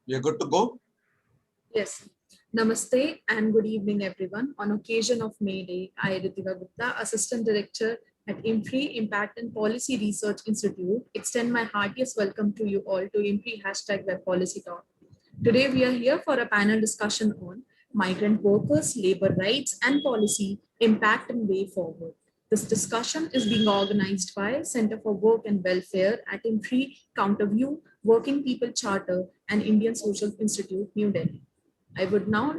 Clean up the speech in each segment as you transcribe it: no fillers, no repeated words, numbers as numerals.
We are good to go? Yes. Namaste and good evening, everyone. On occasion of May Day, I, Ritika Gupta, Assistant Director at IMPRI Impact and Policy Research Institute, extend my heartiest welcome to you all to IMPRI #Web Policy Talk. Today, we are here for a panel discussion on migrant workers, labor rights, and policy impact and way forward. This discussion is being organized by Center for Work and Welfare at IMPRI, Counterview, Working People Charter, and Indian Social Institute, New Delhi. I would now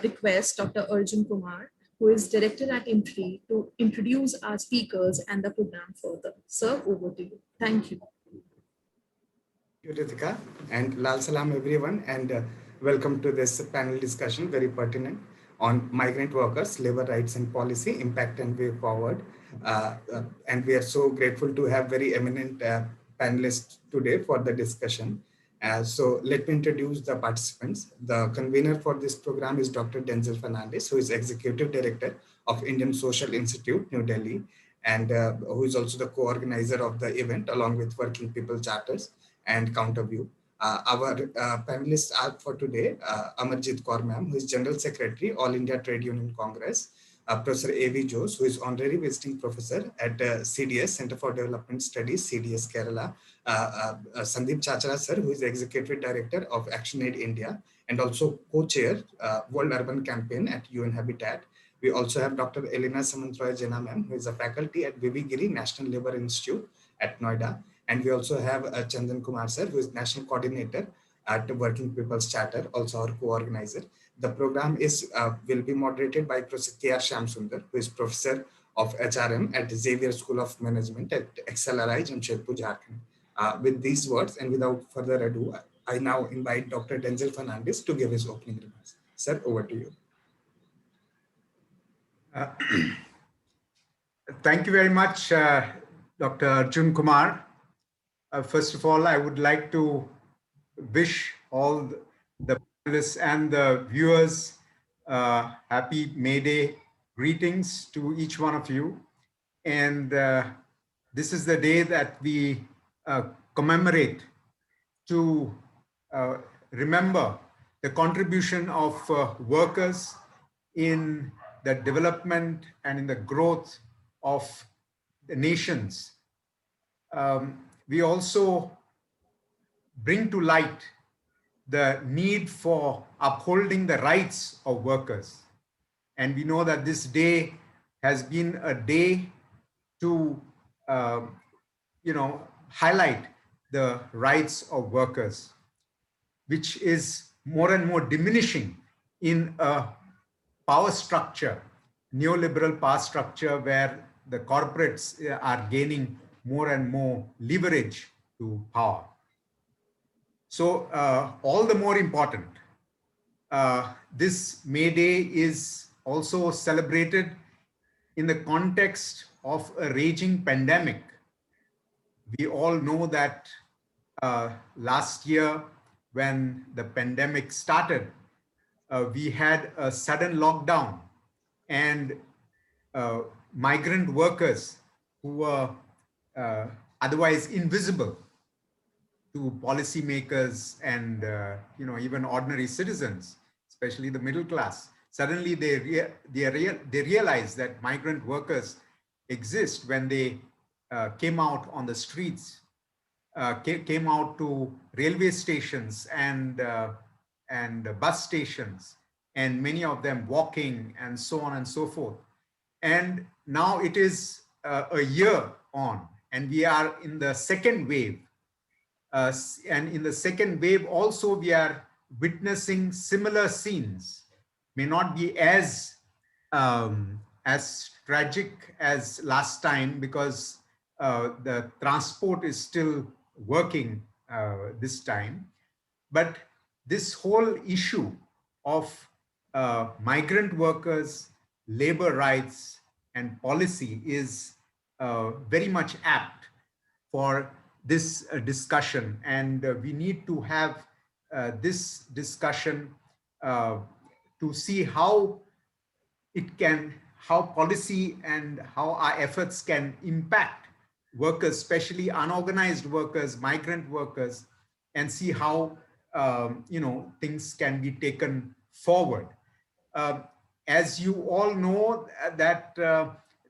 request Dr. Arjun Kumar, who is director at IMPRI, to introduce our speakers and the program further. Sir, over to you. Thank you. Thank you, Ritika, and Lal Salam everyone, and welcome to this panel discussion, very pertinent, on migrant workers, labor rights and policy, impact and way forward. And we are so grateful to have very eminent panelists today for the discussion. So let me introduce the participants. The convener for this program is Dr. Denzil Fernandes, who is Executive Director of Indian Social Institute, New Delhi, and who is also the co-organizer of the event along with Working People Charters and Counterview. Our panelists are for today, Amarjeet Kaur ma'am, who is General Secretary, All India Trade Union Congress, Professor A.V. Jose, who is Honorary Visiting Professor at CDS, Center for Development Studies, CDS Kerala, Sandeep Chachra sir, who is Executive Director of ActionAid India, and also co-chair World Urban Campaign at UN Habitat. We also have Dr. Elina Jena ma'am, who is a faculty at Vivigiri National Labour Institute at Noida. And we also have Chandan Kumar sir, who is National Coordinator at the Working People's Charter, also our co-organizer. The program will be moderated by Professor Shyam Sundar, who is Professor of HRM at Xavier School of Management at XLRI, Jamshedpur, Jharkhand. With these words and without further ado, I now invite Dr. Denzil Fernandes to give his opening remarks. Sir, over to you. Thank you very much, Dr. Arjun Kumar. First of all, I would like to wish all the panelists and the viewers happy May Day greetings to each one of you. And this is the day that we commemorate to remember the contribution of workers in the development and in the growth of the nations. We also bring to light the need for upholding the rights of workers. And we know that this day has been a day to, highlight the rights of workers, which is more and more diminishing in a power structure, neoliberal power structure, where the corporates are gaining more and more leverage to power. So all the more important, this May Day is also celebrated in the context of a raging pandemic. We all know that last year when the pandemic started, we had a sudden lockdown, and migrant workers who were otherwise invisible to policymakers and even ordinary citizens, especially the middle class. Suddenly they realized that migrant workers exist when they came out on the streets, came out to railway stations and bus stations, and many of them walking and so on and so forth. And now it is a year on, and we are in the second wave. And in the second wave also, we are witnessing similar scenes. May not be as tragic as last time, because the transport is still working this time. But this whole issue of migrant workers, labor rights, and policy is very much apt for this discussion. And we need to have this discussion to see how policy and how our efforts can impact workers, especially unorganized workers, migrant workers, and see how things can be taken forward. As you all know that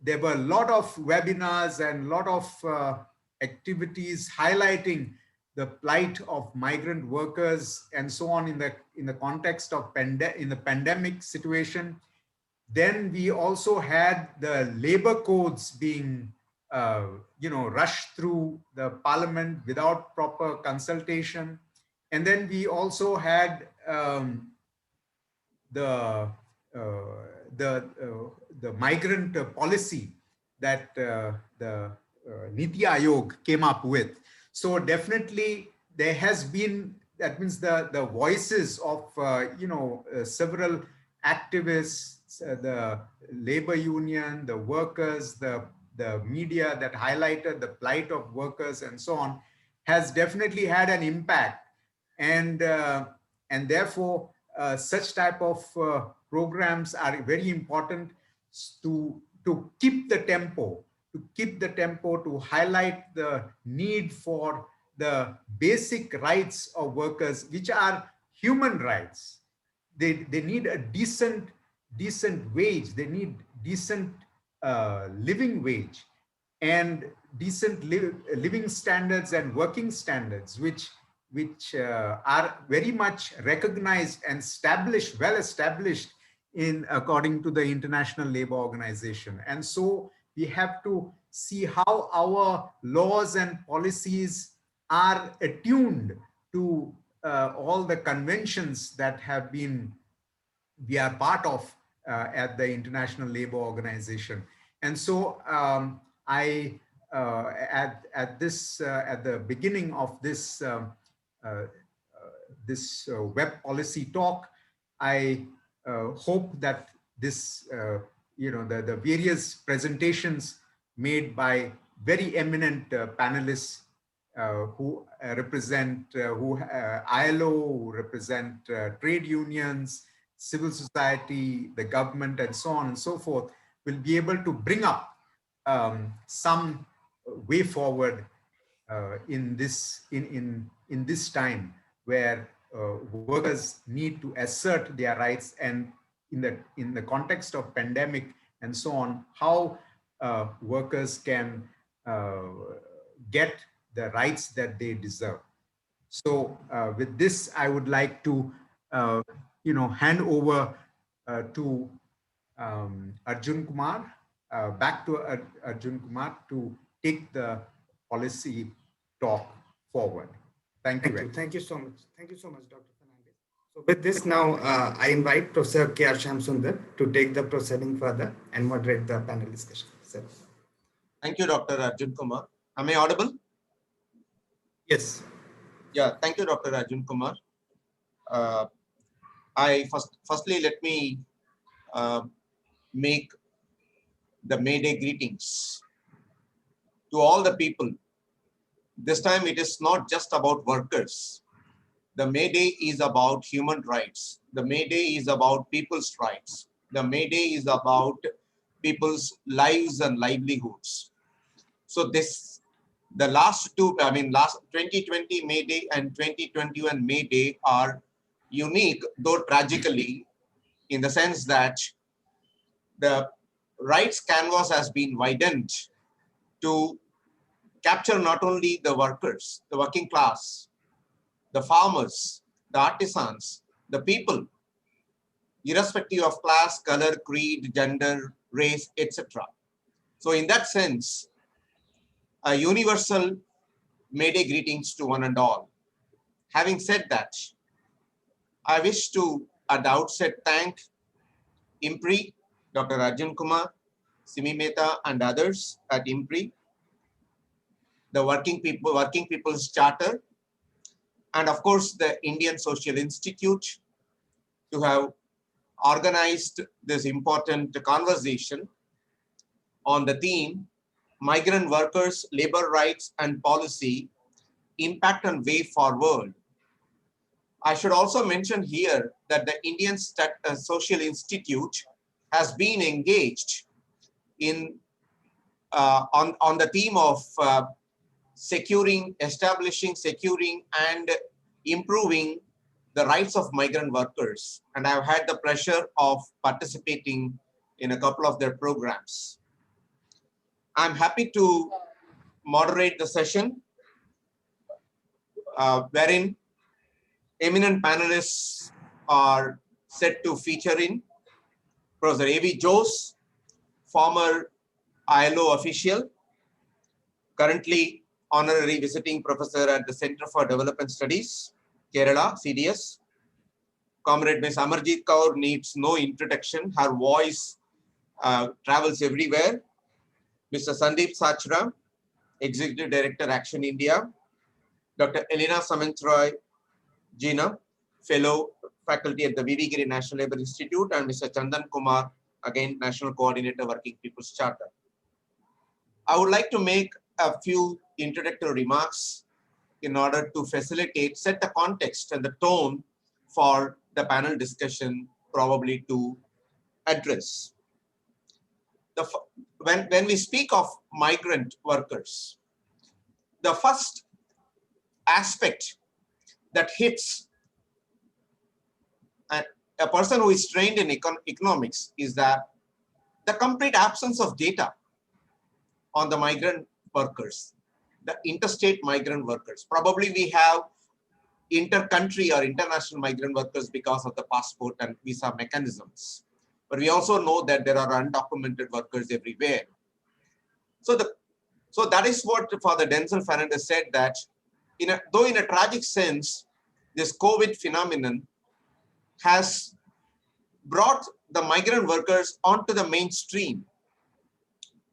there were a lot of webinars and a lot of activities highlighting the plight of migrant workers and so on in the context of in the pandemic situation. Then we also had the labor codes being rushed through the parliament without proper consultation. And then we also had the migrant policy that the Niti Aayog came up with. So definitely there has been, that means the voices of several activists, the labor union, the workers, the media that highlighted the plight of workers and so on, has definitely had an impact. And therefore such type of programs are very important to keep the tempo, to highlight the need for the basic rights of workers, which are human rights. They need a decent wage. They need decent living wage and decent living standards and working standards, which are very much recognized and established, well established in according to the International Labour Organization. And so we have to see how our laws and policies are attuned to all the conventions that have been, we are part of at the International Labour Organization. And so at the beginning of this web policy talk, I hope that this, the various presentations made by very eminent panelists who represent ILO, who represent trade unions, civil society, the government, and so on and so forth, will be able to bring up some way forward in this time where workers need to assert their rights, and in the context of pandemic and so on, how workers can get the rights that they deserve. So with this, I would like to hand over to Arjun Kumar, back to Arjun Kumar to take the policy talk forward. Thank you. Thank you so much. Thank you so much, Dr. Fernandes. So with this now, I invite Professor K.R. Sundar to take the proceeding further and moderate the panel discussion. Sir. Thank you, Dr. Arjun Kumar. Am I audible? Yes. Yeah, thank you, Dr. Arjun Kumar. Firstly, let me make the May Day greetings to all the people. This time it is not just about workers. The May Day is about human rights. The May Day is about people's rights. The May Day is about people's lives and livelihoods. So the last two, last 2020 May Day and 2021 May Day are unique, though tragically, in the sense that the rights canvas has been widened to capture not only the workers, the working class, the farmers, the artisans, the people, irrespective of class, color, creed, gender, race, etc. So in that sense, a universal May Day greetings to one and all. Having said that, I wish to at the outset thank IMPRI, Dr. Arjun Kumar, Simi, Mehta, and others at IMPRI, the Working People's Charter, and of course the Indian Social Institute to have organized this important conversation on the theme Migrant Workers, Labor Rights and Policy, Impact and Way Forward. I should also mention here that the Indian Social Institute has been engaged in on the theme of establishing, securing, and improving the rights of migrant workers, and I've had the pleasure of participating in a couple of their programs. I'm happy to moderate the session wherein eminent panelists are set to feature in Professor A.V. Jose, former ILO official, currently honorary visiting professor at the Center for Development Studies, Kerala, CDS. Comrade Ms. Amarjeet Kaur needs no introduction. Her voice travels everywhere. Mr. Sandeep Chachra, Executive Director, Action India. Dr. Elina Samantroy Jina, Fellow Faculty at the V.V. Giri National Labour Institute, and Mr. Chandan Kumar, again, National Coordinator, Working People's Charter. I would like to make a few introductory remarks in order to facilitate, set the context and the tone for the panel discussion probably to address. When we speak of migrant workers, the first aspect that hits a person who is trained in economics is that the complete absence of data on the migrant workers, the interstate migrant workers. Probably we have inter-country or international migrant workers because of the passport and visa mechanisms. But we also know that there are undocumented workers everywhere. So that is what Father Denzil Fernandes said, that though in a tragic sense, this COVID phenomenon has brought the migrant workers onto the mainstream,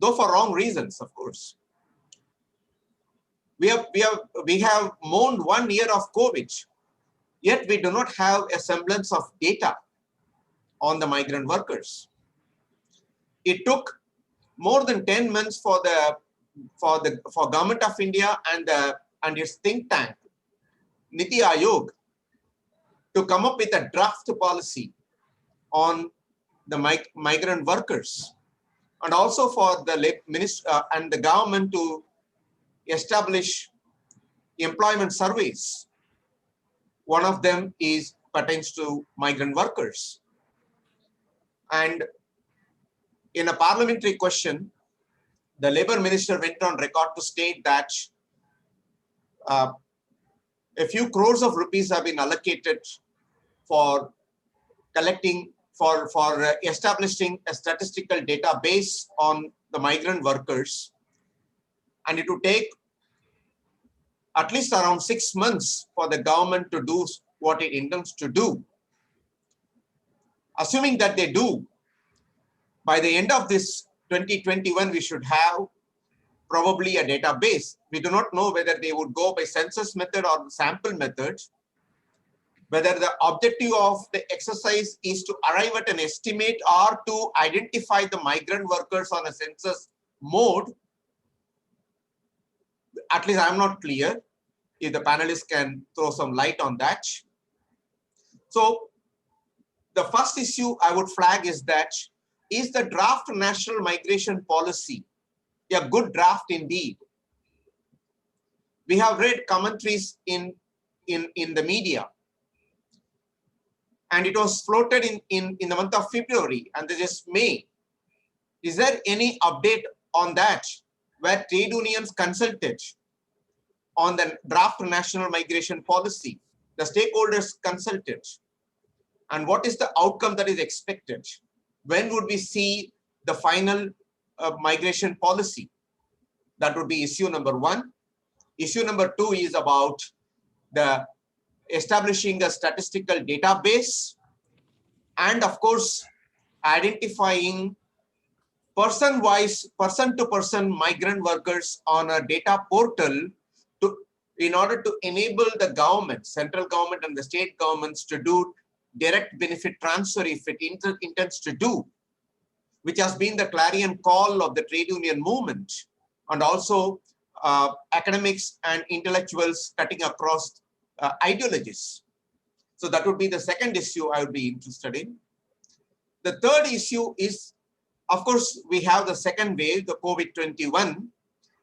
though for wrong reasons, of course. We have mourned 1 year of COVID, yet we do not have a semblance of data on the migrant workers. It took more than 10 months for Government of India and its think tank, Niti Aayog, to come up with a draft policy on the migrant workers, and also for the minister and the government to establish employment surveys. One of them pertains to migrant workers. And in a parliamentary question, the labor minister went on record to state that a few crores of rupees have been allocated for establishing a statistical database on the migrant workers. And it would take at least around 6 months for the government to do what it intends to do. Assuming that they do, by the end of this 2021, we should have probably a database. We do not know whether they would go by census method or sample method, whether the objective of the exercise is to arrive at an estimate or to identify the migrant workers on a census mode. At least I'm not clear. If the panelists can throw some light on that. So the first issue I would flag is that, is the draft national migration policy a good draft indeed? We have read commentaries in the media, and it was floated in the month of February, and this is May. Is there any update on that, where trade unions consulted on the draft national migration policy? The stakeholders consulted. And what is the outcome that is expected? When would we see the final migration policy? That would be issue number one. Issue number two is about the establishing a statistical database, and of course, identifying person-wise, person-to-person migrant workers on a data portal in order to enable the government, central government and the state governments to do direct benefit transfer if it intends to do, which has been the clarion call of the trade union movement, and also academics and intellectuals cutting across ideologies. So that would be the second issue I would be interested in. The third issue is, of course, we have the second wave, the COVID-21,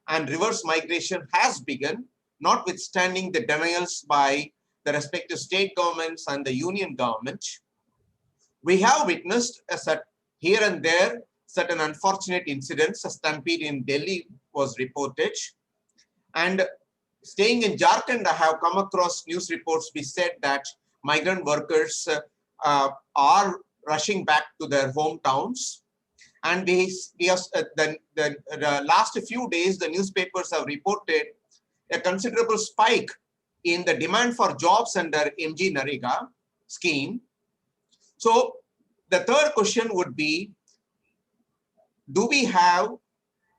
and reverse migration has begun, notwithstanding the denials by the respective state governments and the union government, we have witnessed here and there certain unfortunate incidents. A stampede in Delhi was reported, and staying in Jharkhand, I have come across news reports which said that migrant workers are rushing back to their hometowns. And the last few days, the newspapers have reported a considerable spike in the demand for jobs under MG Narega scheme. So the third question would be, do we have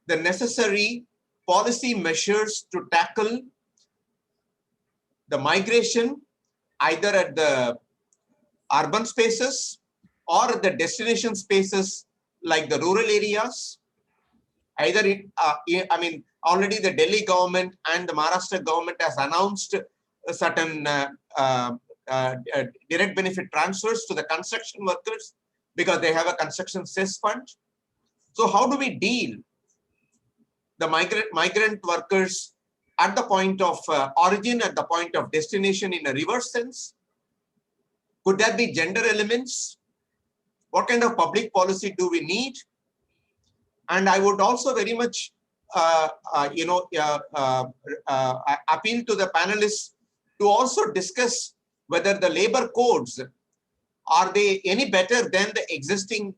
the necessary policy measures to tackle the migration either at the urban spaces or at the destination spaces like the rural areas? Either already the Delhi government and the Maharashtra government has announced certain direct benefit transfers to the construction workers because they have a construction cess fund. So how do we deal the migrant workers at the point of origin, at the point of destination in a reverse sense? Could there be gender elements? What kind of public policy do we need? And I would also very much appeal to the panelists to also discuss whether the labor codes, are they any better than the existing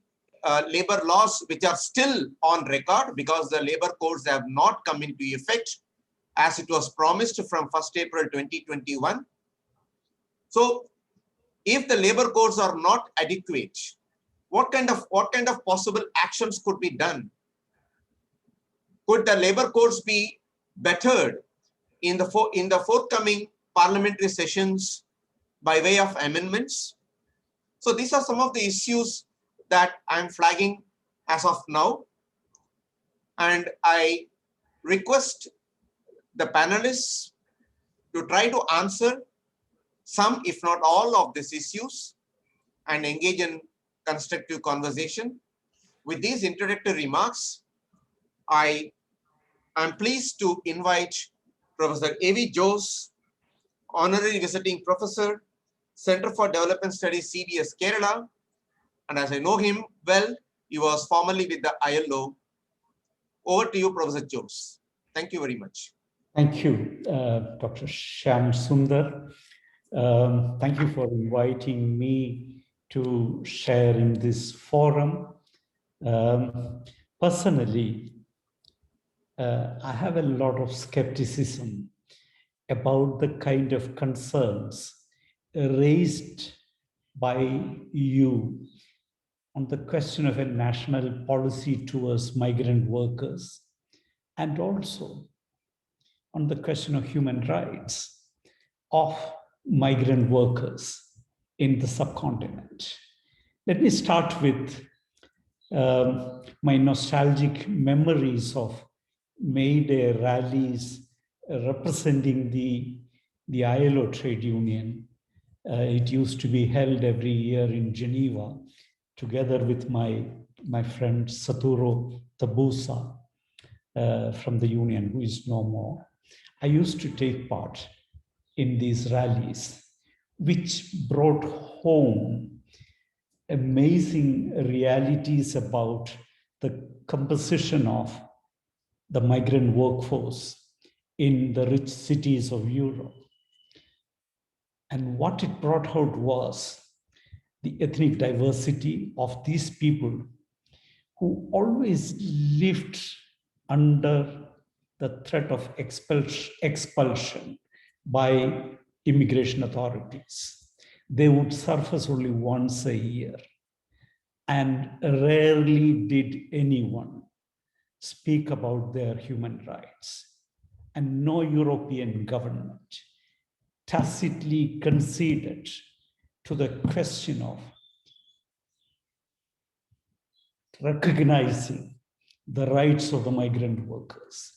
labor laws which are still on record, because the labor codes have not come into effect as it was promised from 1st April 2021. So if the labor codes are not adequate, what kind of possible actions could be done? Could the labor codes be bettered in the forthcoming parliamentary sessions by way of amendments? So these are some of the issues that I'm flagging as of now. And I request the panelists to try to answer some, if not all, of these issues and engage in constructive conversation. With these introductory remarks, I am pleased to invite Professor A.V. Jose, Honorary Visiting Professor, Center for Development Studies, CBS, Kerala. And as I know him well, he was formerly with the ILO. Over to you, Professor Jose. Thank you very much. Thank you, Dr. Shyam Sundar. Thank you for inviting me to share in this forum. Personally, I have a lot of skepticism about the kind of concerns raised by you on the question of a national policy towards migrant workers, and also on the question of human rights of migrant workers in the subcontinent. Let me start with my nostalgic memories of May Day rallies representing the ILO trade union. It used to be held every year in Geneva, together with my friend Saturo Tabusa from the union, who is no more. I used to take part in these rallies, which brought home amazing realities about the composition of the migrant workforce in the rich cities of Europe. And what it brought out was the ethnic diversity of these people who always lived under the threat of expulsion by immigration authorities. They would surface only once a year, and rarely did anyone speak about their human rights. And no European government tacitly conceded to the question of recognizing the rights of the migrant workers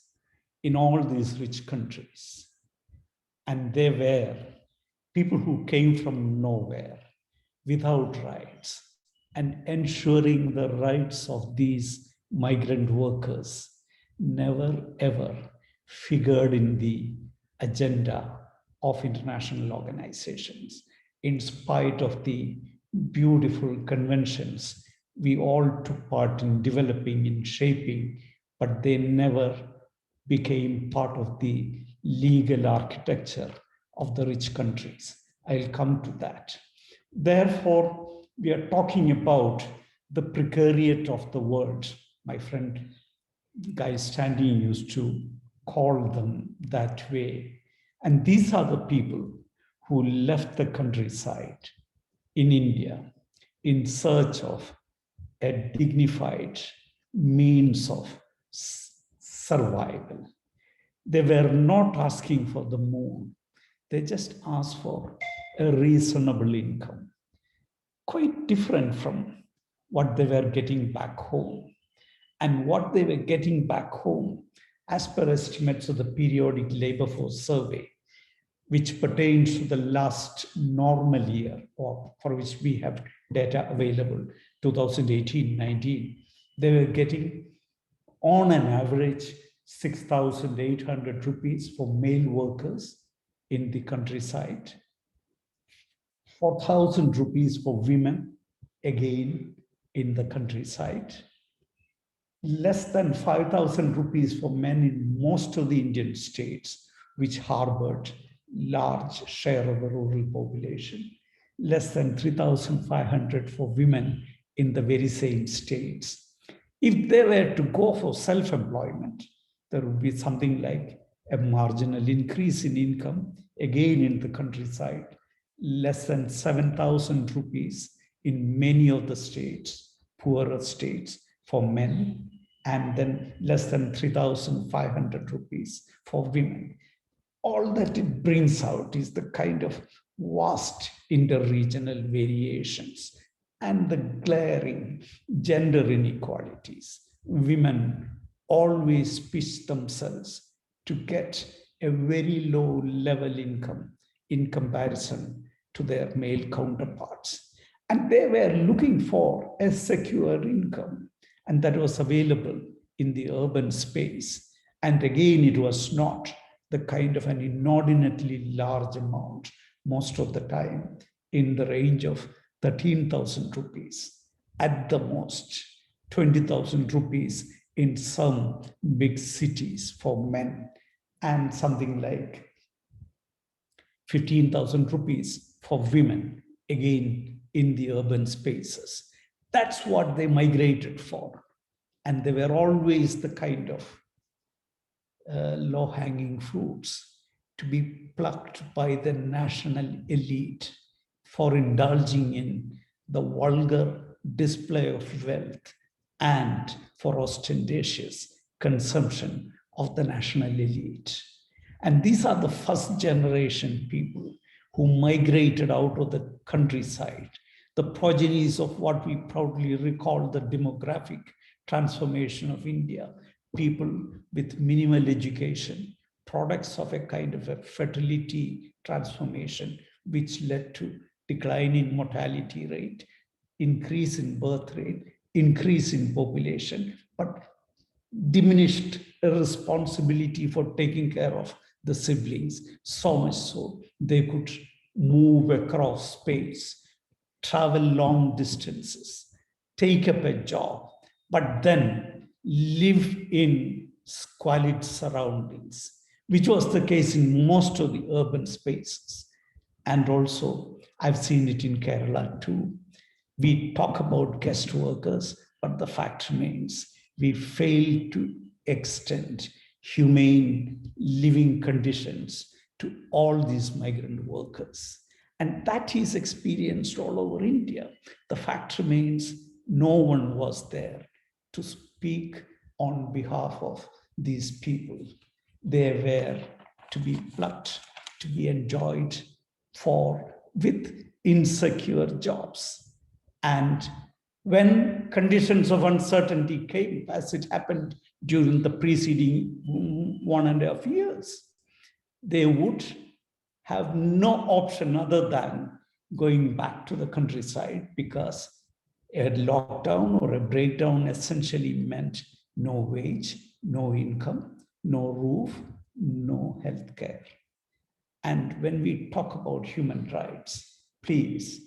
in all these rich countries. And they were people who came from nowhere without rights, and ensuring the rights of these migrant workers never ever figured in the agenda of international organizations. In spite of the beautiful conventions we all took part in developing, in shaping, but they never became part of the legal architecture of the rich countries. I'll come to that. Therefore, we are talking about the precariat of the world. My friend, guy standing, used to call them that way. And these are the people who left the countryside in India in search of a dignified means of survival. They were not asking for the moon. They just asked for a reasonable income, quite different from what they were getting back home. And what they were getting back home, as per estimates of the periodic labor force survey, which pertains to the last normal year, or for which we have data available, 2018-19, they were getting on an average 6,800 rupees for male workers in the countryside, 4,000 rupees for women, again in the countryside, less than 5,000 rupees for men in most of the Indian states, which harbored large share of the rural population, less than 3,500 for women in the very same states. If they were to go for self-employment, there would be something like a marginal increase in income, again in the countryside, less than 7,000 rupees in many of the states, poorer states, for men, and then less than 3,500 rupees for women. All that it brings out is the kind of vast interregional variations and the glaring gender inequalities. Women always pitch themselves to get a very low level income in comparison to their male counterparts. And they were looking for a secure income, and that was available in the urban space. And again, it was not the kind of an inordinately large amount, most of the time in the range of 13,000 rupees, at the most 20,000 rupees in some big cities for men, and something like 15,000 rupees for women, again in the urban spaces. That's what they migrated for. And they were always the kind of low-hanging fruits to be plucked by the national elite for indulging in the vulgar display of wealth and for ostentatious consumption of the national elite. And these are the first generation people who migrated out of the countryside, the progenies of what we proudly recall the demographic transformation of India, people with minimal education, products of a kind of a fertility transformation, which led to decline in mortality rate, increase in birth rate, increase in population, but diminished responsibility for taking care of the siblings, so much so they could move across space, travel long distances, take up a job, but then live in squalid surroundings, which was the case in most of the urban spaces. And also, I've seen it in Kerala too. We talk about guest workers, but the fact remains we fail to extend humane living conditions to all these migrant workers. And that is experienced all over India. The fact remains no one was there to speak on behalf of these people. They were to be plucked, to be enjoyed for with insecure jobs. And when conditions of uncertainty came, as it happened during the preceding 1.5 years, they would have no option other than going back to the countryside, because a lockdown or a breakdown essentially meant no wage, no income, no roof, no health care. And when we talk about human rights, please,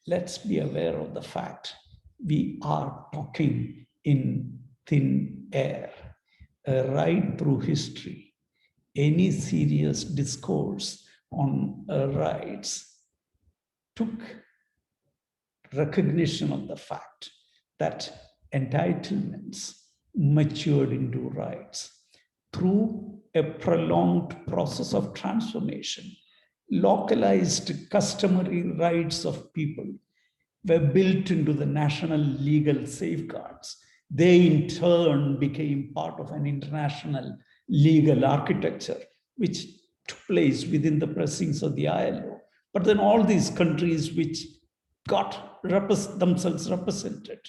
let's be aware of the fact we are talking in thin air. Right through history, any serious discourse on rights took recognition of the fact that entitlements matured into rights through a prolonged process of transformation. Localized customary rights of people were built into the national legal safeguards. They in turn became part of an international legal architecture, which took place within the precincts of the ILO. But then all these countries which got themselves represented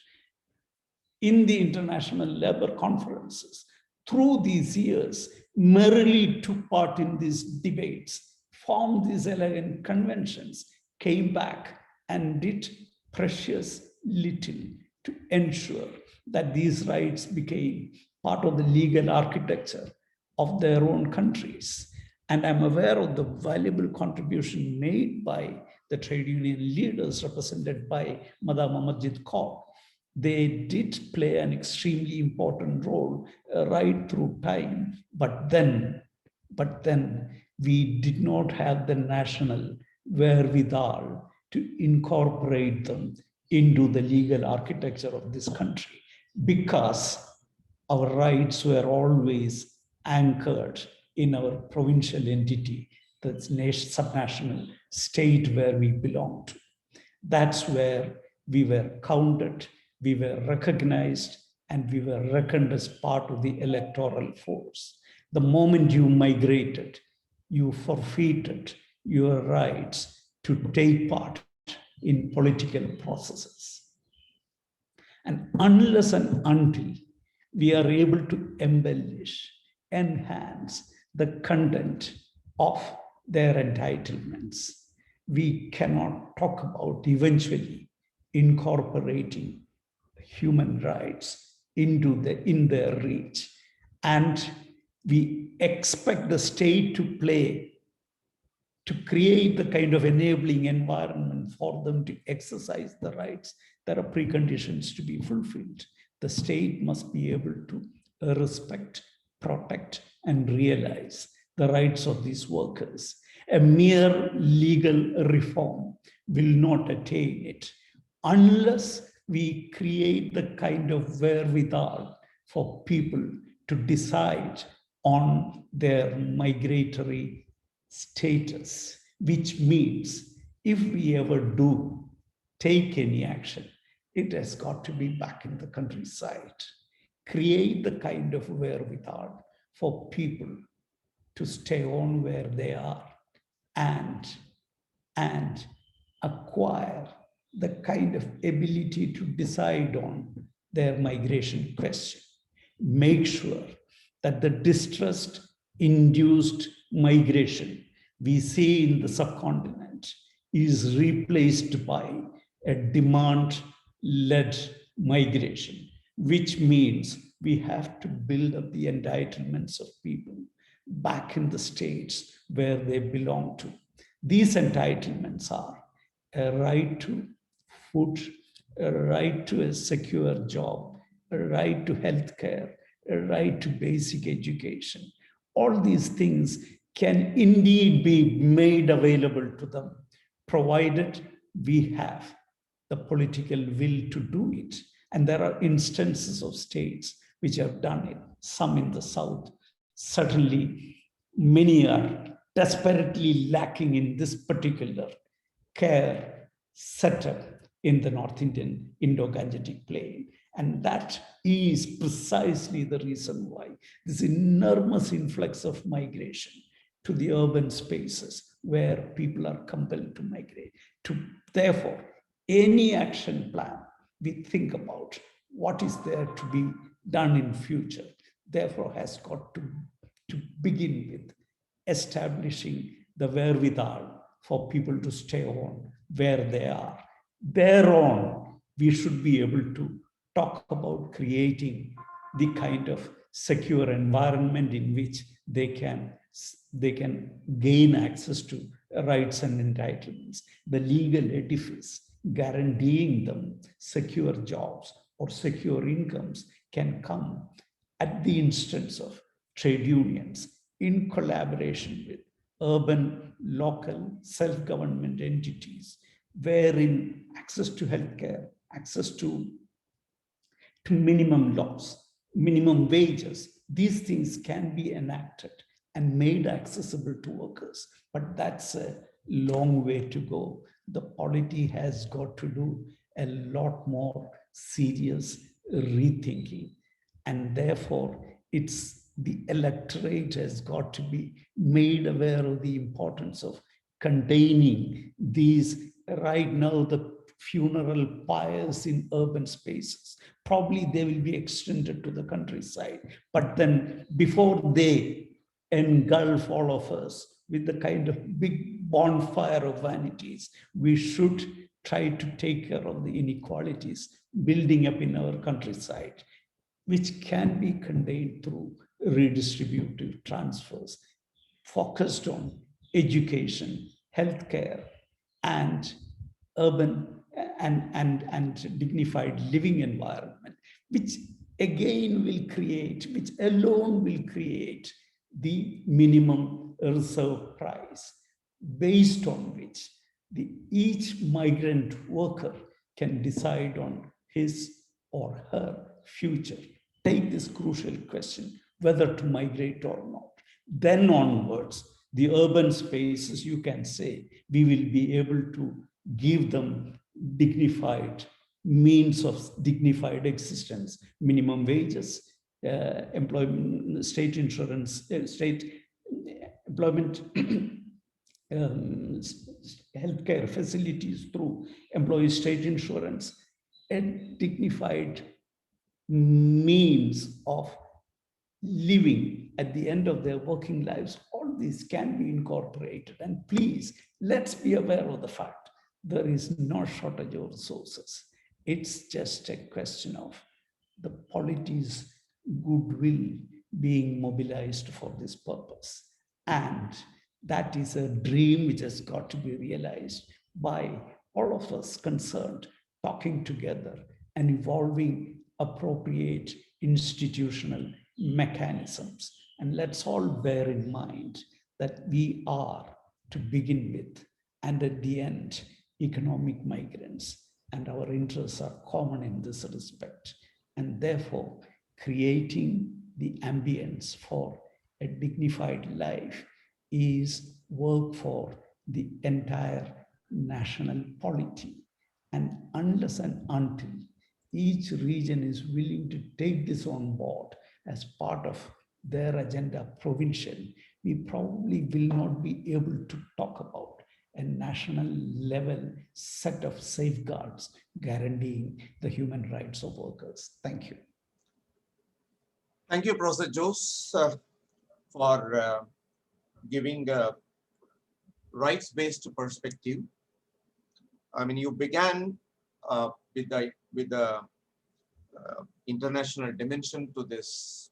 in the international labor conferences through these years merrily took part in these debates, formed these elegant conventions, came back and did precious little to ensure that these rights became part of the legal architecture of their own countries. And I'm aware of the valuable contribution made by the trade union leaders represented by Madam Amarjeet Kaur. They did play an extremely important role right through time, but then we did not have the national wherewithal to incorporate them into the legal architecture of this country, because our rights were always anchored in our provincial entity, the subnational state where we belong to. That's where we were counted, we were recognized, and we were reckoned as part of the electoral force. The moment you migrated, you forfeited your rights to take part in political processes. And unless and until we are able to embellish, enhance the content of their entitlements, we cannot talk about eventually incorporating human rights in their reach. And we expect the state to create the kind of enabling environment for them to exercise the rights. There are preconditions to be fulfilled. The state must be able to respect, protect, and realize the rights of these workers. A mere legal reform will not attain it unless we create the kind of wherewithal for people to decide on their migratory status, which means if we ever do take any action, it has got to be back in the countryside. Create the kind of wherewithal for people to stay on where they are and acquire the kind of ability to decide on their migration question. Make sure that the distrust-induced migration we see in the subcontinent is replaced by a demand-led migration, which means we have to build up the entitlements of people back in the states where they belong to. These entitlements are a right to food, a right to a secure job, a right to healthcare, a right to basic education. All these things can indeed be made available to them, provided we have the political will to do it. And there are instances of states which have done it, some in the South. Certainly, many are desperately lacking in this particular care setup in the North Indian Indo-Gangetic plain. And that is precisely the reason why this enormous influx of migration to the urban spaces where people are compelled to migrate. Therefore, any action plan we think about what is there to be done in future, therefore has got to begin with establishing the wherewithal for people to stay on where they are. Thereon, we should be able to talk about creating the kind of secure environment in which they can they can gain access to rights and entitlements. The legal edifice guaranteeing them secure jobs or secure incomes can come at the instance of trade unions in collaboration with urban, local, self-government entities, wherein access to healthcare, access to minimum laws, minimum wages, these things can be enacted and made accessible to workers. But that's a long way to go. The polity has got to do a lot more serious rethinking. And therefore, it's the electorate has got to be made aware of the importance of containing these. Right now, the funeral pyres in urban spaces, probably they will be extended to the countryside. But then before they engulf all of us with the kind of big bonfire of vanities, we should try to take care of the inequalities building up in our countryside, which can be contained through redistributive transfers focused on education, healthcare, and urban and dignified living environment, which again will create, which alone will create the minimum reserve price based on which each migrant worker can decide on his or her future. Take this crucial question, whether to migrate or not. Then onwards, the urban spaces, you can say, we will be able to give them dignified means of dignified existence, minimum wages, employment, state insurance, state employment, healthcare facilities through employee state insurance, and dignified means of living at the end of their working lives. All these can be incorporated. And please, let's be aware of the fact there is no shortage of resources. It's just a question of the polity's goodwill being mobilized for this purpose. And that is a dream which has got to be realized by all of us concerned, talking together and evolving appropriate institutional mechanisms. And let's all bear in mind that we are, to begin with, and at the end, economic migrants, and our interests are common in this respect. And therefore, creating the ambience for a dignified life is work for the entire national polity. And unless and until each region is willing to take this on board as part of their agenda provincially, we probably will not be able to talk about a national level set of safeguards guaranteeing the human rights of workers. Thank you. Thank you, Professor Jose, for giving a rights-based perspective. I mean, you began with the international dimension to this.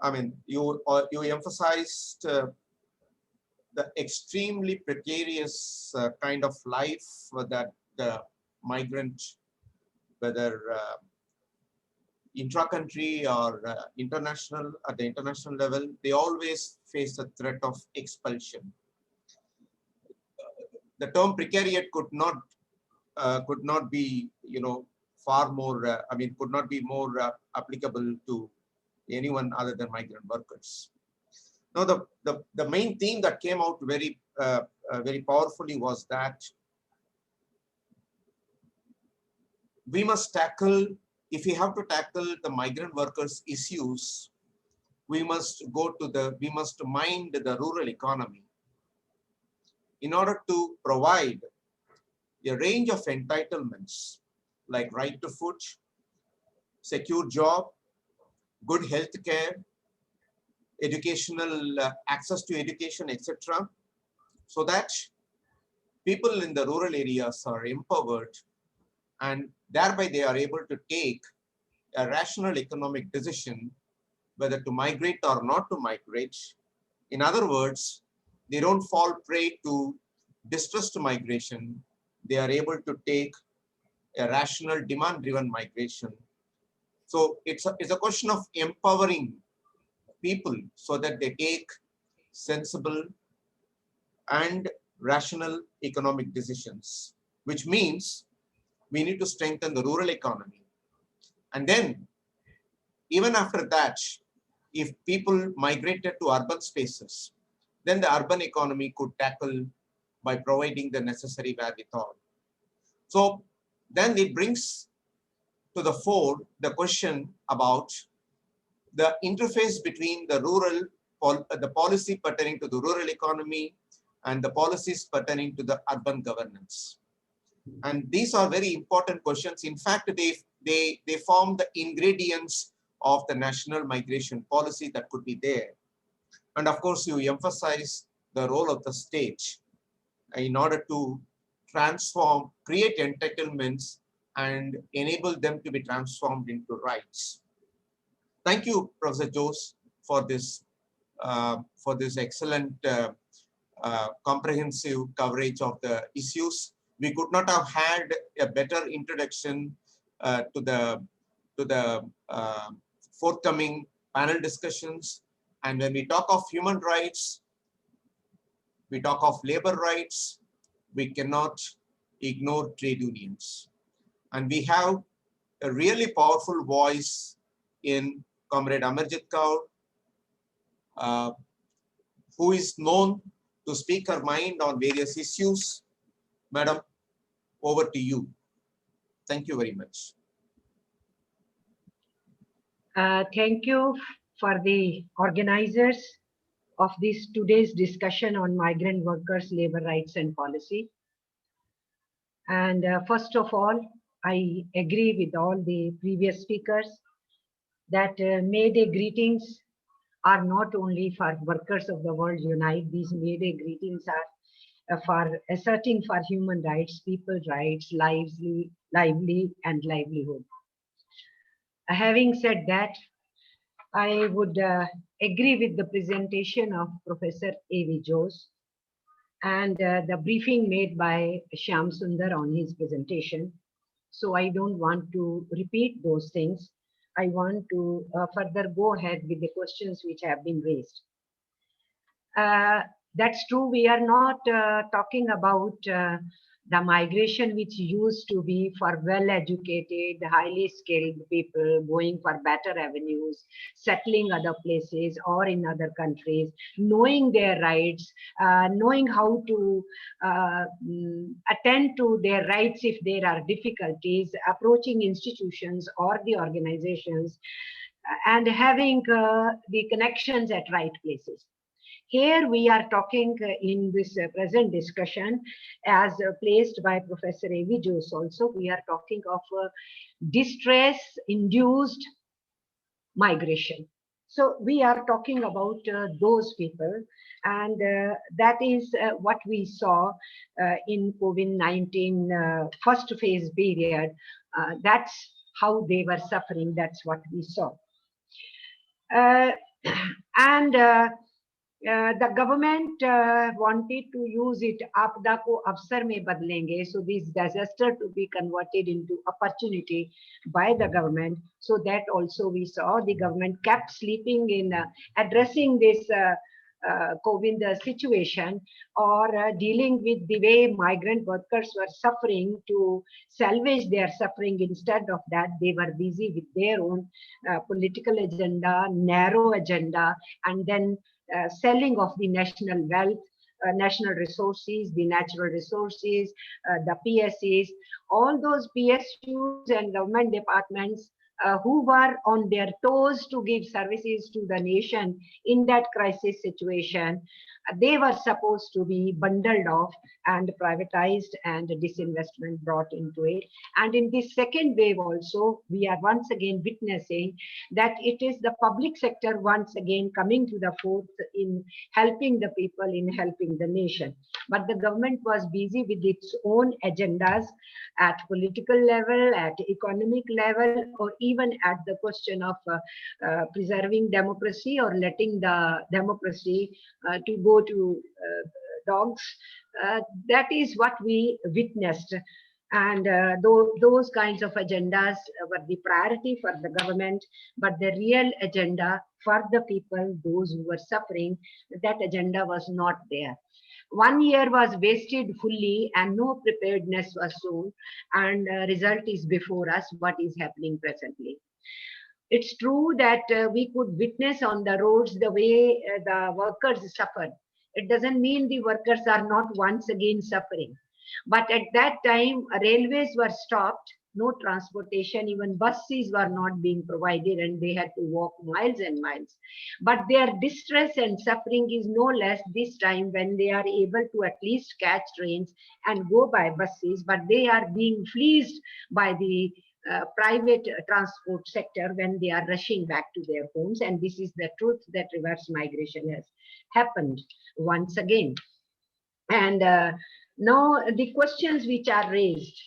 I mean, you emphasized the extremely precarious kind of life that the migrant, whether intra-country or international, at the international level, they always face a threat of expulsion. The term precariat could not be, far more. I mean, could not be more applicable to anyone other than migrant workers. Now, the main theme that came out very very powerfully was that we must tackle, if we have to tackle the migrant workers' issues, we must mind the rural economy in order to provide a range of entitlements like right to food, secure job, good health care, educational access to education, etc., so that people in the rural areas are empowered and thereby they are able to take a rational economic decision whether to migrate or not to migrate, In other words, they don't fall prey to distressed migration. They are able to take a rational demand-driven migration. So it's a question of empowering people so that they take sensible and rational economic decisions, which means we need to strengthen the rural economy. And then, even after that, if people migrated to urban spaces, then the urban economy could tackle by providing the necessary wherewithal. So then it brings to the fore the question about the interface between the the policy pertaining to the rural economy and the policies pertaining to the urban governance. And these are very important questions. In fact, they form the ingredients of the national migration policy that could be there. And of course, you emphasize the role of the state in order to transform, create entitlements and enable them to be transformed into rights. Thank you, Professor Jose, for this excellent comprehensive coverage of the issues. We could not have had a better introduction to the forthcoming panel discussions. And when we talk of human rights, we talk of labor rights, we cannot ignore trade unions. And we have a really powerful voice in Comrade Amarjeet Kaur, who is known to speak her mind on various issues. Madam, over to you. Thank you very much. Thank you for the organizers of this today's discussion on migrant workers, labor rights and policy. And first of all, I agree with all the previous speakers that May Day greetings are not only for workers of the world unite. These May Day greetings are for asserting for human rights, people's rights, lively and livelihood. Having said that, I would agree with the presentation of Professor A.V. Jose and the briefing made by Shyam Sundar on his presentation. So I don't want to repeat those things. I want to further go ahead with the questions which have been raised. That's true. We are not talking about the migration which used to be for well-educated, highly skilled people going for better avenues, settling other places or in other countries, knowing their rights, knowing how to attend to their rights if there are difficulties, approaching institutions or the organizations, and having the connections at right places. Here we are talking in this present discussion as placed by Professor A.V. Jose also, we are talking of distress-induced migration. So we are talking about those people, and that is what we saw in COVID-19 first phase period. That's how they were suffering, that's what we saw. The government wanted to use it, आपदा को अवसर में बदलेंगे, so this disaster to be converted into opportunity by the government. So that also we saw the government kept sleeping in addressing this COVID situation or dealing with the way migrant workers were suffering to salvage their suffering. Instead of that, they were busy with their own political agenda, narrow agenda, and then selling of the national wealth, national resources, the natural resources, the PSAs, all those PSUs and government departments who were on their toes to give services to the nation in that crisis situation, They were supposed to be bundled off and privatized and disinvestment brought into it. And in this second wave also, we are once again witnessing that it is the public sector once again coming to the fore in helping the people, in helping the nation. But the government was busy with its own agendas at political level, at economic level, or even at the question of preserving democracy or letting the democracy to go to dogs. That is what we witnessed. And those kinds of agendas were the priority for the government, but the real agenda for the people, those who were suffering, that agenda was not there. 1 year was wasted fully and no preparedness was shown, and result is before us, what is happening presently. It's true that we could witness on the roads the way the workers suffered. It doesn't mean the workers are not once again suffering. But at that time, railways were stopped, no transportation, even buses were not being provided and they had to walk miles and miles. But their distress and suffering is no less this time when they are able to at least catch trains and go by buses, but they are being fleeced by the private transport sector when they are rushing back to their homes. And this is the truth that reverse migration has happened once again. And now the questions which are raised,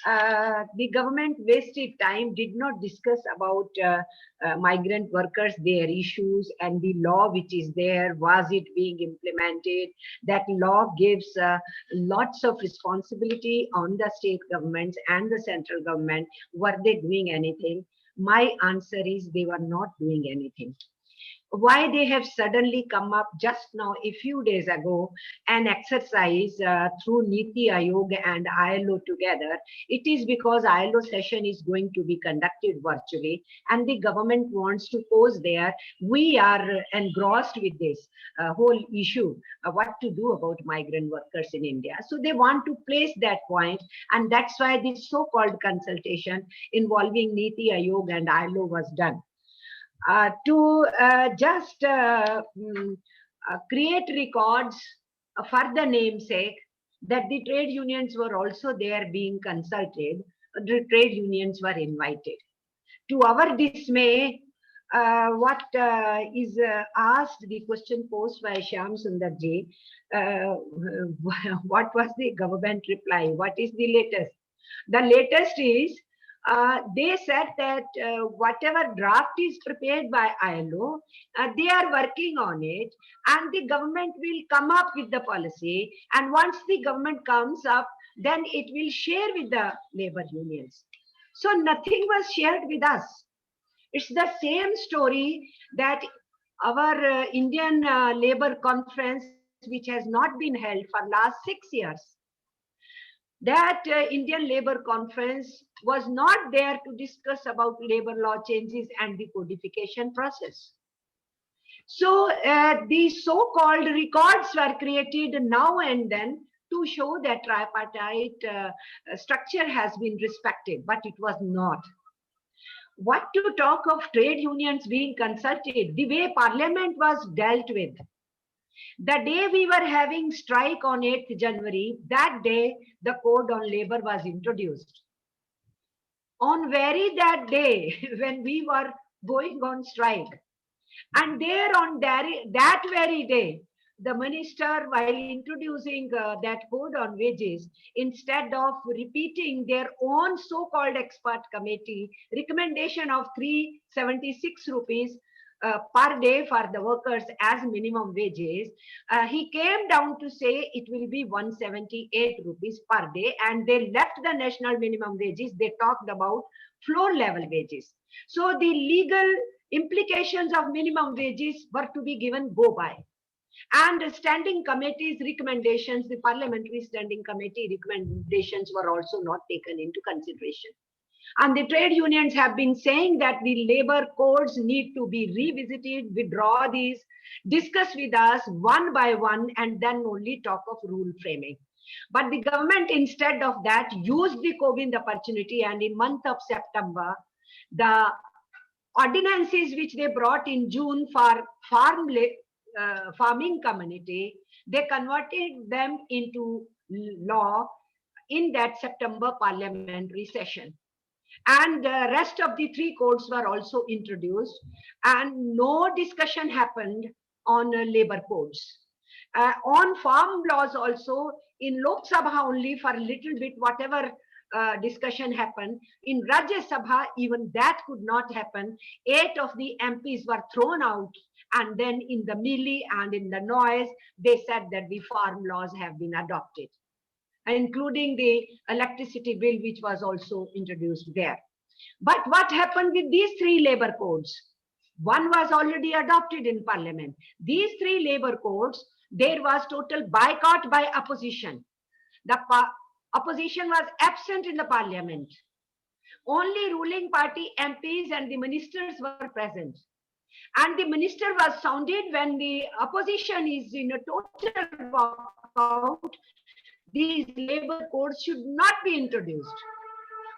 the government wasted time, did not discuss about migrant workers, their issues, and the law which is there, was it being implemented? That law gives lots of responsibility on the state governments and the central government. Were they doing anything? My answer is they were not doing anything. Why they have suddenly come up just now, a few days ago, an exercise through Niti Aayog and ILO together. It is because ILO session is going to be conducted virtually and the government wants to pose there. We are engrossed with this whole issue, what to do about migrant workers in India. So they want to place that point, and that's why this so-called consultation involving Niti Aayog and ILO was done. To create records for the namesake that the trade unions were also there being consulted, the trade unions were invited. To our dismay, what is asked, the question posed by Shyam Sundar ji, what was the government reply? What is the latest? The latest is, they said that whatever draft is prepared by ILO, they are working on it and the government will come up with the policy, and once the government comes up, then it will share with the labor unions. So nothing was shared with us. It's the same story that our Indian Labour Conference, which has not been held for last 6 years, that Indian Labour Conference was not there to discuss about labor law changes and the codification process. So these so-called records were created now and then to show that tripartite structure has been respected, but it was not. What to talk of trade unions being consulted, the way Parliament was dealt with. The day we were having strike on 8th January, that day the Code on Labor was introduced. On that day when we were going on strike, and there on that very day, the minister, while introducing that code on wages, instead of repeating their own so-called expert committee recommendation of 376 rupees per day for the workers as minimum wages, he came down to say it will be 178 rupees per day, and they left the national minimum wages. They talked about floor level wages. So the legal implications of minimum wages were to be given go by. And the standing committee's recommendations, the parliamentary standing committee recommendations were also not taken into consideration. And the trade unions have been saying that the labor codes need to be revisited, withdraw these, discuss with us one by one, and then only talk of rule framing. But the government, instead of that, used the COVID opportunity, and in month of September, the ordinances which they brought in June for farm farming community, they converted them into law in that September parliamentary session. And the rest of the three codes were also introduced, and no discussion happened on labor codes. On farm laws also, in Lok Sabha only for a little bit, whatever discussion happened. In Rajya Sabha, even that could not happen. 8 of the MPs were thrown out, and then in the melee and in the noise, they said that the farm laws have been adopted, including the electricity bill, which was also introduced there. But what happened with these 3 labor codes? One was already adopted in parliament. These 3 labor codes, there was total boycott by opposition. The opposition was absent in the parliament. Only ruling party MPs and the ministers were present. And the minister was sounded when the opposition is in a total walkout, these labor codes should not be introduced.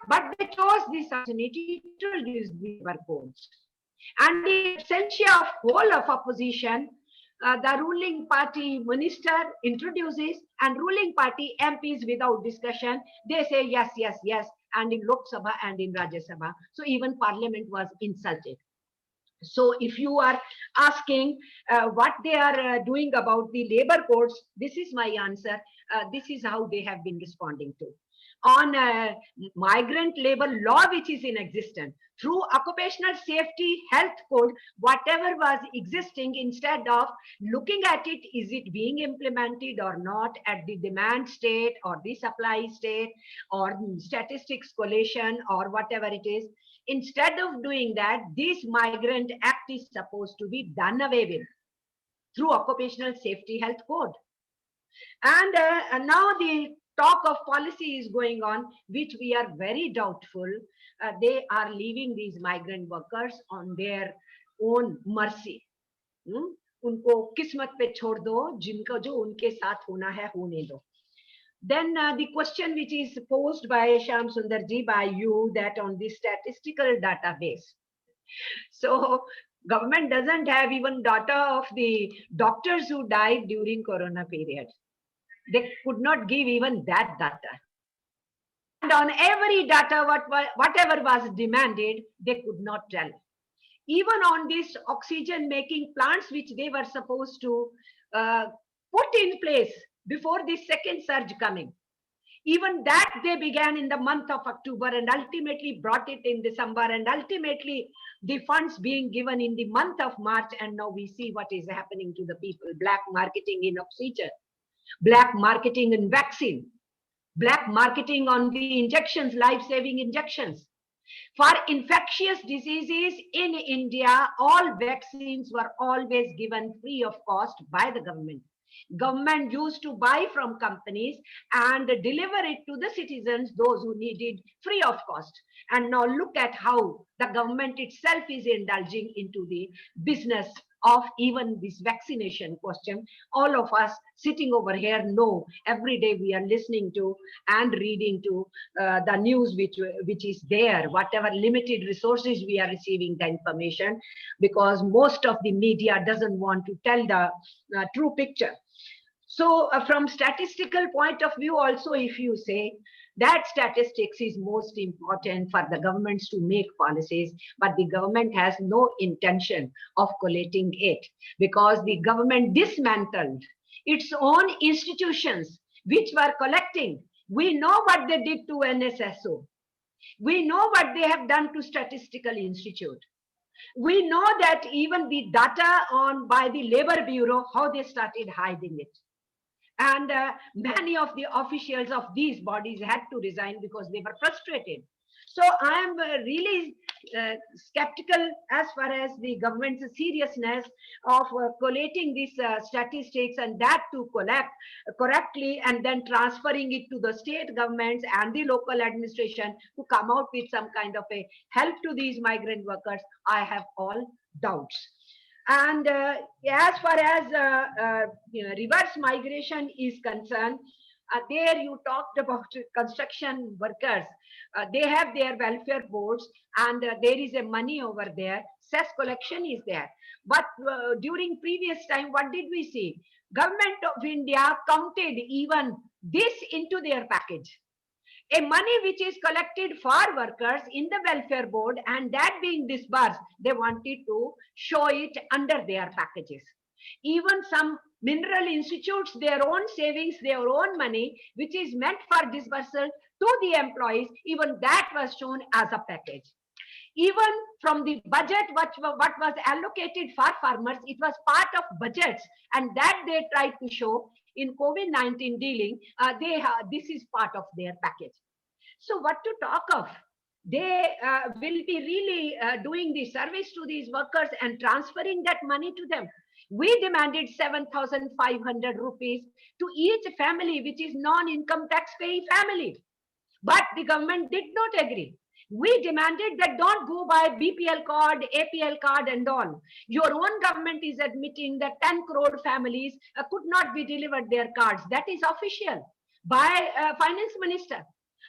But they chose this opportunity to introduce these labor codes. And the absentia of whole of opposition, the ruling party minister introduces, and ruling party MPs without discussion, they say yes, yes, yes, and in Lok Sabha and in Rajya Sabha. So even parliament was insulted. So if you are asking what they are doing about the labor codes, this is my answer. This is how they have been responding to. On migrant labor law, which is in existence, through occupational safety health code, whatever was existing, instead of looking at it, is it being implemented or not at the demand state or the supply state or statistics collation or whatever it is, instead of doing that, this migrant act is supposed to be done away with through occupational safety health code. And now the talk of policy is going on, which we are very doubtful. They are leaving these migrant workers on their own mercy. उनको किस्मत पे छोड़ दो, जिनको जो उनके साथ होना है होने दो. Then the question which is posed by Shyam Sundarji, by you, that on the statistical database. So government doesn't have even data of the doctors who died during Corona period. They could not give even that data. And on every data, whatever was demanded, they could not tell. Even on these oxygen making plants, which they were supposed to put in place before the second surge coming, even that they began in the month of October and ultimately brought it in December, and ultimately the funds being given in the month of March. And now we see what is happening to the people: black marketing in oxygen, black marketing in vaccine, black marketing on the injections, life-saving injections. For infectious diseases in India, all vaccines were always given free of cost by the government. Government used to buy from companies and deliver it to the citizens, those who needed, free of cost. And now look at how the government itself is indulging into the business of even this vaccination question. All of us sitting over here know every day we are listening to and reading to the news which is there, whatever limited resources we are receiving the information, because most of the media doesn't want to tell the true picture. So from statistical point of view also, if you say that statistics is most important for the governments to make policies, but the government has no intention of collating it, because the government dismantled its own institutions which were collecting. We know what they did to NSSO. We know what they have done to Statistical Institute. We know that even the data on by the Labor Bureau, how they started hiding it. And many of the officials of these bodies had to resign because they were frustrated. So I am really skeptical as far as the government's seriousness of collating these statistics, and that to collect correctly and then transferring it to the state governments and the local administration to come out with some kind of a help to these migrant workers. I have all doubts. And as far as reverse migration is concerned, There you talked about construction workers. They have their welfare boards, and there is a money over there. Cess collection is there. But during previous time, what did we see? Government of India counted even this into their package. A money which is collected for workers in the welfare board, and that being disbursed, they wanted to show it under their packages. Even some mineral institutes, their own savings, their own money, which is meant for disbursal to the employees, even that was shown as a package. Even from the budget, what was allocated for farmers, it was part of budgets, and that they tried to show in COVID-19 dealing. This is part of their package. So what to talk of? They will be really doing the service to these workers and transferring that money to them. We demanded 7,500 rupees to each family, which is non-income tax paying family. But the government did not agree. We demanded that don't go by BPL card, APL card and all. Your own government is admitting that 10 crore families could not be delivered their cards. That is official by finance minister.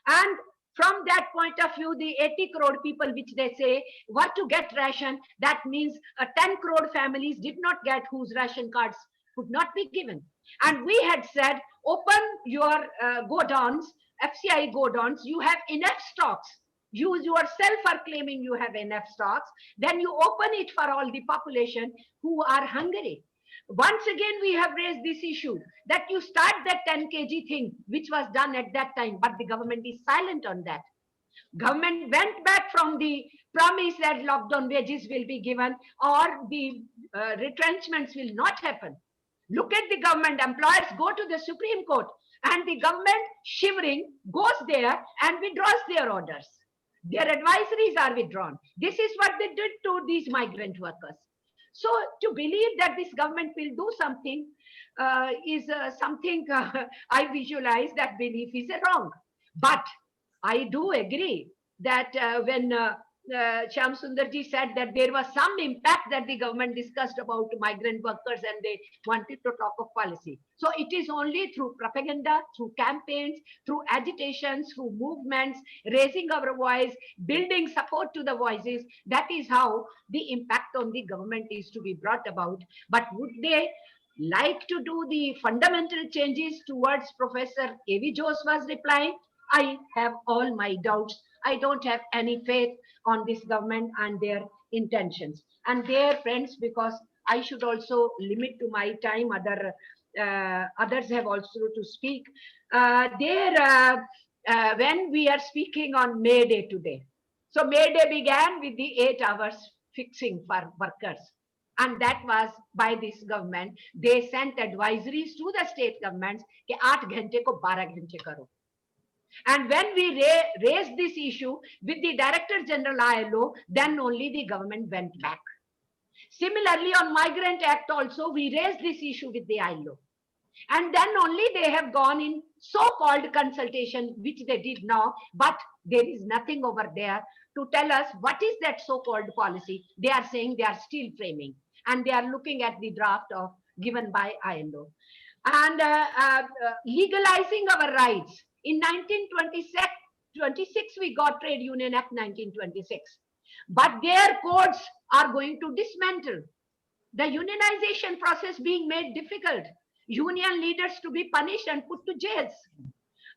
And from that point of view, the 80 crore people which they say were to get ration, that means 10 crore families did not get, whose ration cards could not be given. And we had said, open your godowns, FCI godowns, you have enough stocks. You yourself are claiming you have enough stocks. Then you open it for all the population who are hungry. Once again, we have raised this issue that you start that 10 kg thing, which was done at that time, but the government is silent on that. Government went back from the promise that lockdown wages will be given or the retrenchments will not happen. Look at the government, employers go to the Supreme Court and the government shivering goes there and withdraws their orders. Their advisories are withdrawn. This is what they did to these migrant workers. So to believe that this government will do something is something I visualize that belief is wrong. But I do agree that when Shyam Sundarji said that there was some impact that the government discussed about migrant workers and they wanted to talk of policy. So it is only through propaganda, through campaigns, through agitations, through movements, raising our voice, building support to the voices. That is how the impact on the government is to be brought about. But would they like to do the fundamental changes towards Professor A.V. Jose was replying? I have all my doubts. I don't have any faith on this government and their intentions. And their friends, because I should also limit to my time, others have also to speak. When we are speaking on May Day today, so May Day began with the 8 hours fixing for workers. And that was by this government. They sent advisories to the state governments कि 8 घंटे को 12 घंटे करो. And when we raised this issue with the Director General ILO, then only the government went back. Similarly, on Migrant Act also, we raised this issue with the ILO. And then only they have gone in so-called consultation, which they did now, but there is nothing over there to tell us what is that so-called policy. They are saying they are still framing, and they are looking at the draft of given by ILO. And legalizing our rights. In 1926, we got Trade Union Act 1926. But their codes are going to dismantle. The unionization process being made difficult. Union leaders to be punished and put to jails.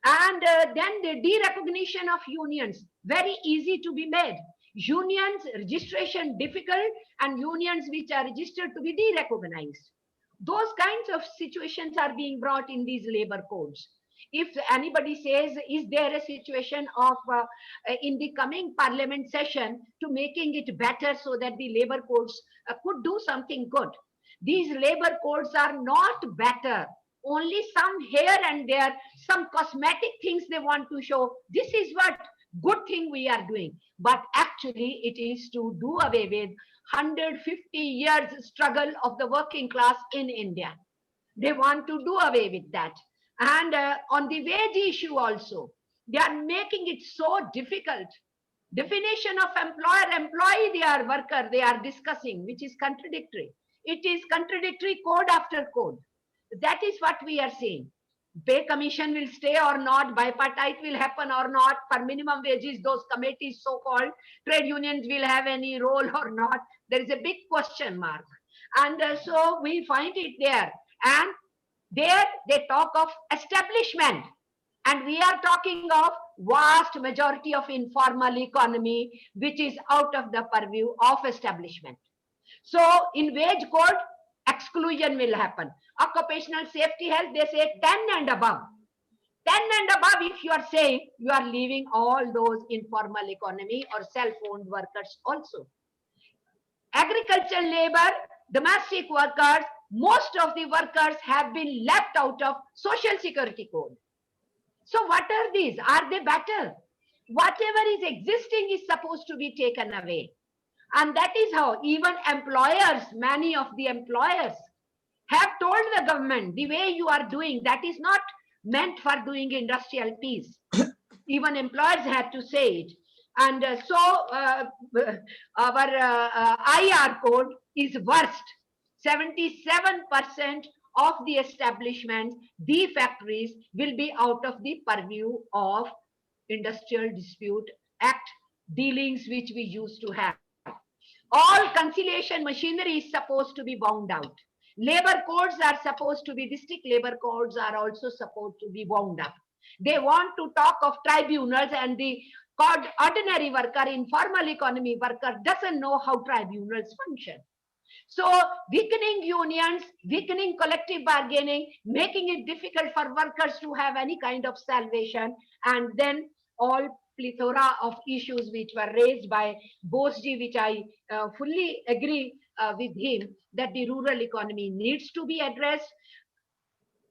And then the derecognition of unions, very easy to be made. Unions registration difficult and unions which are registered to be derecognized. Those kinds of situations are being brought in these labor codes. If anybody says, is there a situation of in the coming parliament session to making it better so that the labor codes could do something good? These labor codes are not better. Only some here and there, some cosmetic things they want to show. This is what good thing we are doing. But actually it is to do away with 150 years struggle of the working class in India. They want to do away with that. And on the wage issue also, they are making it so difficult. Definition of employee, they are worker, they are discussing, which is contradictory. It is contradictory code after code. That is what we are saying. pay commission will stay or not, bipartite will happen or not, for minimum wages, those committees, so-called trade unions will have any role or not. There is a big question mark. And so we find it there. And there they talk of establishment. And we are talking of vast majority of informal economy, which is out of the purview of establishment. So in wage code, exclusion will happen. Occupational safety health, they say 10 and above. 10 and above, if you are saying, you are leaving all those informal economy or self-owned workers also. Agricultural labor, domestic workers, most of the workers have been left out of social security code. So what are these? Are they better? Whatever is existing is supposed to be taken away. And that is how even employers, many of the employers have told the government, the way you are doing, that is not meant for doing industrial peace. Even employers had to say it. And our IR code is worst. 77% of the establishments, the factories will be out of the purview of Industrial Dispute Act dealings which we used to have. All conciliation machinery is supposed to be wound out. Labor codes are supposed to be, district labor codes are also supposed to be wound up. They want to talk of tribunals, and the ordinary worker, informal economy worker doesn't know how tribunals function. So weakening unions, weakening collective bargaining, making it difficult for workers to have any kind of salvation, and then all plethora of issues which were raised by Bosji, which I fully agree with him, that the rural economy needs to be addressed.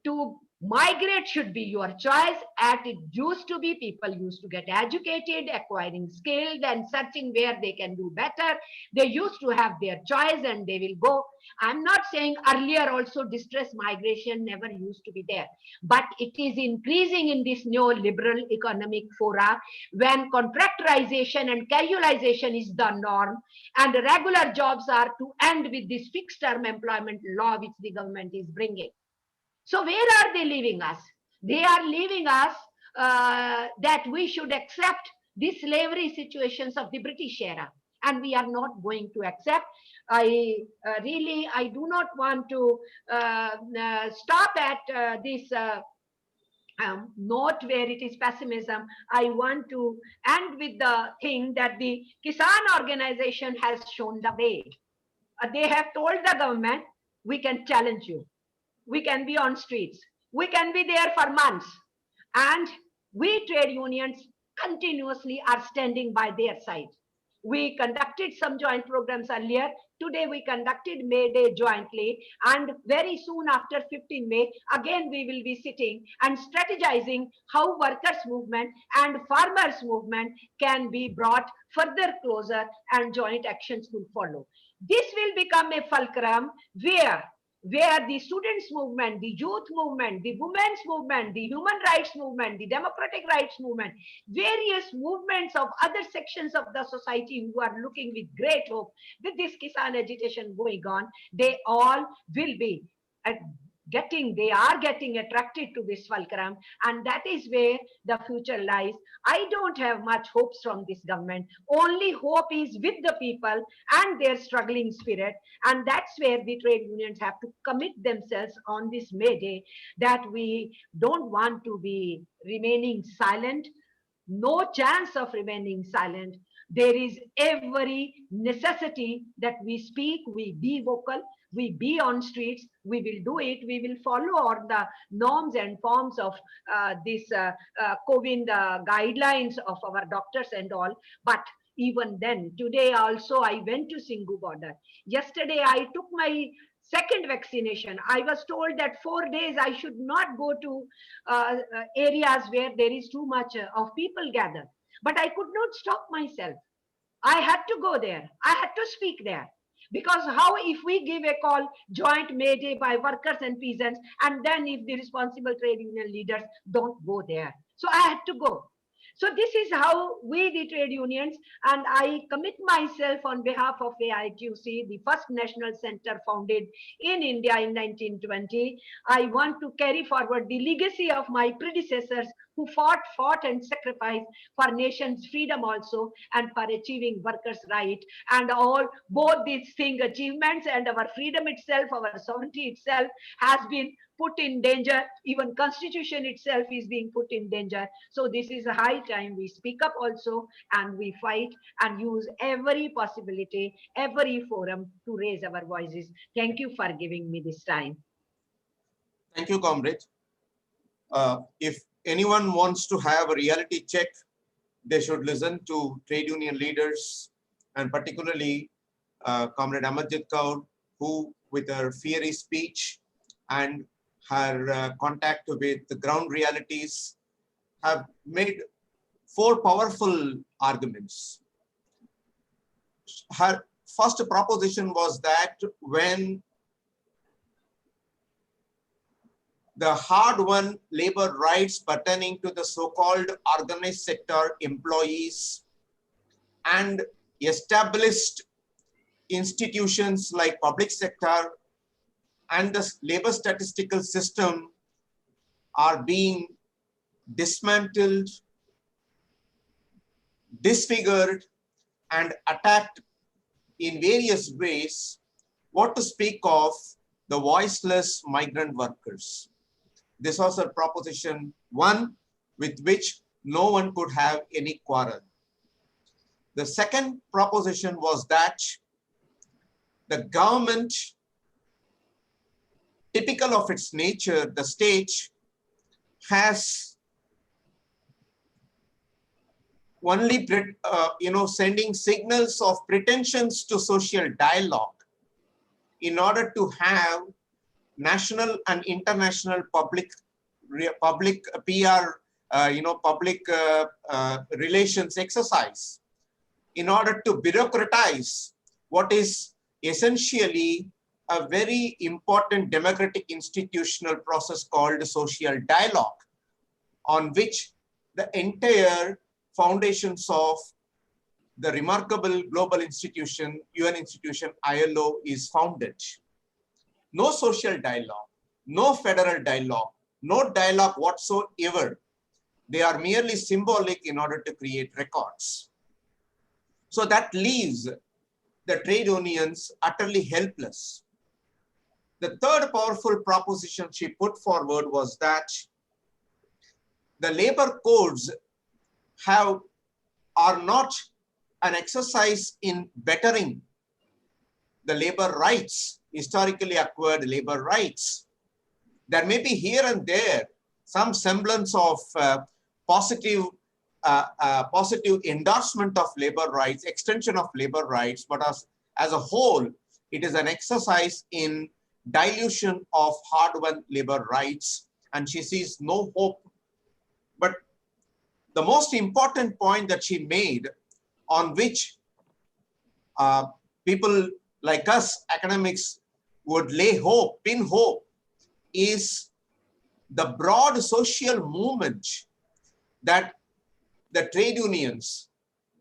To migrate should be your choice. As it used to be, people used to get educated, acquiring skill, then searching where they can do better. They used to have their choice and they will go. I'm not saying earlier also distress migration never used to be there, but it is increasing in this neoliberal economic fora when contractualization and casualization is the norm, and regular jobs are to end with this fixed term employment law which the government is bringing. So where are they leaving us? They are leaving us that we should accept the slavery situations of the British era. And we are not going to accept. I do not want to stop at this note where it is pessimism. I want to end with the thing that the Kisan organization has shown the way. They have told the government, we can challenge you. We can be on streets. We can be there for months. And we trade unions continuously are standing by their side. We conducted some joint programs earlier. Today we conducted May Day jointly. And very soon after 15 May, again we will be sitting and strategizing how workers' movement and farmers' movement can be brought further closer and joint actions will follow. This will become a fulcrum where the students' movement, the youth movement, the women's movement, the human rights movement, the democratic rights movement, various movements of other sections of the society who are looking with great hope with this Kisan agitation going on, they all will be they are getting attracted to this fulcrum, and that is where the future lies. I don't have much hopes from this government. Only hope is with the people and their struggling spirit, and that's where the trade unions have to commit themselves on this May Day, that we don't want to be remaining silent. No chance of remaining silent. There is every necessity that we speak, we be vocal, we be on streets, we will do it, we will follow all the norms and forms of this COVID guidelines of our doctors and all. But even then, today also I went to Singhu border. Yesterday I took my second vaccination. I was told that 4 days I should not go to areas where there is too much of people gathered. But I could not stop myself. I had to go there. I had to speak there. Because how if we give a call, joint May Day by workers and peasants, and then if the responsible trade union leaders don't go there. So I had to go. So this is how we, the trade unions, and I commit myself on behalf of AITUC, the first national center founded in India in 1920. I want to carry forward the legacy of my predecessors who fought and sacrificed for nation's freedom also, and for achieving workers' right, and all both these things, achievements and our freedom itself, our sovereignty itself has been put in danger. Even constitution itself is being put in danger. So this is a high time we speak up also, and we fight and use every possibility, every forum to raise our voices. Thank you for giving me this time. Thank you, comrade. If anyone wants to have a reality check, they should listen to trade union leaders, and particularly Comrade Amarjeet Kaur, who with her fiery speech and her contact with the ground realities have made 4 powerful arguments. Her first proposition was that when the hard-won labor rights pertaining to the so-called organized sector employees and established institutions like public sector and the labor statistical system are being dismantled, disfigured, and attacked in various ways, what to speak of the voiceless migrant workers. This was a proposition 1 with which no one could have any quarrel. The second proposition was that the government, typical of its nature, the state, has only sending signals of pretensions to social dialogue in order to have national and international public PR, public relations exercise, in order to bureaucratize what is essentially a very important democratic institutional process called social dialogue, on which the entire foundations of the remarkable global institution, UN institution, ILO, is founded. No social dialogue, no federal dialogue, no dialogue whatsoever. They are merely symbolic in order to create records. So that leaves the trade unions utterly helpless. The third powerful proposition she put forward was that the labor codes are not an exercise in bettering the labor rights, historically acquired labor rights. There may be here and there some semblance of positive endorsement of labor rights, extension of labor rights, but as a whole, it is an exercise in dilution of hard-won labor rights, and she sees no hope. But the most important point that she made, on which people like us, academics, would lay hope, pin hope, is the broad social movement that the trade unions,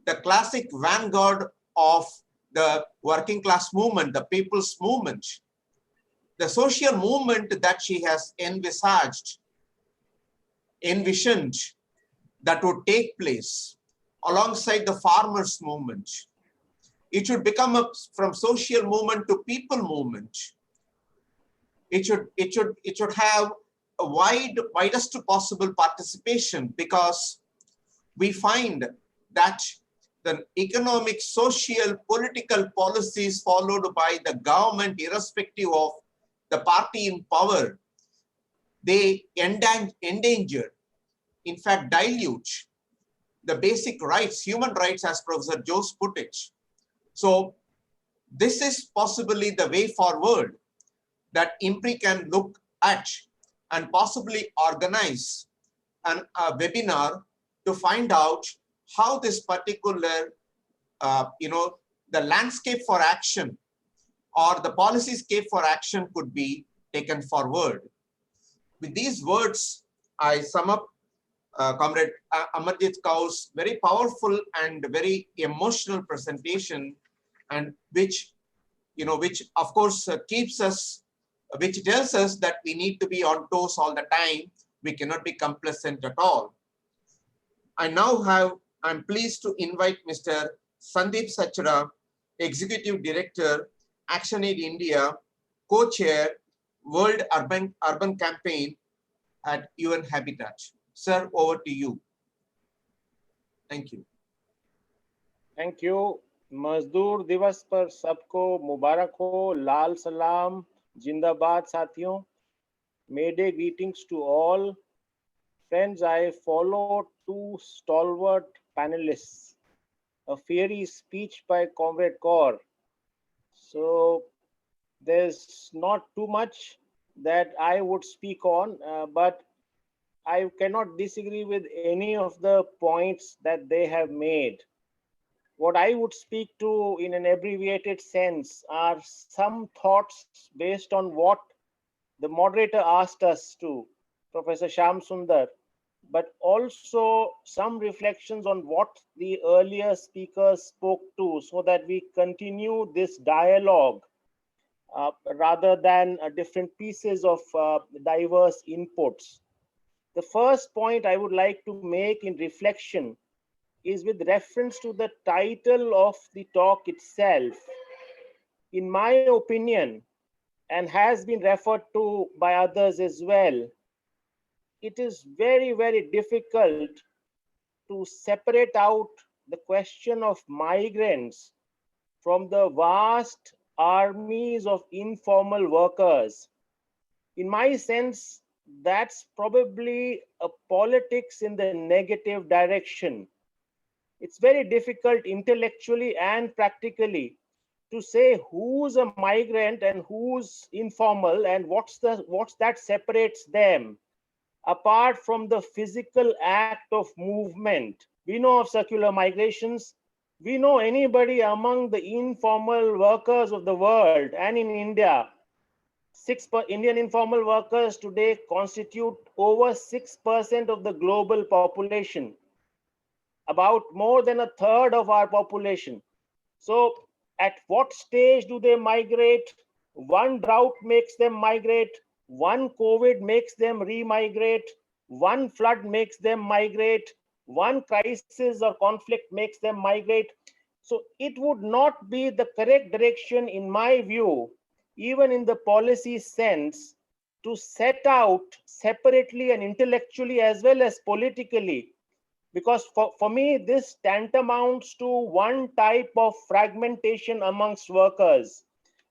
the classic vanguard of the working class movement, the people's movement, the social movement that she has envisioned that would take place alongside the farmers' movement. It should become from social movement to people movement. It should have a widest possible participation, because we find that the economic, social, political policies followed by the government, irrespective of the party in power, they endanger, in fact dilute, the basic rights, human rights, as Professor Jose put it. So this is possibly the way forward that IMPRI can look at, and possibly organize a webinar to find out how this particular, the landscape for action or the policy scape for action could be taken forward. With these words, I sum up Comrade Amarjeet Kaur's very powerful and very emotional presentation, and which, which of course keeps us, which tells us that we need to be on toes all the time. We cannot be complacent at all. I'm pleased to invite Mr. Sandeep Chachra, Executive Director, ActionAid India, Co-Chair, World Urban Campaign at UN Habitat. Sir, over to you. Thank you. Thank you. मजदूर दिवस पर सबको मुबारक हो, लाल सलाम, जिंदाबाद साथियों. May Day greetings to all. Friends, I follow two stalwart panelists, a fiery speech by Comrade Kaur. So there's not too much that I would speak on, but I cannot disagree with any of the points that they have made. What I would speak to in an abbreviated sense are some thoughts based on what the moderator asked us to, Professor Shyam Sundar, but also some reflections on what the earlier speakers spoke to, so that we continue this dialogue rather than different pieces of diverse inputs. The first point I would like to make in reflection is with reference to the title of the talk itself. In my opinion, and has been referred to by others as well, it is very, very difficult to separate out the question of migrants from the vast armies of informal workers. In my sense, that's probably a politics in the negative direction. It's very difficult intellectually and practically to say who's a migrant and who's informal and what's that separates them apart from the physical act of movement. We know of circular migrations. We know anybody among the informal workers of the world, and in India, Indian informal workers today constitute over 6% of the global population, about more than a third of our population. So at what stage do they migrate? One drought makes them migrate. One COVID makes them re-migrate. One flood makes them migrate. One crisis or conflict makes them migrate. So it would not be the correct direction, in my view, even in the policy sense, to set out separately and intellectually as well as politically, because for me, this tantamounts to one type of fragmentation amongst workers.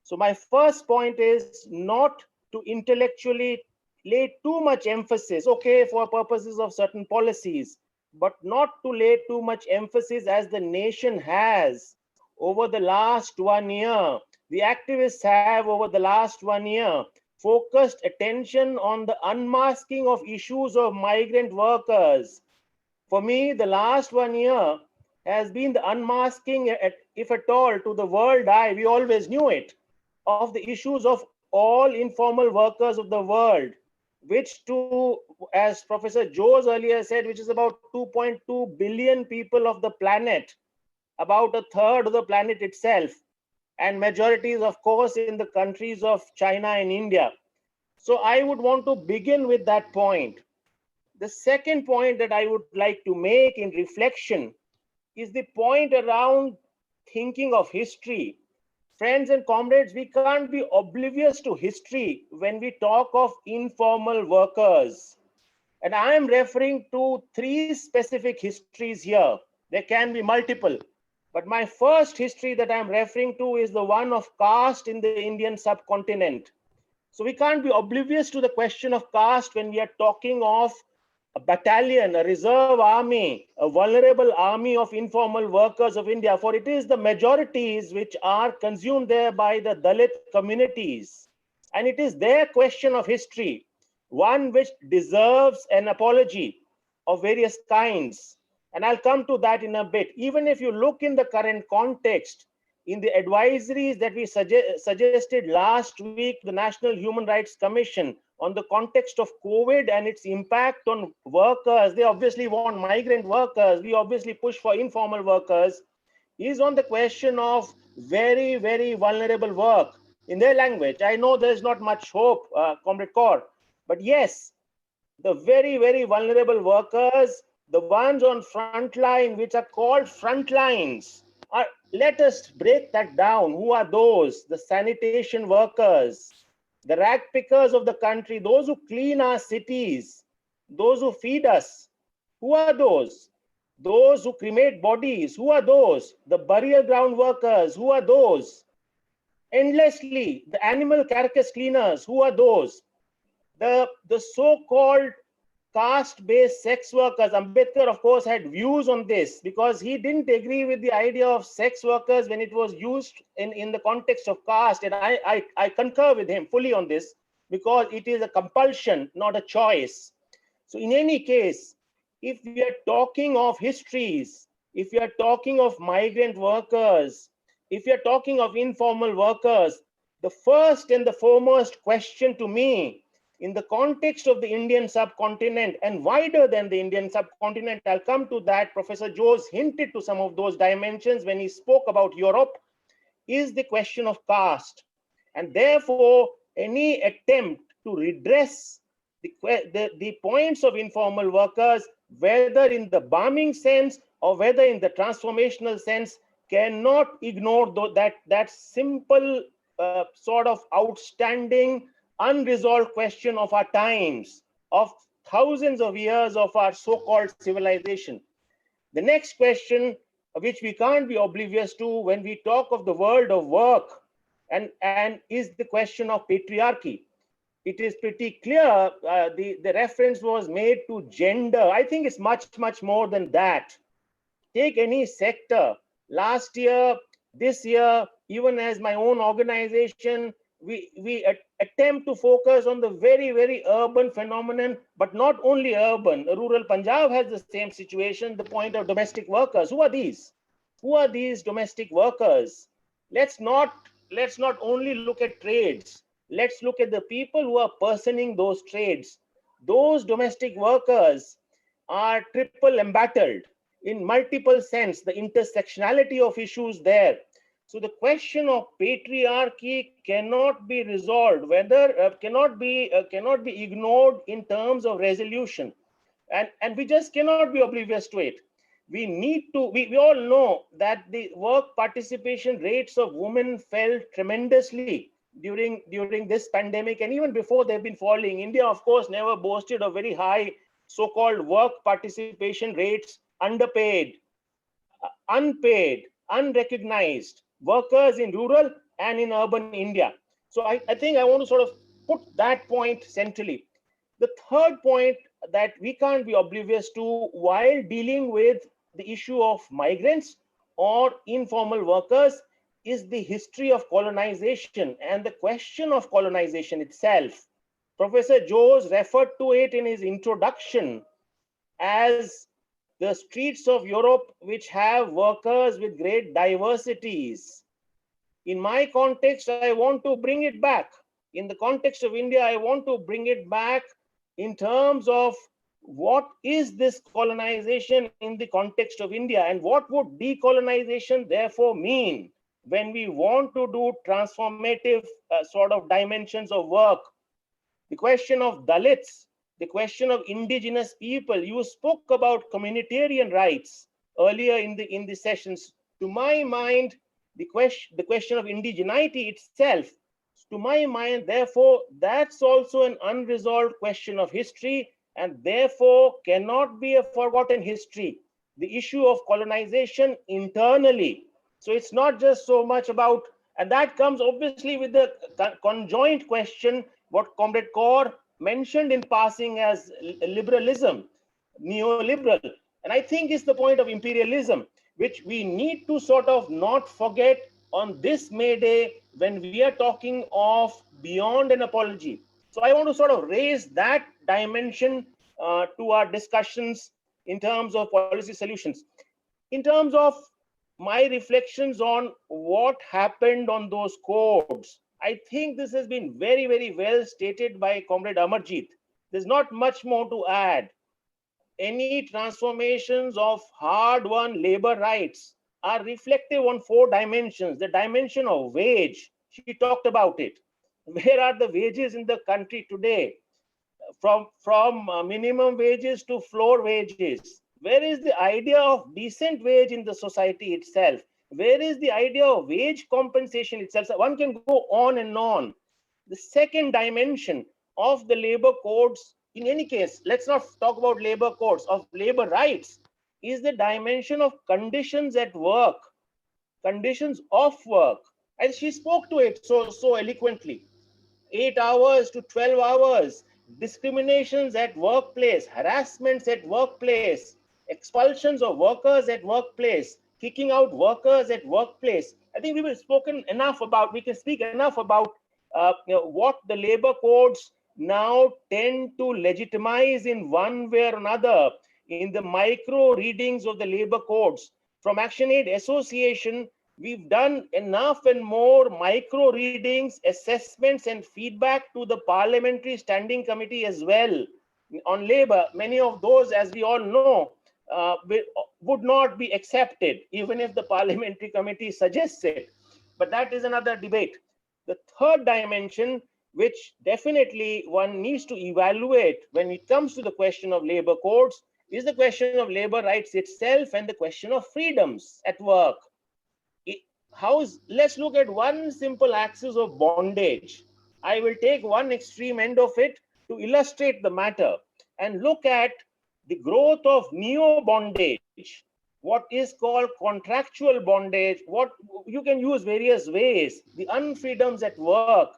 So my first point is not to intellectually lay too much emphasis, okay, for purposes of certain policies, but not to lay too much emphasis as the nation has over the last 1 year. The activists have over the last 1 year focused attention on the unmasking of issues of migrant workers. For me, the last 1 year has been the unmasking, if at all, to the world eye, we always knew it, of the issues of all informal workers of the world, which to, as Professor Jose earlier said, which is about 2.2 billion people of the planet, about a third of the planet itself, and majorities, of course, in the countries of China and India. So I would want to begin with that point. The second point that I would like to make in reflection is the point around thinking of history. Friends and comrades, we can't be oblivious to history when we talk of informal workers. And I am referring to 3 specific histories here. There can be multiple. But my first history that I'm referring to is the one of caste in the Indian subcontinent. So we can't be oblivious to the question of caste when we are talking of a battalion, a reserve army, a vulnerable army of informal workers of India, for it is the majorities which are consumed there by the Dalit communities. And it is their question of history, one which deserves an apology of various kinds. And I'll come to that in a bit. Even if you look in the current context, in the advisories that we suggested last week, the National Human Rights Commission on the context of COVID and its impact on workers. They obviously want migrant workers. We obviously push for informal workers. Is on the question of very, very vulnerable work in their language. I know there's not much hope, Comrade Kaur, but yes, the very, very vulnerable workers, the ones on front line, which are called front lines, let us break that down. Who are those? The sanitation workers, the rag pickers of the country, those who clean our cities, those who feed us. Who are those? Those who cremate bodies. Who are those? The burial ground workers. Who are those? Endlessly, the animal carcass cleaners. Who are those? The so-called caste-based sex workers. Ambedkar, of course, had views on this because he didn't agree with the idea of sex workers when it was used in the context of caste. And I concur with him fully on this because it is a compulsion, not a choice. So in any case, if we are talking of histories, if we are talking of migrant workers, if we are talking of informal workers, the first and the foremost question to me in the context of the Indian subcontinent and wider than the Indian subcontinent, I'll come to that. Professor Jose hinted to some of those dimensions when he spoke about Europe, is the question of caste. And therefore, any attempt to redress the points of informal workers, whether in the balming sense or whether in the transformational sense, cannot ignore that simple sort of outstanding, unresolved question of our times, of thousands of years of our so-called civilization. The next question, which we can't be oblivious to when we talk of the world of work, and is the question of patriarchy. It is pretty clear, the reference was made to gender. I think it's much, much more than that. Take any sector. Last year, this year, even as my own organization, we attempt to focus on the very, very urban phenomenon, but not only urban. Rural Punjab has the same situation, the point of domestic workers. Who are these? Who are these domestic workers? Let's not only look at trades. Let's look at the people who are personing those trades. Those domestic workers are triple embattled in multiple sense, the intersectionality of issues there. So the question of patriarchy cannot be resolved, cannot be ignored in terms of resolution, and we just cannot be oblivious to it. We need to. We all know that the work participation rates of women fell tremendously during this pandemic, and even before they've been falling. India, of course, never boasted of very high so-called work participation rates. Underpaid, unpaid, unrecognized workers in rural and in urban India. So I think I want to sort of put that point centrally. The third point that we can't be oblivious to while dealing with the issue of migrants or informal workers is the history of colonization and the question of colonization itself. Professor Jose referred to it in his introduction as the streets of Europe, which have workers with great diversities. In my context, I want to bring it back. In the context of India, I want to bring it back in terms of what is this colonization in the context of India, and what would decolonization therefore mean when we want to do transformative sort of dimensions of work. The question of Dalits, the question of indigenous people. You spoke about communitarian rights earlier in the sessions. To my mind, the question of indigeneity itself, to my mind, therefore, that's also an unresolved question of history, and therefore cannot be a forgotten history. The issue of colonization internally. So it's not just so much about, and that comes obviously with the conjoint question, what Comrade Kaur mentioned in passing as liberalism, neoliberal. And I think is the point of imperialism, which we need to sort of not forget on this May Day when we are talking of beyond an apology. So I want to sort of raise that dimension to our discussions in terms of policy solutions. In terms of my reflections on what happened on those codes, I think this has been very, very well stated by Comrade Amarjeet. There's not much more to add. Any transformations of hard-won labor rights are reflective on 4 dimensions. The dimension of wage, she talked about it. Where are the wages in the country today? From minimum wages to floor wages. Where is the idea of decent wage in the society itself? Where is the idea of wage compensation itself? So one can go on and on. The second dimension of the labor codes, in any case, let's not talk about labor codes, of labor rights, is the dimension of conditions at work, conditions of work. And she spoke to it so eloquently. 8 hours to 12 hours, discriminations at workplace, harassments at workplace, expulsions of workers at workplace, kicking out workers at workplace. I think we can speak enough about what the labor codes now tend to legitimize in one way or another in the micro readings of the labor codes. From ActionAid Association, we've done enough and more micro readings, assessments, and feedback to the Parliamentary Standing Committee as well on labor. Many of those, as we all know, would not be accepted, even if the Parliamentary Committee suggests it. But that is another debate. The third dimension, which definitely one needs to evaluate when it comes to the question of labor codes, is the question of labor rights itself and the question of freedoms at work. Let's look at one simple axis of bondage. I will take one extreme end of it to illustrate the matter and look at the growth of neo-bondage, what is called contractual bondage, what you can use various ways, the unfreedoms at work.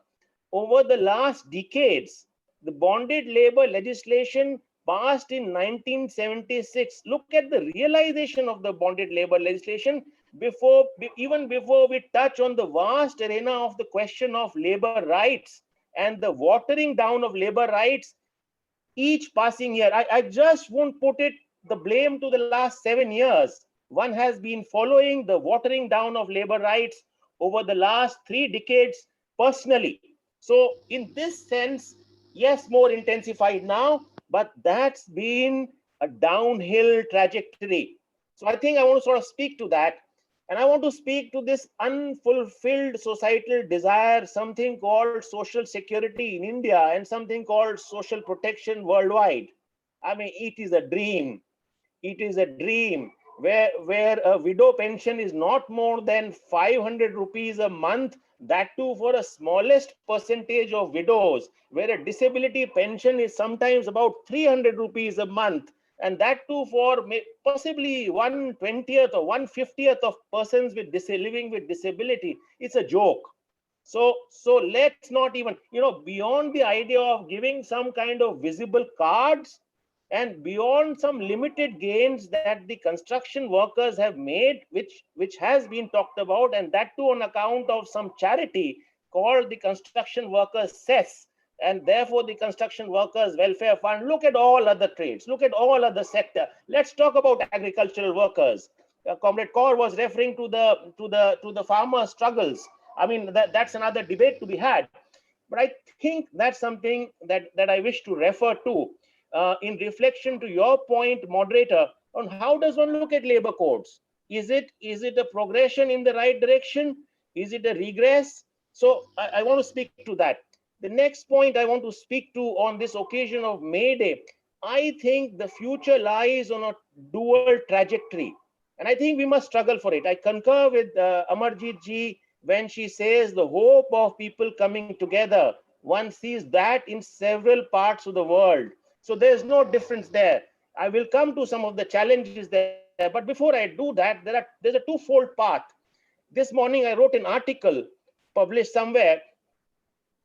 Over the last decades, the bonded labor legislation passed in 1976. Look at the realization of the bonded labor legislation even before we touch on the vast arena of the question of labor rights and the watering down of labor rights each passing year. I just won't put the blame to the last 7 years. One has been following the watering down of labor rights over the last 3 decades personally. So in this sense, yes, more intensified now, but that's been a downhill trajectory. So I think I want to sort of speak to that. And I want to speak to this unfulfilled societal desire, something called social security in India and something called social protection worldwide. I mean, it is a dream. It is a dream where a widow pension is not more than 500 rupees a month, that too for a smallest percentage of widows, where a disability pension is sometimes about 300 rupees a month, and that too for possibly 1/20th or 1/50th of persons living with disability. It's a joke. So let's not even, beyond the idea of giving some kind of visible cards and beyond some limited gains that the construction workers have made, which has been talked about, and that too on account of some charity called the Construction Workers Cess, and therefore the Construction Workers Welfare Fund. Look at all other trades, look at all other sector. Let's talk about agricultural workers. Comrade Kaur was referring to the farmer struggles. I mean, that's another debate to be had. But I think that's something that I wish to refer to in reflection to your point, moderator, on how does one look at labor codes? Is it a progression in the right direction? Is it a regress? So I want to speak to that. The next point I want to speak to on this occasion of May Day, I think the future lies on a dual trajectory. And I think we must struggle for it. I concur with Amarjeet ji when she says the hope of people coming together. One sees that in several parts of the world. So there's no difference there. I will come to some of the challenges there. But before I do that, there's a twofold path. This morning, I wrote an article published somewhere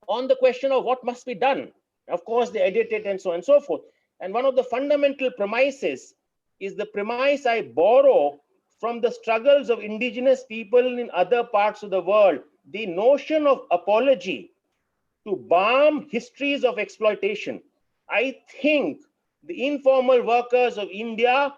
on the question of what must be done. Of course, they edited and so on and so forth. And one of the fundamental premises is the premise I borrow from the struggles of indigenous people in other parts of the world. The notion of apology to balm histories of exploitation. I think the informal workers of India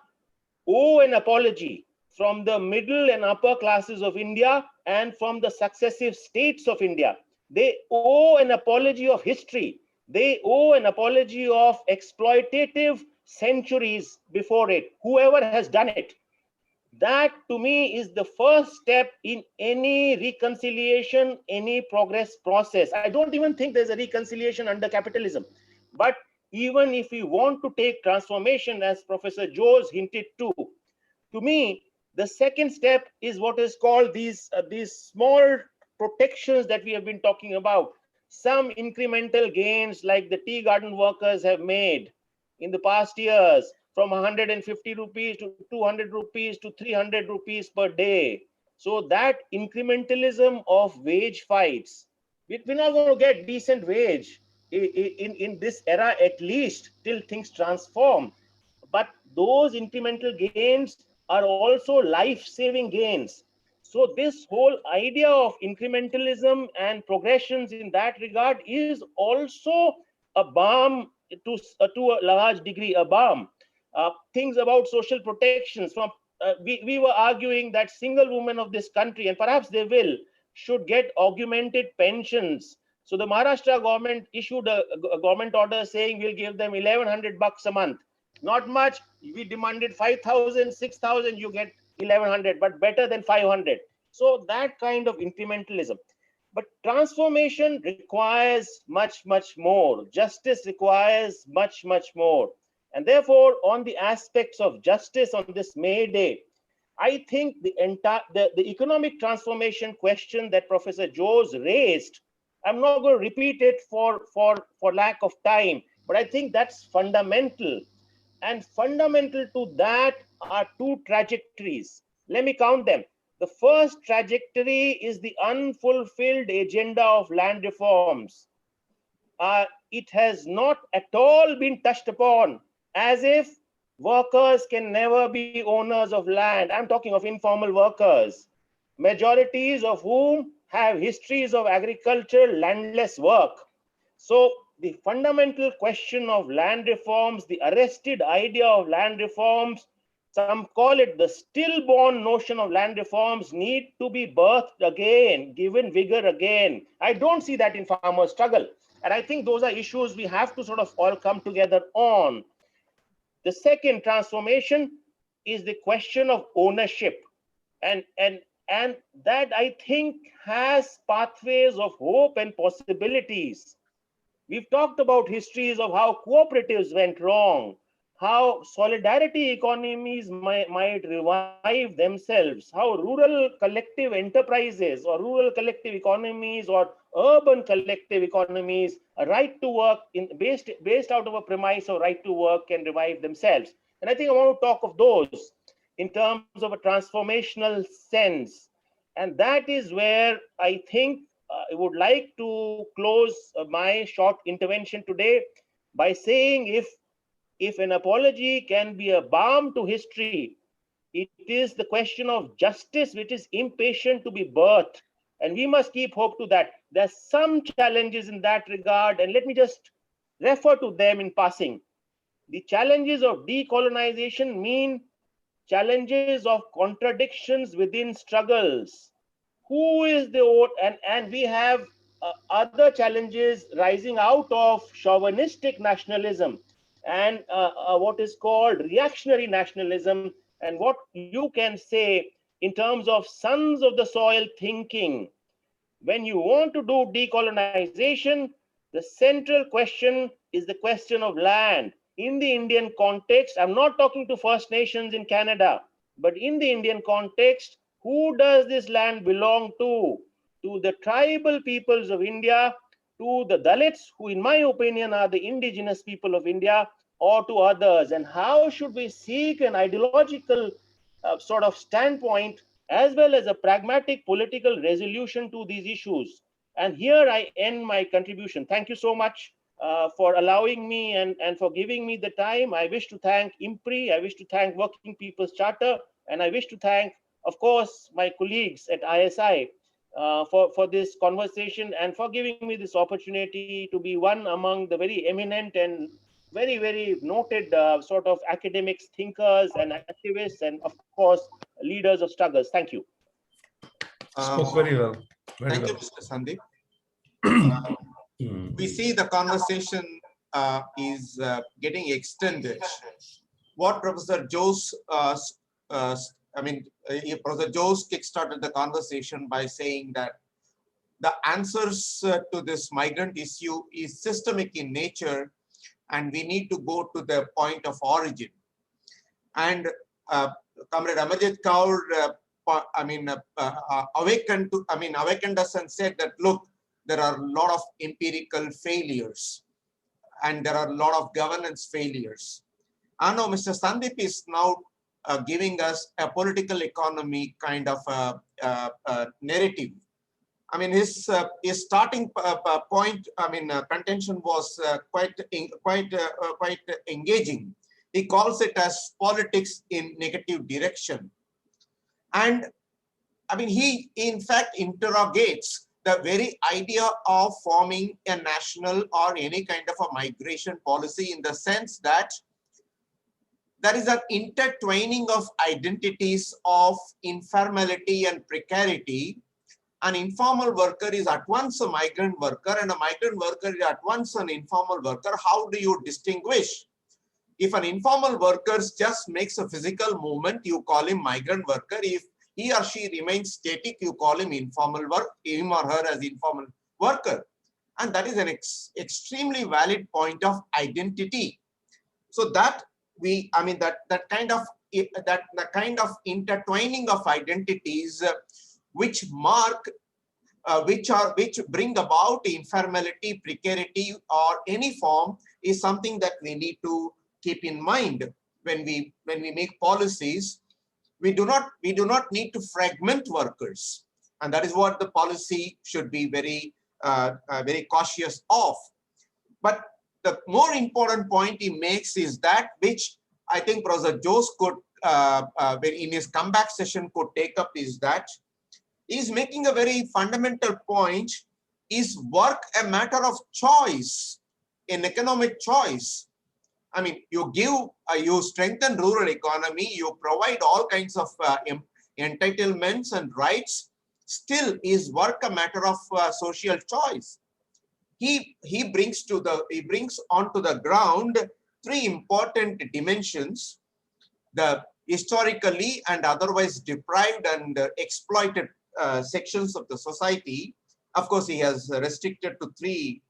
owe an apology from the middle and upper classes of India and from the successive states of India. They owe an apology of history. They owe an apology of exploitative centuries before it, whoever has done it. That to me is the first step in any reconciliation, any progress process. I don't even think there's a reconciliation under capitalism. But even if we want to take transformation, as Professor Joes hinted to me, the second step is what is called these small protections that we have been talking about. Some incremental gains like the tea garden workers have made in the past years, from 150 rupees to 200 rupees to 300 rupees per day. So that incrementalism of wage fights, we're not going to get decent wage in this era, at least till things transform. But those incremental gains are also life-saving gains. So this whole idea of incrementalism and progressions in that regard is also a balm to a large degree, a balm. Things about social protections. We were arguing that single women of this country, and perhaps they will, should get augmented pensions. So the Maharashtra government issued a government order saying we'll give them 1,100 bucks a month. Not much. We demanded 5,000, 6,000, you get 1,100, but better than 500. So that kind of incrementalism. But transformation requires much, much more. Justice requires much, much more. And therefore, on the aspects of justice on this May Day, I think the economic transformation question that Professor Joes raised, I'm not going to repeat it for lack of time, but I think that's fundamental. And fundamental to that are two trajectories. Let me count them. The first trajectory is the unfulfilled agenda of land reforms. It has not at all been touched upon, as if workers can never be owners of land. I'm talking of informal workers, majorities of whom have histories of agricultural landless work. So the fundamental question of land reforms, the arrested idea of land reforms, some call it the stillborn notion of land reforms, need to be birthed again, given vigor again. I don't see that in farmer struggle. And I think those are issues we have to sort of all come together on. The second transformation is the question of ownership. And that I think has pathways of hope and possibilities. We've talked about histories of how cooperatives went wrong, how solidarity economies might revive themselves, how rural collective enterprises or rural collective economies or urban collective economies, a right to work based out of a premise of right to work can revive themselves. And I think I want to talk of those in terms of a transformational sense. And that is where I think I would like to close my short intervention today by saying if an apology can be a balm to history, it is the question of justice which is impatient to be birthed. And we must keep hope to that. There's some challenges in that regard, and let me just refer to them in passing. The challenges of decolonization mean challenges of contradictions within struggles. Who is the and we have other challenges rising out of chauvinistic nationalism and what is called reactionary nationalism, and what you can say in terms of sons of the soil thinking. When you want to do decolonization, the central question is the question of land. In the Indian context, I'm not talking to First Nations in Canada, but in the Indian context, who does this land belong to? To the tribal peoples of India, to the Dalits, who in my opinion are the indigenous people of India, or to others? And how should we seek an ideological sort of standpoint as well as a pragmatic political resolution to these issues? And here I end my contribution. Thank you so much for allowing me and for giving me the time. I wish to thank IMPRI, I wish to thank Working People's Charter, and I wish to thank, of course, my colleagues at ISI for this conversation and for giving me this opportunity to be one among the very eminent and very, very noted sort of academics, thinkers, and activists, and of course, leaders of struggles. Thank you. Spoke very well. Very Thank you, well. Mr. Sandeep. we see the conversation is getting extended. What Professor Jose, Professor Jose kickstarted the conversation by saying that the answers to this migrant issue is systemic in nature, and we need to go to the point of origin. And Comrade Amarjeet Kaur, awakened us and said that, look, there are a lot of empirical failures and there are a lot of governance failures. I know Mr. Sandeep is now giving us a political economy kind of narrative. I mean, his starting point, contention was quite engaging. He calls it as politics in negative direction. And I mean, he in fact interrogates the very idea of forming a national or any kind of a migration policy, in the sense that there is an intertwining of identities of informality and precarity. An informal worker is at once a migrant worker, and a migrant worker is at once an informal worker. How do you distinguish? If an informal worker just makes a physical movement, you call him migrant worker. If he or she remains static, you call him informal work, him or her as informal worker. And that is an extremely valid point of identity. So that the kind of intertwining of identities which bring about informality, precarity, or any form, is something that we need to keep in mind when we make policies. We do not need to fragment workers, and that is what the policy should be very cautious of. But the more important point he makes is that, which I think Professor Jose could, in his comeback session, could take up, is that he's making a very fundamental point. Is work a matter of choice, an economic choice? I mean, you strengthen rural economy, you provide all kinds of entitlements and rights. Still, is work a matter of social choice? He brings onto the ground three important dimensions: the historically and otherwise deprived and exploited sections of the society. Of course, he has restricted to three.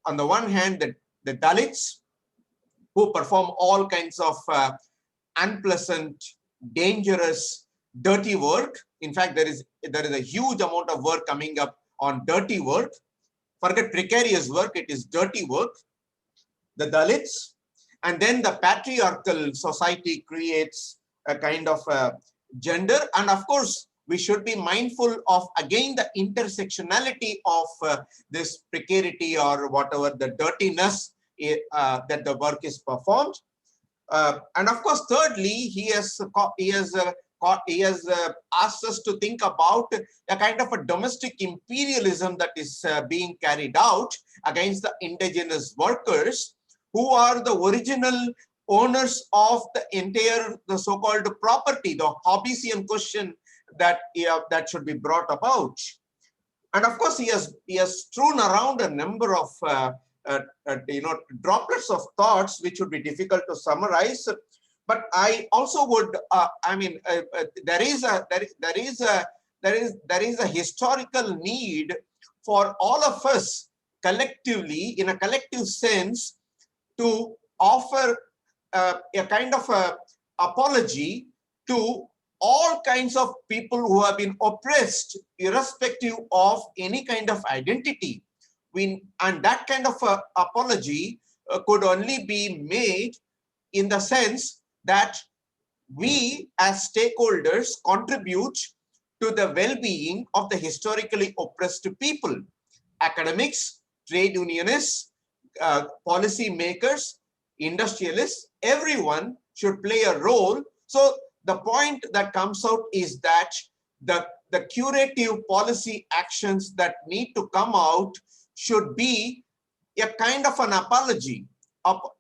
On the one hand, the Dalits, who perform all kinds of unpleasant, dangerous, dirty work. In fact, there is a huge amount of work coming up on dirty work. Forget precarious work, it is dirty work. The Dalits, and then the patriarchal society creates a kind of gender. And of course, we should be mindful of, again, the intersectionality of this precarity or whatever, the dirtiness that the work is performed. And of course, thirdly, he has asked us to think about a kind of a domestic imperialism that is being carried out against the indigenous workers, who are the original owners of the entire, the so-called property, the Hobbesian question that should be brought about. And of course, he has strewn around a number of droplets of thoughts which would be difficult to summarize. But I also would, there is a historical need for all of us collectively, in a collective sense, to offer a kind of a apology to all kinds of people who have been oppressed, irrespective of any kind of identity. And that kind of apology could only be made in the sense that we as stakeholders contribute to the well-being of the historically oppressed people. Academics, trade unionists, policy makers, industrialists, everyone should play a role. So the point that comes out is that the curative policy actions that need to come out should be a kind of an apology.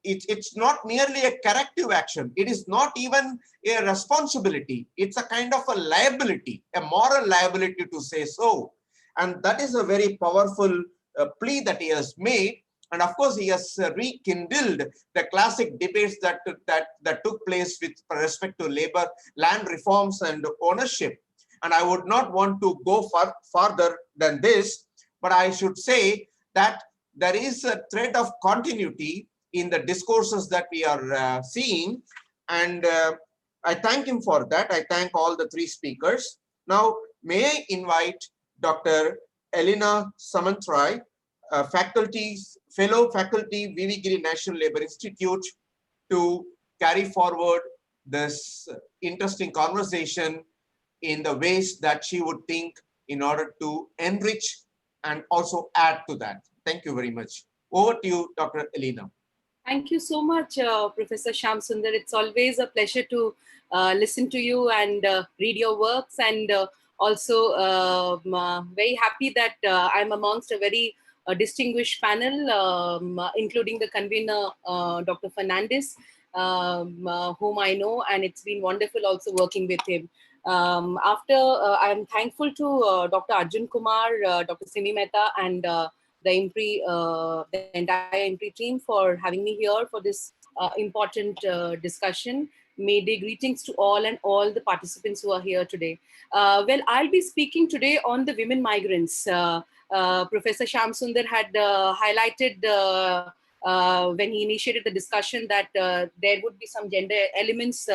It's not merely a corrective action. It is not even a responsibility. It's a kind of a liability, a moral liability to say so. And that is a very powerful plea that he has made. And of course, he has rekindled the classic debates that took place with respect to labor, land reforms and ownership. And I would not want to go farther than this, but I should say that there is a thread of continuity in the discourses that we are seeing. And I thank him for that. I thank all the three speakers. Now, may I invite Dr. Elina Samantrai, fellow faculty, Vivigiri National Labour Institute, to carry forward this interesting conversation in the ways that she would think in order to enrich and also add to that. Thank you very much. Over to you, Dr. Elina. Thank you so much, Professor Shyam Sundar. It's always a pleasure to listen to you and read your works, and also very happy that I'm amongst a very distinguished panel, including the convener, Dr. Fernandes, whom I know, and it's been wonderful also working with him. I'm thankful to Dr. Arjun Kumar, Dr. Simi Mehta, and the IMPRI, the entire IMPRI team for having me here for this important discussion. May Day greetings to all and all the participants who are here today. Well, I'll be speaking today on the women migrants. Professor Shyam Sundar had highlighted when he initiated the discussion that there would be some gender elements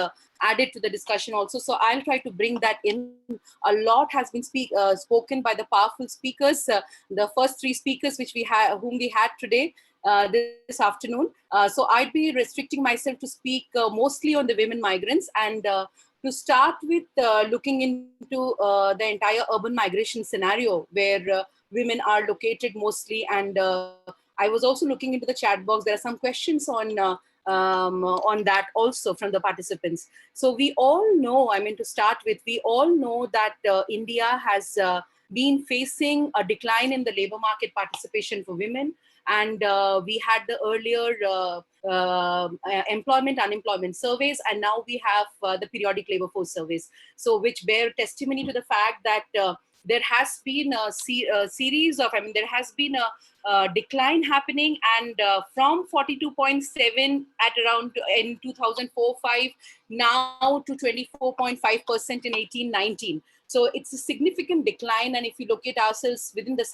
added to the discussion also. So I'll try to bring that in. A lot has been spoken by the powerful speakers, the first three speakers whom we had today, this afternoon. So I'd be restricting myself to speak mostly on the women migrants, and to start with looking into the entire urban migration scenario where women are located mostly. And I was also looking into the chat box. There are some questions on that also from the participants. So we all know, to start with, we all know that India has been facing a decline in the labor market participation for women. And we had the earlier employment-unemployment surveys, and now we have the periodic labor force surveys. So which bear testimony to the fact that there has been a series of, there has been a decline happening, and from 42.7 at around in 2004-5 now to 24.5% in 18-19. So it's a significant decline, and if you look at ourselves within the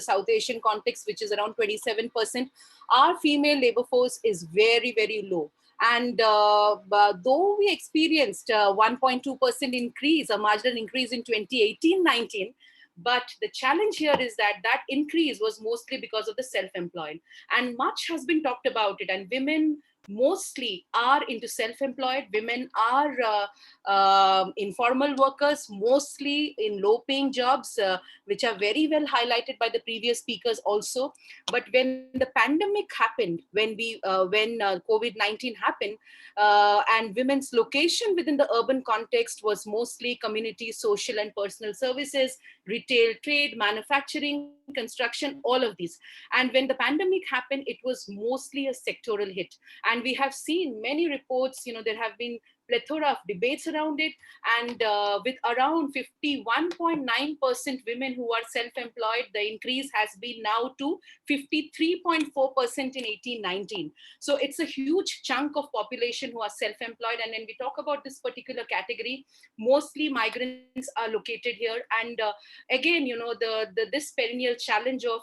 South Asian context, which is around 27%, our female labor force is very, very low. And though we experienced 1.2% increase, a marginal increase in 2018-19, but the challenge here is that that increase was mostly because of the self-employed. And much has been talked about it, and women mostly are into self-employed. Women are informal workers, mostly in low-paying jobs, which are very well highlighted by the previous speakers also. But when the pandemic happened, when COVID-19 happened, and women's location within the urban context was mostly community, social and personal services, retail, trade, manufacturing, construction, all of these. And when the pandemic happened, it was mostly a sectoral hit. And we have seen many reports, there have been plethora of debates around it, and with around 51.9% women who are self-employed, the increase has been now to 53.4% in 18-19. So it's a huge chunk of population who are self-employed. And when we talk about this particular category, mostly migrants are located here. And again, this perennial challenge of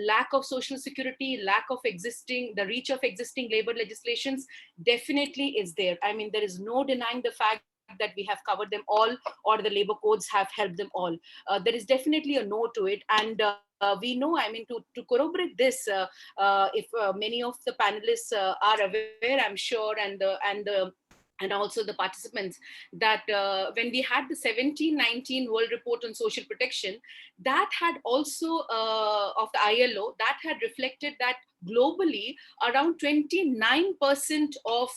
lack of social security, lack of the reach of existing labor legislations definitely is there. There is no denying the fact that we have covered them all, or the labor codes have helped them all. There is definitely a no to it. And we know, to corroborate this, if many of the panelists are aware, I'm sure, and also the participants, that when we had the 17-19 World Report on Social Protection, that had also, of the ILO, that had reflected that globally, around 29% of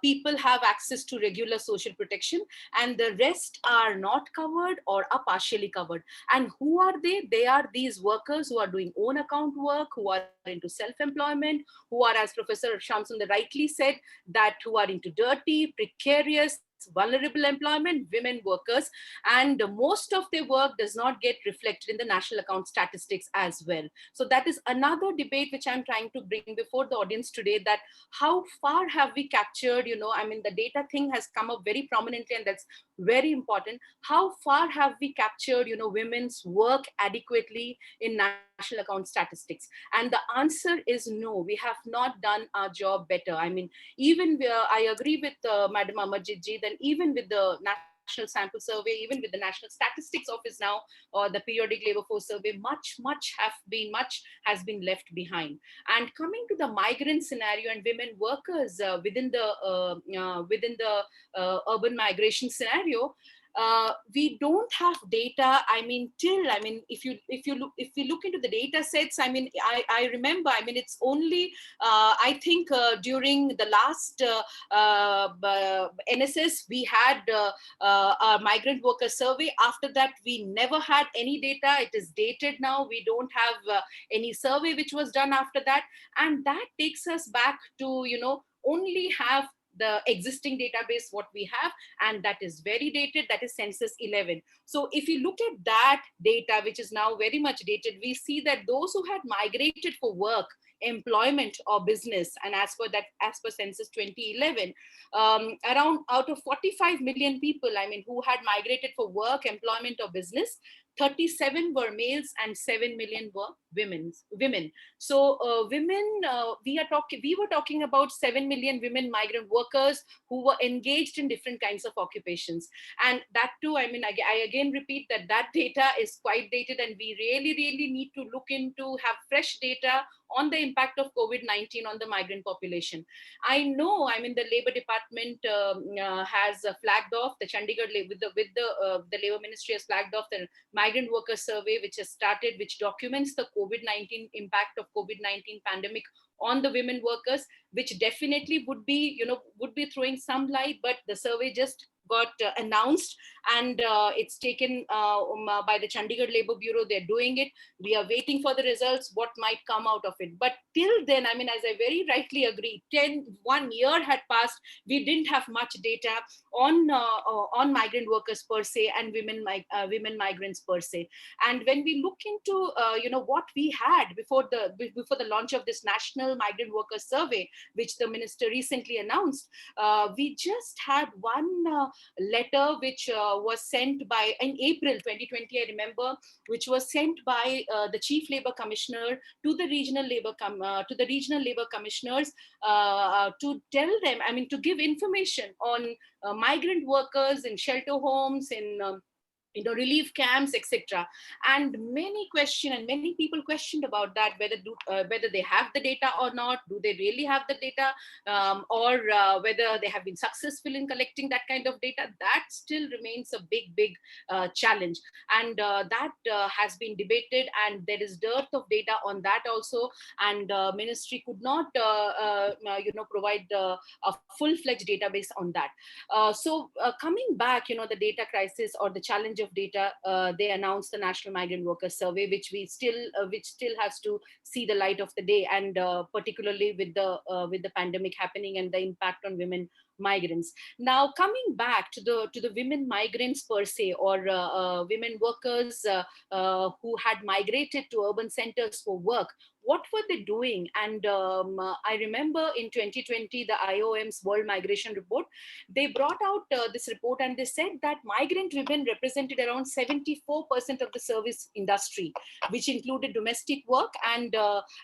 people have access to regular social protection, and the rest are not covered or are partially covered. And who are they? They are these workers who are doing own account work, who are into self-employment, who are, as Professor Shyam Sundar rightly said, that who are into dirty, precarious, vulnerable employment, women workers, and most of their work does not get reflected in the national account statistics as well. So that is another debate which I'm trying to bring before the audience today, that how far have we captured, I mean, the data thing has come up very prominently, and that's very important. How far have we captured, women's work adequately in national account statistics? And the answer is no, we have not done our job better. I mean, even I agree with Madam Amarjeet ji, then even with the National Sample Survey, even with the National Statistics Office now, or the Periodic Labor Force Survey, much has been left behind. And coming to the migrant scenario and women workers within the urban migration scenario, we don't have data. I mean, if we look into the data sets, I mean, I remember, I mean, it's only I think during the last NSS we had a migrant worker survey. After that, we never had any data. It is dated now. We don't have any survey which was done after that, and that takes us back to only have the existing database what we have, and that is very dated, that is census 11. So if you look at that data, which is now very much dated, we see that those who had migrated for work, employment or business, and as per census 2011, around out of 45 million people, I mean, who had migrated for work, employment or business, 37 were males and 7 million were women. So we were talking about 7 million women migrant workers who were engaged in different kinds of occupations. And that too, I mean, I again repeat that data is quite dated, and we really need to look into, have fresh data on the impact of COVID-19 on the migrant population. I know, I mean, the Labour Department has flagged off the Chandigarh the Labour Ministry has flagged off the migrant worker survey, which has started, which documents the COVID-19 impact of COVID-19 pandemic on the women workers, which definitely would be throwing some light. But the survey just got announced, and it's taken by the Chandigarh Labour Bureau. They're doing it. We are waiting for the results, what might come out of it. But till then, I mean, as I very rightly agree, 1 year had passed. We didn't have much data on migrant workers per se, and women migrants per se. And when we look into what we had before the launch of this National Migrant Workers Survey, which the minister recently announced, we just had one letter which was sent by, in April 2020, I remember, which was sent by the Chief Labour Commissioner to the regional labour commissioners to tell them, I mean, to give information on migrant workers in shelter homes, in relief camps, etc. And many people questioned about that, whether they have the data or not. Do they really have the data, or whether they have been successful in collecting that kind of data? That still remains a big challenge, and that has been debated, and there is dearth of data on that also, and ministry could not provide a full-fledged database on that. So coming back, the data crisis or the challenge of data, they announced the National Migrant Workers Survey, which still has to see the light of the day, and particularly with the pandemic happening and the impact on women migrants. Now, coming back to the women migrants per se, or women workers who had migrated to urban centers for work, what were they doing? And I remember in 2020, the IOM's World Migration Report, they brought out this report, and they said that migrant women represented around 74% of the service industry, which included domestic work, and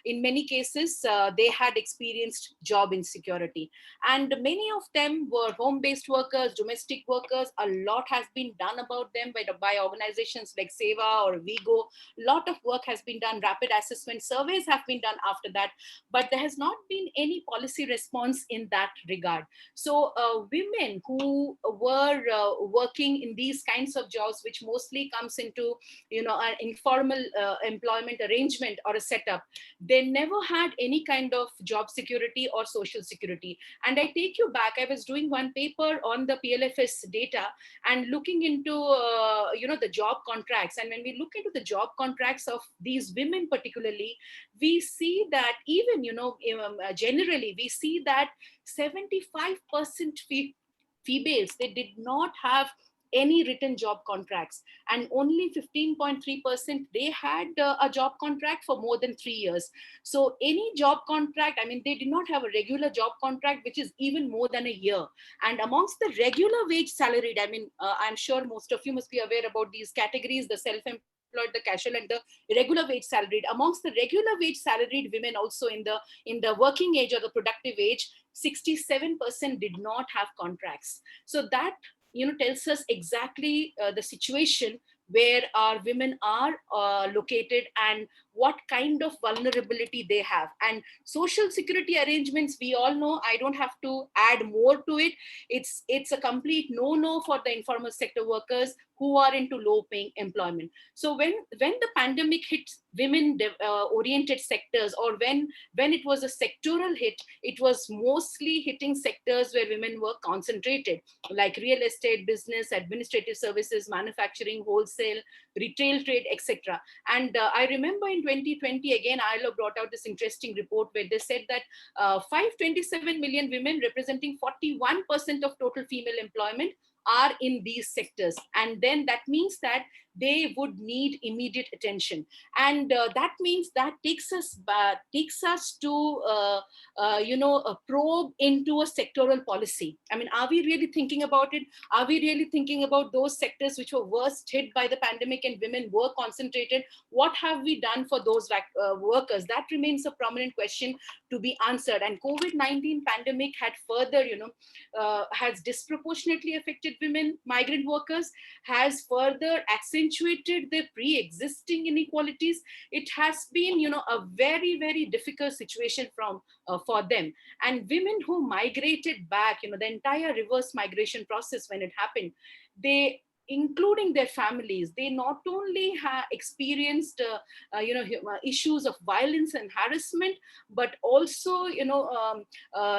in many cases, they had experienced job insecurity. And many of them were home-based workers, domestic workers. A lot has been done about them by organizations like Seva or Vigo. A lot of work has been done. Rapid assessment surveys have been done after that, but there has not been any policy response in that regard. So women who were working in these kinds of jobs, which mostly comes into an informal employment arrangement or a setup, they never had any kind of job security or social security. And I take you back, I was doing one paper on the PLFS data and looking into the job contracts. And when we look into the job contracts of these women particularly, we see that even generally we see that 75% females, they did not have any written job contracts, and only 15.3% they had a job contract for more than 3 years. So any job contract, I mean, they did not have a regular job contract which is even more than a year. And amongst the regular wage salaried, I mean, I'm sure most of you must be aware about these categories: the self-employed, the casual, and the regular wage salaried. Amongst the regular wage salaried women, also in the working age or the productive age, 67% did not have contracts. So that tells us exactly the situation where our women are located and what kind of vulnerability they have. And social security arrangements, we all know, I don't have to add more to it. It's a complete no for the informal sector workers who are into low paying employment. So when the pandemic hit women oriented sectors, or when it was a sectoral hit, it was mostly hitting sectors where women were concentrated, like real estate, business, administrative services, manufacturing, wholesale, retail trade, etc. And I remember in 2020, again, ILO brought out this interesting report where they said that 527 million women, representing 41% of total female employment, are in these sectors. And then that means that they would need immediate attention. And that means that takes us to a probe into a sectoral policy. I mean, are we really thinking about it? Are we really thinking about those sectors which were worst hit by the pandemic and women were concentrated? What have we done for those workers? That remains a prominent question to be answered. And COVID-19 pandemic had further, has disproportionately affected women migrant workers, has further accentuated their pre-existing inequalities. It has been, a very, very difficult situation for them. And women who migrated back, the entire reverse migration process when it happened, they, including their families, they not only experienced issues of violence and harassment, but also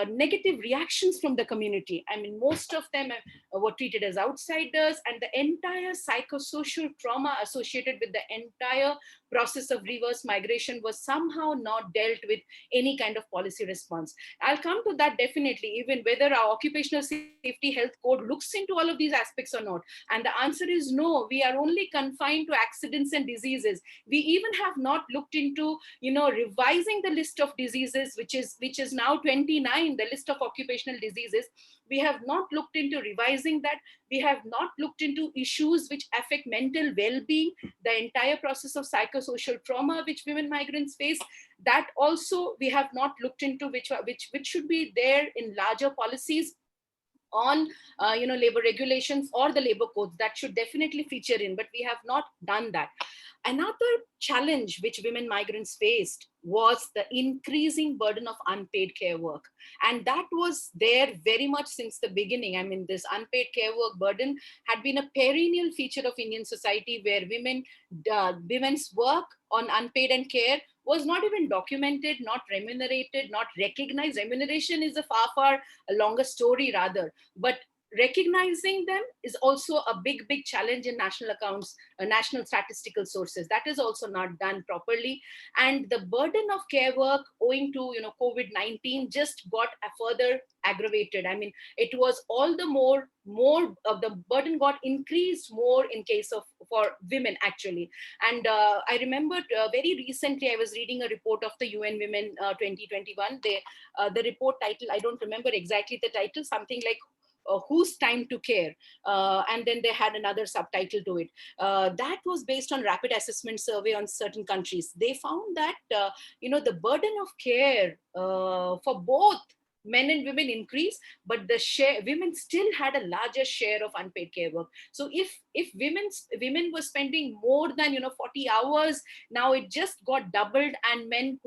negative reactions from the community. I mean, most of them were treated as outsiders, and the entire psychosocial trauma associated with the entire process of reverse migration was somehow not dealt with any kind of policy response. I'll come to that definitely, even whether our occupational safety health code looks into all of these aspects or not. And the answer is no. We are only confined to accidents and diseases. We even have not looked into, revising the list of diseases, which is now 29, the list of occupational diseases. We have not looked into revising that. We have not looked into issues which affect mental well-being, the entire process of psychosocial trauma which women migrants face. That also we have not looked into, which should be there in larger policies on labor regulations or the labor codes. That should definitely feature in, but we have not done that. Another challenge which women migrants faced was the increasing burden of unpaid care work. And that was there very much since the beginning. I mean, this unpaid care work burden had been a perennial feature of Indian society, where women's work on unpaid and care was not even documented, not remunerated, not recognized. Remuneration is a far longer story rather, but recognizing them is also a big challenge in national accounts, national statistical sources. That is also not done properly. And the burden of care work owing to COVID-19 just got further aggravated. I mean, it was all the more of the burden got increased more in case of for women actually. And I remember very recently I was reading a report of the UN Women 2021. The report title, I don't remember exactly the title, something like Whose Time to Care, and then they had another subtitle to it. That was based on rapid assessment survey on certain countries. They found that the burden of care for both men and women increased, but the women still had a larger share of unpaid care work. So if women were spending more than 40 hours, now it just got doubled, and men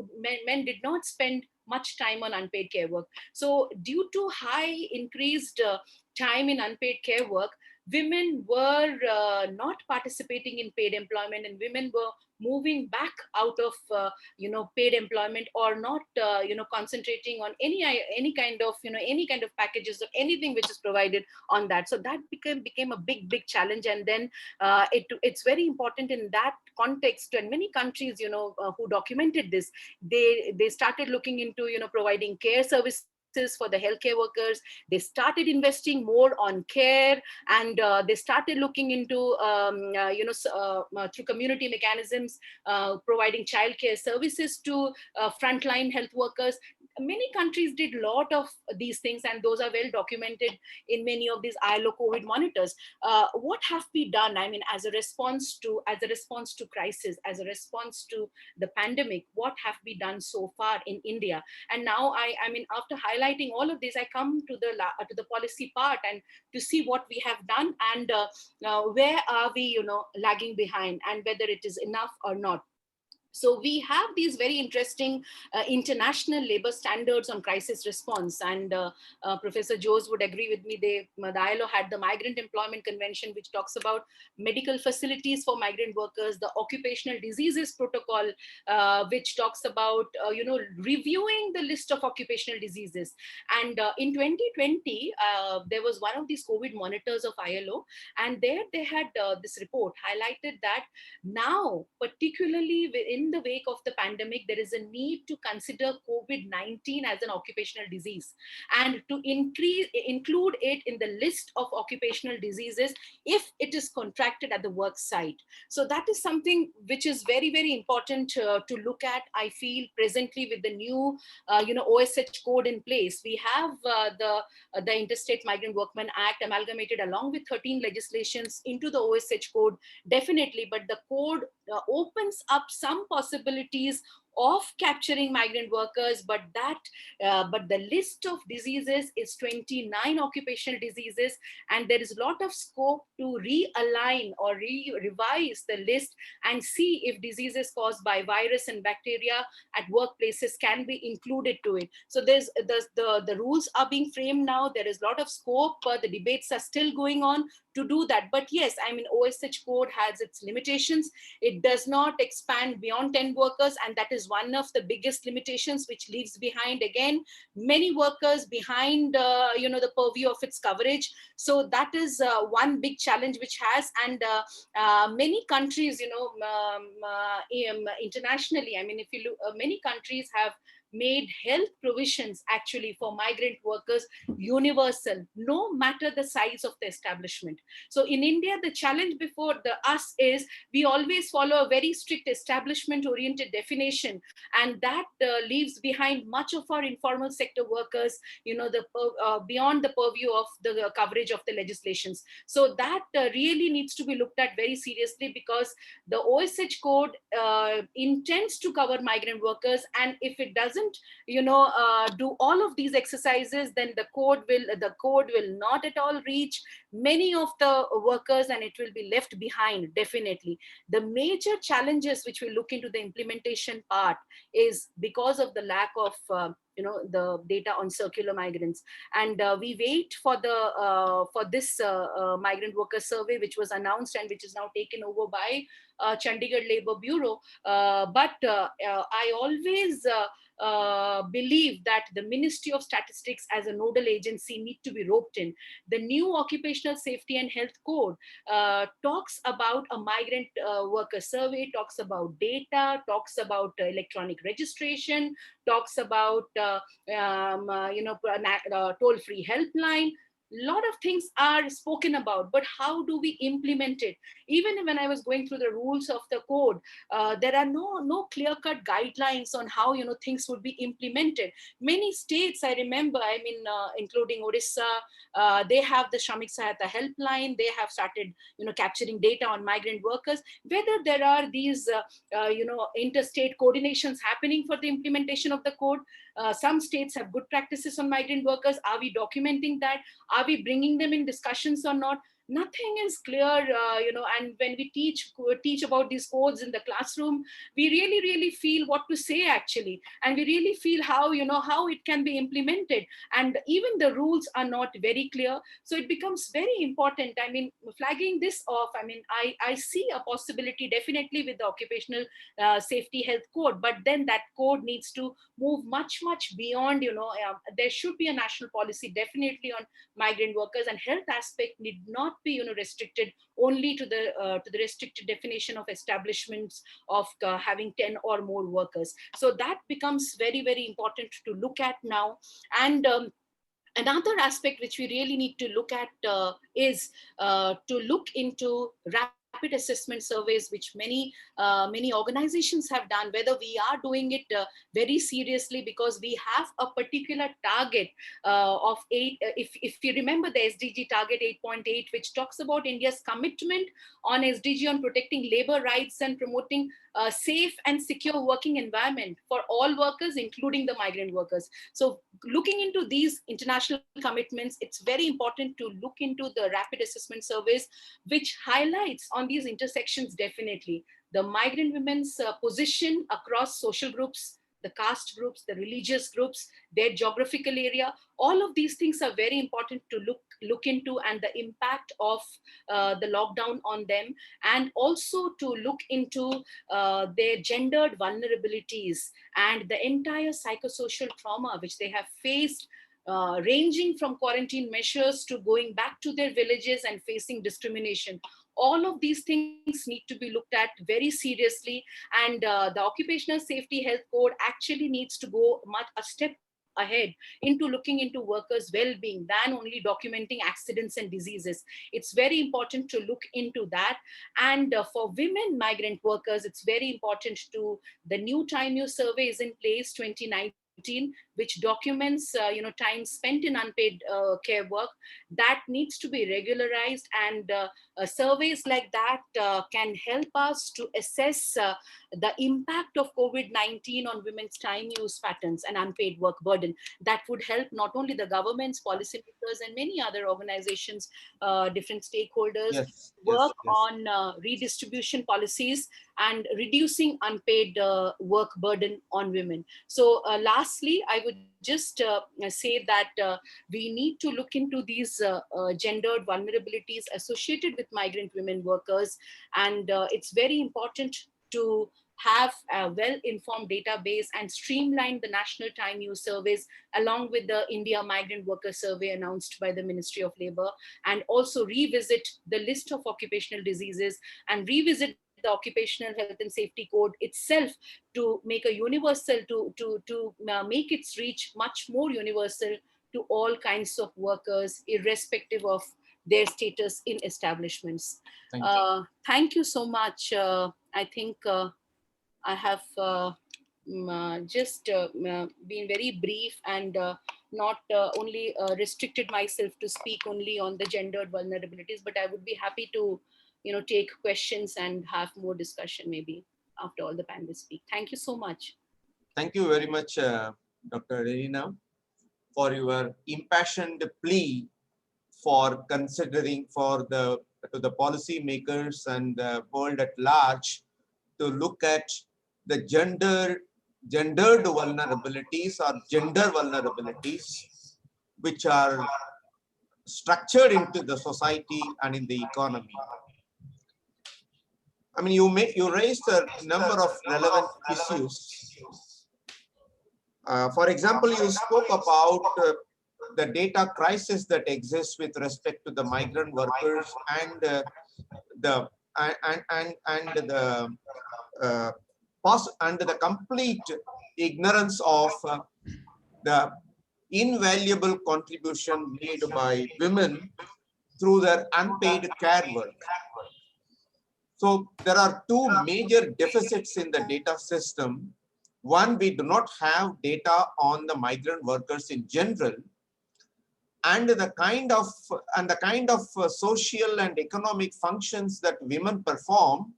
did not spend much time on unpaid care work. So due to high increased time in unpaid care work, women were not participating in paid employment, and women were moving back out of paid employment, or not concentrating on any kind of packages or anything which is provided on that. So that became a big challenge. And then it's very important in that context, and many countries who documented this, they started looking into providing care services for the healthcare workers. They started investing more on care, and they started looking into, through community mechanisms, providing childcare services to frontline health workers. Many countries did a lot of these things, and those are well documented in many of these ILO COVID monitors. What have we done? I mean, as a response to crisis, as a response to the pandemic, what have we done so far in India? And now, I mean, after highlighting all of this, I come to the policy part and to see what we have done and where are we, lagging behind, and whether it is enough or not. So we have these very interesting international labor standards on crisis response, and Professor Jose would agree with me. The ILO had the Migrant Employment Convention, which talks about medical facilities for migrant workers, the Occupational Diseases Protocol, which talks about reviewing the list of occupational diseases. And in 2020, there was one of these COVID monitors of ILO, and there they had this report highlighted that now, particularly in the wake of the pandemic, there is a need to consider COVID-19 as an occupational disease and to include it in the list of occupational diseases if it is contracted at the work site. So that is something which is very, very important to look at. I feel presently with the new, OSH code in place, we have the Interstate Migrant Workmen Act amalgamated along with 13 legislations into the OSH code, definitely, but the code opens up some possibilities of capturing migrant workers, but the list of diseases is 29 occupational diseases, and there is a lot of scope to realign or revise the list and see if diseases caused by virus and bacteria at workplaces can be included to it. So the rules are being framed now. There is a lot of scope, the debates are still going on to do that. But yes, I mean, OSH code has its limitations. It does not expand beyond 10 workers, and that is one of the biggest limitations, which leaves behind again many workers behind the purview of its coverage. So that is one big challenge which has, and many countries, internationally, I mean, if you look, many countries have made health provisions actually for migrant workers universal, no matter the size of the establishment. So in India, the challenge before us is we always follow a very strict establishment oriented definition, and that leaves behind much of our informal sector workers, beyond the purview of the coverage of the legislations. So that really needs to be looked at very seriously, because the OSH code intends to cover migrant workers, and if it doesn't do all of these exercises, then the code will not at all reach many of the workers, and it will be left behind. Definitely the major challenges which we look into the implementation part is because of the lack of the data on circular migrants, and we wait for this migrant worker survey, which was announced and which is now taken over by Chandigarh Labour Bureau. But I always believe that the Ministry of Statistics as a nodal agency need to be roped in. The new Occupational Safety and Health Code talks about a migrant worker survey, talks about data, talks about electronic registration, talks about toll-free helpline. Lot of things are spoken about, but how do we implement it? Even when I was going through the rules of the code, there are no clear-cut guidelines on how things would be implemented. Many states, I remember, I mean, including Odisha, they have the Shramik Sahayata helpline. They have started capturing data on migrant workers. Whether there are these interstate coordinations happening for the implementation of the code. Some states have good practices on migrant workers. Are we documenting that? Are we bringing them in discussions or not? Nothing is clear, and when we teach about these codes in the classroom, we really feel what to say actually, and we really feel how it can be implemented, and even the rules are not very clear. So it becomes very important. I mean, flagging this off, I mean, I see a possibility definitely with the occupational safety health code, but then that code needs to move much beyond. There should be a national policy definitely on migrant workers, and health aspect need not be, restricted only to the restricted definition of establishments of having 10 or more workers. So that becomes very, very important to look at now. And another aspect which we really need to look at is to look into rapid assessment surveys, which many organizations have done, whether we are doing it very seriously, because we have a particular target of 8. If you remember the SDG target 8.8, which talks about India's commitment on SDG on protecting labor rights and promoting a safe and secure working environment for all workers, including the migrant workers. So looking into these international commitments, it's very important to look into the rapid assessment surveys, which highlights on these intersections definitely the migrant women's position across social groups, the caste groups, the religious groups, their geographical area. All of these things are very important to look into, and the impact of the lockdown on them, and also to look into their gendered vulnerabilities and the entire psychosocial trauma which they have faced, ranging from quarantine measures to going back to their villages and facing discrimination. All of these things need to be looked at very seriously, and the Occupational Safety Health Code actually needs to go a step ahead into looking into workers' well-being than only documenting accidents and diseases. It's very important to look into that. And for women migrant workers, it's very important to, the new time use survey is in place 2019, which documents time spent in unpaid care work. That needs to be regularized, and surveys like that can help us to assess the impact of COVID-19 on women's time use patterns and unpaid work burden. That would help not only the governments, policymakers, and many other organizations, different stakeholders, work on redistribution policies and reducing unpaid work burden on women. So lastly, I would just say that we need to look into these gendered vulnerabilities associated with migrant women workers. And it's very important to have a well-informed database and streamline the national time use surveys along with the India Migrant Worker Survey announced by the Ministry of Labour, and also revisit the list of occupational diseases and revisit the Occupational Health and Safety Code itself to make a universal, to make its reach much more universal to all kinds of workers, irrespective of their status in establishments. Thank you so much. I think I have just been very brief and not only restricted myself to speak only on the gendered vulnerabilities, but I would be happy to take questions and have more discussion maybe after all the panelists speak. Thank you so much. Thank you very much, Dr. Elina, for your impassioned plea for considering to the policy makers and the world at large to look at the gendered vulnerabilities or gender vulnerabilities which are structured into the society and in the economy. I mean, you raised a number of relevant issues. For example, you spoke about the data crisis that exists with respect to the migrant workers and the complete ignorance of the invaluable contribution made by women through their unpaid care work. So there are two major deficits in the data system. One, we do not have data on the migrant workers in general, and the kind of social and economic functions that women perform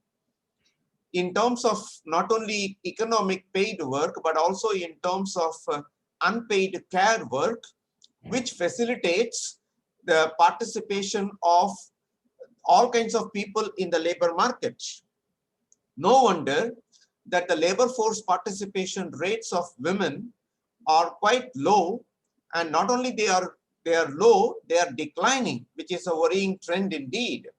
in terms of not only economic paid work, but also in terms of unpaid care work, which facilitates the participation of all kinds of people in the labor market. No wonder that the labor force participation rates of women are quite low, and not only they are low, they are declining, which is a worrying trend indeed.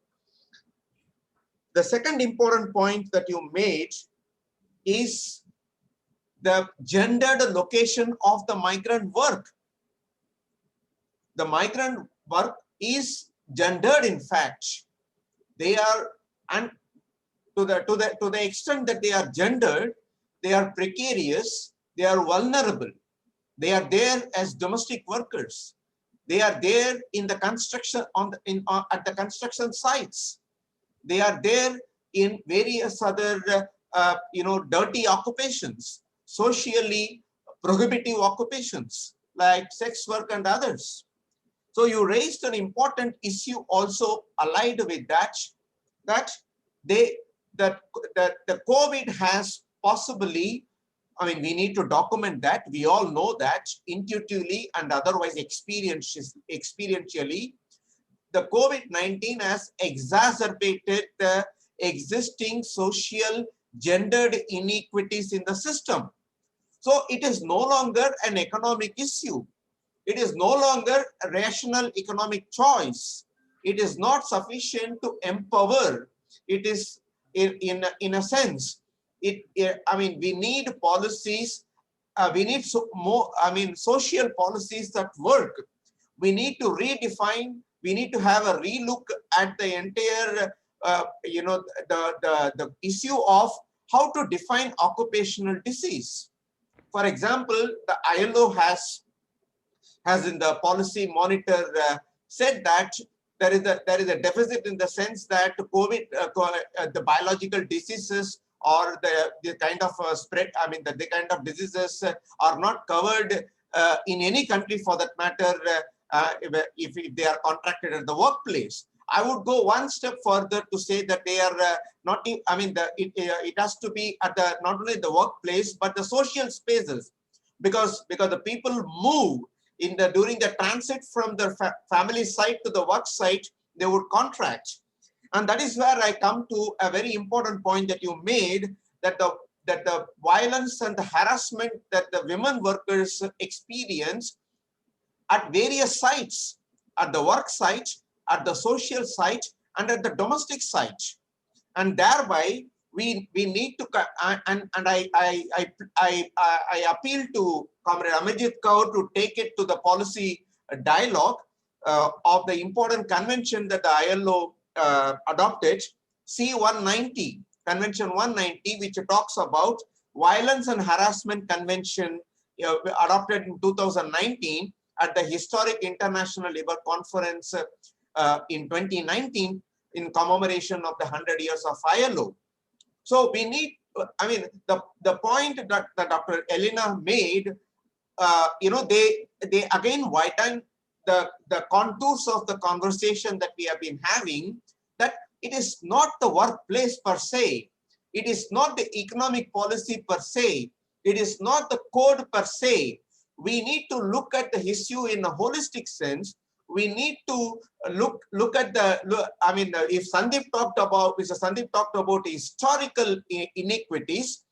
The second important point that you made is the gendered location of the migrant work. The migrant work is gendered. In fact, they are, and to the extent that they are gendered, they are precarious, they are vulnerable. They are there as domestic workers. They are there in the construction at the construction sites. They are there in various other dirty occupations, socially prohibitive occupations like sex work and others. So you raised an important issue also allied with that, that the COVID has possibly, I mean, we need to document that. We all know that intuitively and otherwise experientially, the COVID-19 has exacerbated the existing social gendered inequities in the system. So it is no longer an economic issue. It is no longer a rational economic choice. It is not sufficient to empower. It is, in a sense, we need policies. We need social policies that work. We need to redefine. We need to have a relook at the entire, the issue of how to define occupational disease. For example, the ILO has in the policy monitor said that there is a deficit in the sense that COVID, the biological diseases or the kind of spread, the kind of diseases are not covered in any country for that matter if they are contracted at the workplace. I would go one step further to say that they are not. It has to be at the not only the workplace but the social spaces, because the people move during the transit from their family site to the work site, they would contract. And that is where I come to a very important point that you made, that the violence and the harassment that the women workers experience at various sites, at the work site, at the social site, and at the domestic site. And thereby, we need to, and I appeal to Comrade Amarjeet Kaur to take it to the policy dialogue of the important convention that the ILO adopted, C190, Convention 190, which talks about Violence and Harassment Convention, adopted in 2019 at the historic International Labour Conference in 2019 in commemoration of the 100 years of ILO. So we need, the point that Dr. Elina made, they again widen the contours of the conversation that we have been having, that it is not the workplace per se, it is not the economic policy per se, it is not the code per se. We need to look at the issue in a holistic sense. We need to look at if Sandeep talked about, Mr. Sandeep talked about historical inequities,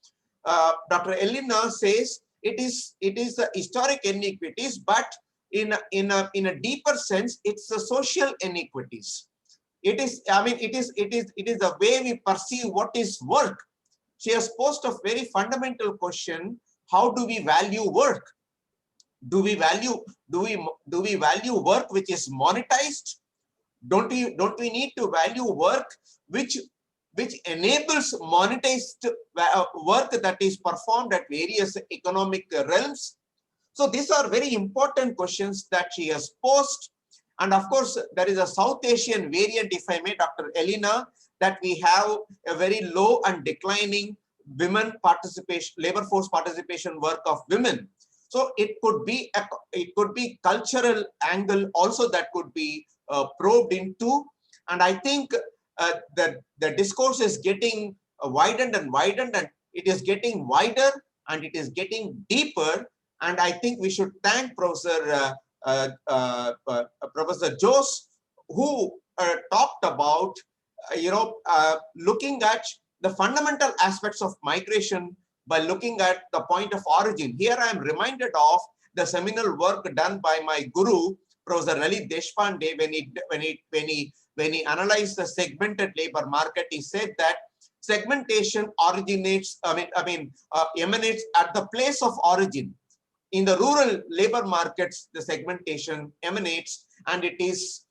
Dr. Elina says it is the historic inequities, but in a deeper sense, it's the social inequities. It is the way we perceive what is work. She has posed a very fundamental question: how do we value work? Do we value work which is monetized? Don't we need to value work which enables monetized work that is performed at various economic realms? So these are very important questions that she has posed. And of course, there is a South Asian variant, if I may, Dr. Elina, that we have a very low and declining women participation, labor force participation work of women. So it could be cultural angle also that could be probed into. And I think that the discourse is getting widened and widened, and it is getting wider and it is getting deeper. And I think we should thank Professor Jose, who talked about looking at the fundamental aspects of migration by looking at the point of origin. Here I am reminded of the seminal work done by my guru, Professor Rajiv Deshpande, when he analyzed the segmented labor market. He said that segmentation emanates at the place of origin. In the rural labor markets, the segmentation emanates, and it is,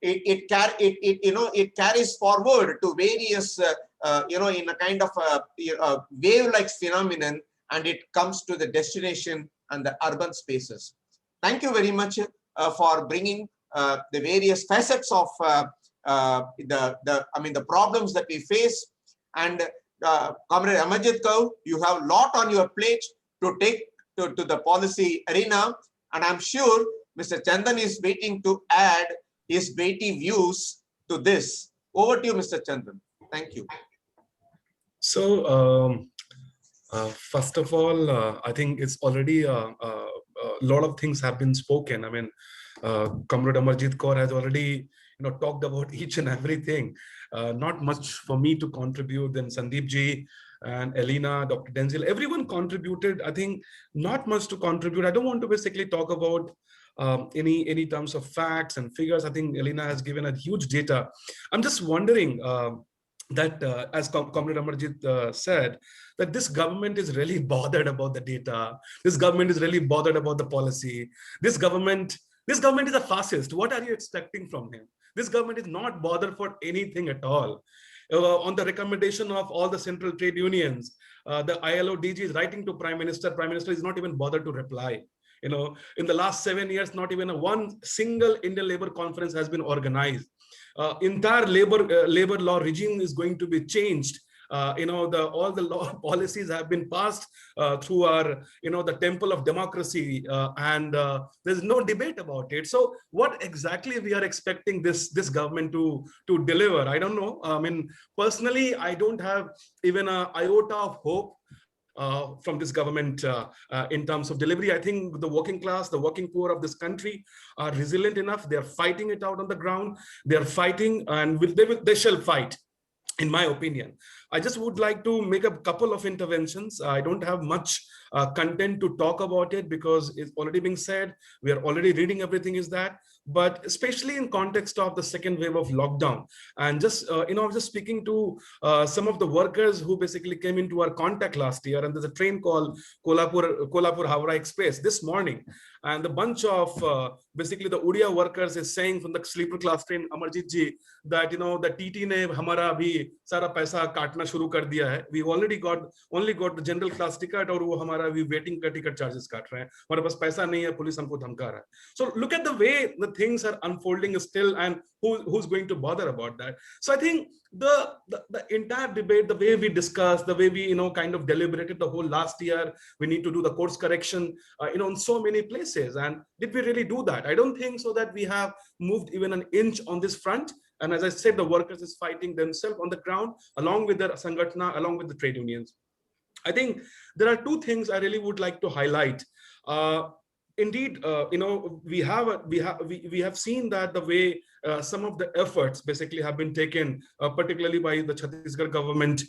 it carries forward to various, in a kind of a wave-like phenomenon, and it comes to the destination and the urban spaces. Thank you very much for bringing the various facets of the problems that we face. And Comrade Amarjeet Kaur, you have a lot on your plate to take to the policy arena, and I'm sure Mr. Chandan is waiting to add his weighty views to this. Over to you, Mr. Chandan. Thank you. So, first of all, I think it's already a lot of things have been spoken. I mean, Comrade Amarjeet Kaur has already talked about each and everything. Not much for me to contribute. Then Sandeep ji and Elina, Dr. Denzil, everyone contributed. I think not much to contribute. I don't want to basically talk about any terms of facts and figures. I think Elina has given a huge data. I'm just wondering that, as Comrade Amarjeet said, that this government is really bothered about the data. This government is really bothered about the policy. This government is a fascist. What are you expecting from him? This government is not bothered for anything at all. On the recommendation of all the central trade unions, the ILO DG is writing to Prime Minister. Prime Minister is not even bothered to reply. In the last 7 years, not even one single Indian labor conference has been organized. Entire labor law regime is going to be changed. All the law policies have been passed through our, the temple of democracy, and there's no debate about it. So what exactly we are expecting this government to deliver? I don't know. I mean, personally, I don't have even an iota of hope from this government in terms of delivery. I think the working class, the working poor of this country are resilient enough. They're fighting it out on the ground. They're fighting, and they shall fight, in my opinion. I just would like to make a couple of interventions. I don't have much content to talk about it because it's already being said. We are already reading everything is that, but especially in context of the second wave of lockdown. And just, just speaking to some of the workers who basically came into our contact last year, and there's a train called Kolhapur Howrah Express this morning. And the bunch of basically the Odia workers is saying from the sleeper class train, Amarjeet ji, that, the TT ne hamara bhi sara paisa kaatna shuru kar diya hai. We've only got the general class ticket, और वो हमारा we waiting का ticket charges काट रहे हैं. हमारे पास पैसा नहीं है, पुलिस हमको धमका रहा है. So look at the way the things are unfolding still, and who's going to bother about that? So I think the entire debate, the way we discussed, the way we kind of deliberated the whole last year, we need to do the course correction in so many places. And did we really do that? I don't think so that we have moved even an inch on this front. And as I said, the workers is fighting themselves on the ground, along with their Sangatna, along with the trade unions. I think there are two things I really would like to highlight. Indeed, we have seen that the way some of the efforts basically have been taken, particularly by the Chhattisgarh government,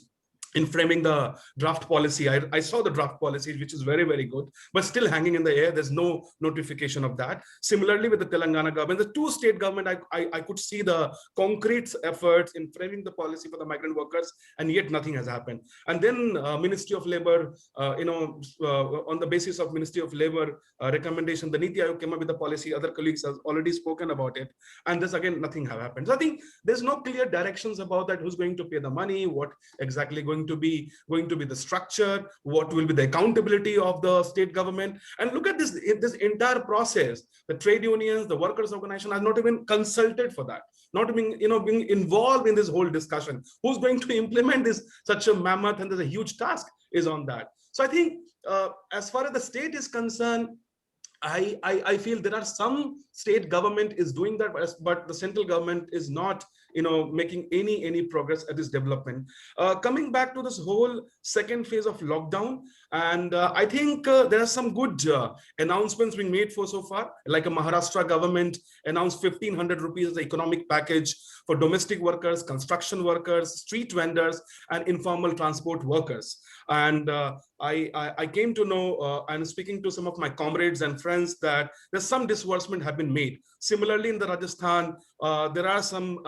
in framing the draft policy. I saw the draft policy, which is very, very good, but still hanging in the air. There's no notification of that. Similarly, with the Telangana government, the two state government, I could see the concrete efforts in framing the policy for the migrant workers, and yet nothing has happened. And then Ministry of Labor, on the basis of Ministry of Labor recommendation, the Niti Aayog came up with the policy. Other colleagues have already spoken about it. And this, again, nothing have happened. So I think there's no clear directions about that. Who's going to pay the money? What exactly going to be the structure? What will be the accountability of the state government? And look at this entire process. The trade unions, the workers' organization are not even consulted for that, not being involved in this whole discussion. Who's going to implement this such a mammoth, and there's a huge task is on that. So I think as far as the state is concerned, I feel there are some state government is doing that, but the central government is not making any progress at this development. Coming back to this whole second phase of lockdown, and I think there are some good announcements being made so far, like a Maharashtra government announced 1,500 rupees as an economic package for domestic workers, construction workers, street vendors, and informal transport workers. And I came to know, and speaking to some of my comrades and friends, that there's some disbursement have been made Similarly, in the Rajasthan, there are some,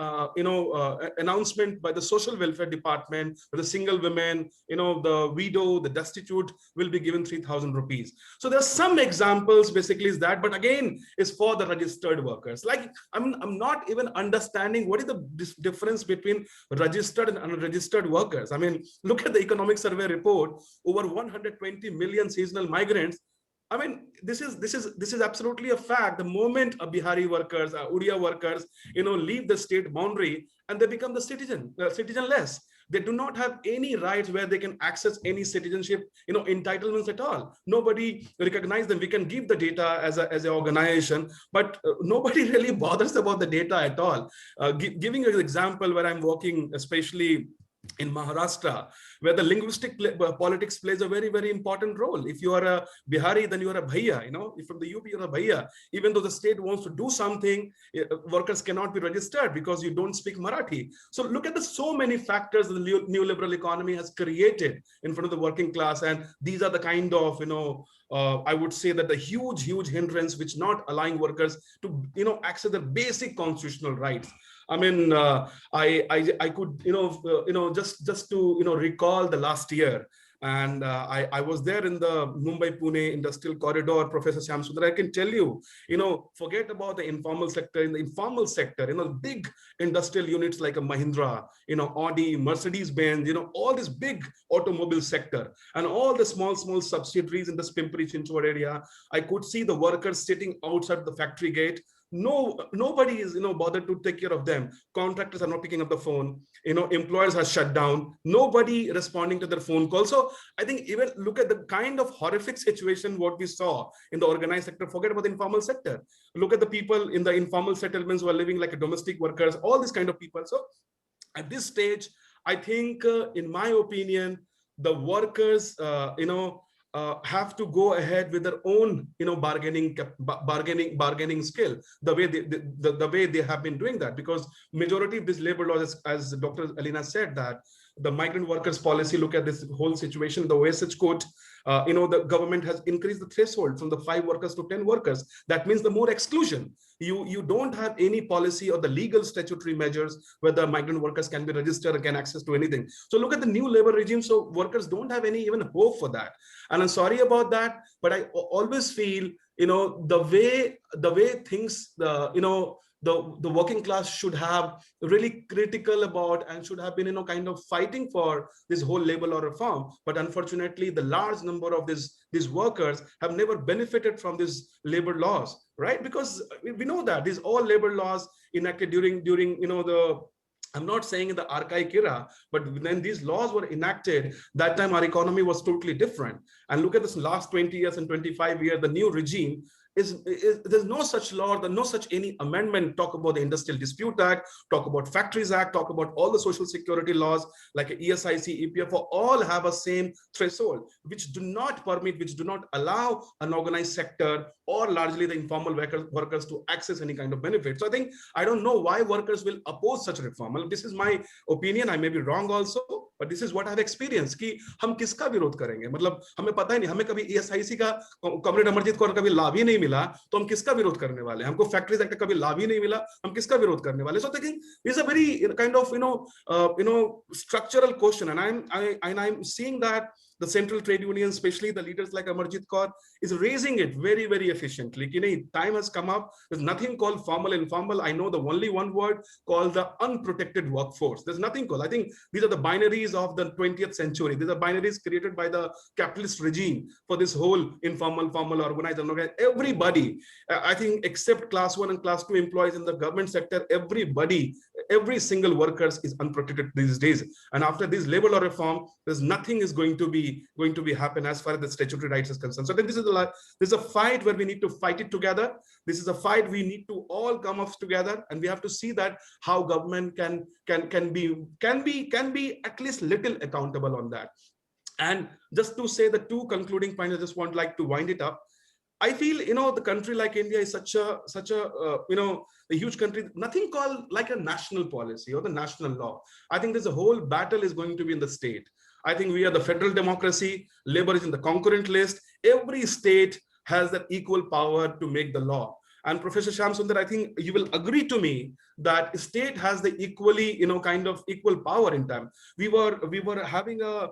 announcement by the social welfare department for the single women, the widow, the destitute will be given 3,000 rupees. So there are some examples, basically is that, but again, is for the registered workers. Like, I'm not even understanding what is the difference between registered and unregistered workers. I mean, look at the economic survey report, over 120 million seasonal migrants. I mean, this is absolutely a fact. The moment a Bihari workers, Udia workers, leave the state boundary and they become the citizenless. They do not have any rights where they can access any citizenship, entitlements at all. Nobody recognize them. We can give the data as an organization, but nobody really bothers about the data at all. Giving you an example where I'm working, especially in Maharashtra, where the linguistic politics plays a very, very important role. If you are a Bihari, then you are a bhaiya, if from the UP, you're a bhaiya. Even though the state wants to do something, workers cannot be registered because you don't speak Marathi. So look at the so many factors that the neoliberal economy has created in front of the working class. And these are the kind of, I would say that the huge hindrance which not allowing workers to, access their basic constitutional rights. I mean, I could, just to, recall the last year. And I was there in the Mumbai-Pune industrial corridor, Professor Shyam Sundar. I can tell you, forget about the informal sector. In the informal sector, big industrial units like a Mahindra, Audi, Mercedes-Benz, all this big automobile sector and all the small subsidiaries in the Pimpri-Chinchwad area. I could see the workers sitting outside the factory gate. Nobody is bothered to take care of them. Contractors are not picking up the phone. Employers are shut down. Nobody responding to their phone calls. So I think even look at the kind of horrific situation what we saw in the organized sector. Forget about the informal sector. Look at the people in the informal settlements who are living like domestic workers. All these kind of people. So at this stage, I think, in my opinion, the workers, have to go ahead with their own, bargaining skill, the way they have been doing that, because majority of this labor laws, as Dr. Elina said, that the migrant workers policy, look at this whole situation, the OSH code, the government has increased the threshold from the 5 workers to 10 workers. That means the more exclusion. You don't have any policy or the legal statutory measures where the migrant workers can be registered and can access to anything. So look at the new labor regime. So workers don't have any even hope for that. And I'm sorry about that, but I always feel, the way things, the working class should have really critical about and should have been, kind of fighting for this whole labor law reform. But unfortunately, the large number of these workers have never benefited from these labor laws, right? Because we know that these all labor laws enacted during the, I'm not saying in the archaic era, but when these laws were enacted, that time our economy was totally different. And look at this last 20 years and 25 years, the new regime there's no such law, no such any amendment. Talk about the Industrial Dispute Act, talk about Factories Act, talk about all the social security laws like ESIC, EPF, all have a same threshold, which do not permit, which do not allow an organized sector or largely the informal workers to access any kind of benefit. So I don't know why workers will oppose such reform. Well, this is my opinion. I may be wrong also, but this is what I've experienced. कि हम किसका विरोध करेंगे? मतलब हमें पता ही नहीं, हमें कभी ESIC का कॉमरेड अमरजीत को कभी लाभ ही नहीं मिला, तो हम किसका विरोध करने वाले? हमको फैक्ट्रीज एक्ट का कभी लाभ ही नहीं मिला, हम किसका विरोध करने वाले? So I think it's a very kind of structural question, and I'm seeing that the central trade unions, especially the leaders like Amarjeet Kaur, is raising it very, very efficiently. Time has come up. There's nothing called formal, informal. I know the only one word called the unprotected workforce. There's nothing called. I think these are the binaries of the 20th century. These are binaries created by the capitalist regime for this whole informal, formal, organized. Everybody, I think, except class 1 and class 2 employees in the government sector, everybody, every single workers is unprotected these days. And after this labor law reform, there's nothing is going to be happen as far as the statutory rights is concerned. So I think this is a fight where we need to fight it together. This is a fight we need to all come up together, and we have to see that how government can be at least little accountable on that. And just to say the two concluding points, I just want like to wind it up. I feel, the country like India is such a a huge country, nothing called like a national policy or the national law. I think there's a whole battle is going to be in the state. I think we are the federal democracy, labor is in the concurrent list. Every state has that equal power to make the law. And Professor Shyam Sundar, I think you will agree to me that state has the equally, kind of equal power in time. We were having a,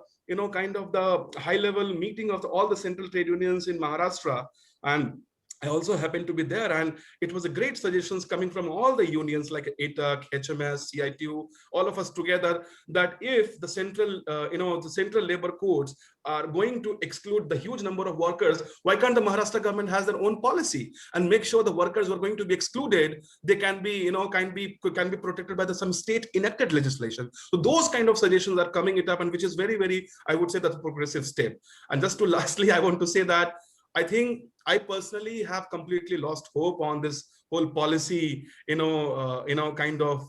kind of the high level meeting of all the central trade unions in Maharashtra, and I also happened to be there, and it was a great suggestions coming from all the unions like ATAC, HMS, CITU, all of us together, that if the central, the central labor codes are going to exclude the huge number of workers, why can't the Maharashtra government has their own policy and make sure the workers who are going to be excluded, they can be, can be protected by some state enacted legislation. So those kind of suggestions are coming it up, and which is very, very, I would say that's a progressive step. And just to lastly, I want to say that I think I personally have completely lost hope on this whole policy, kind of,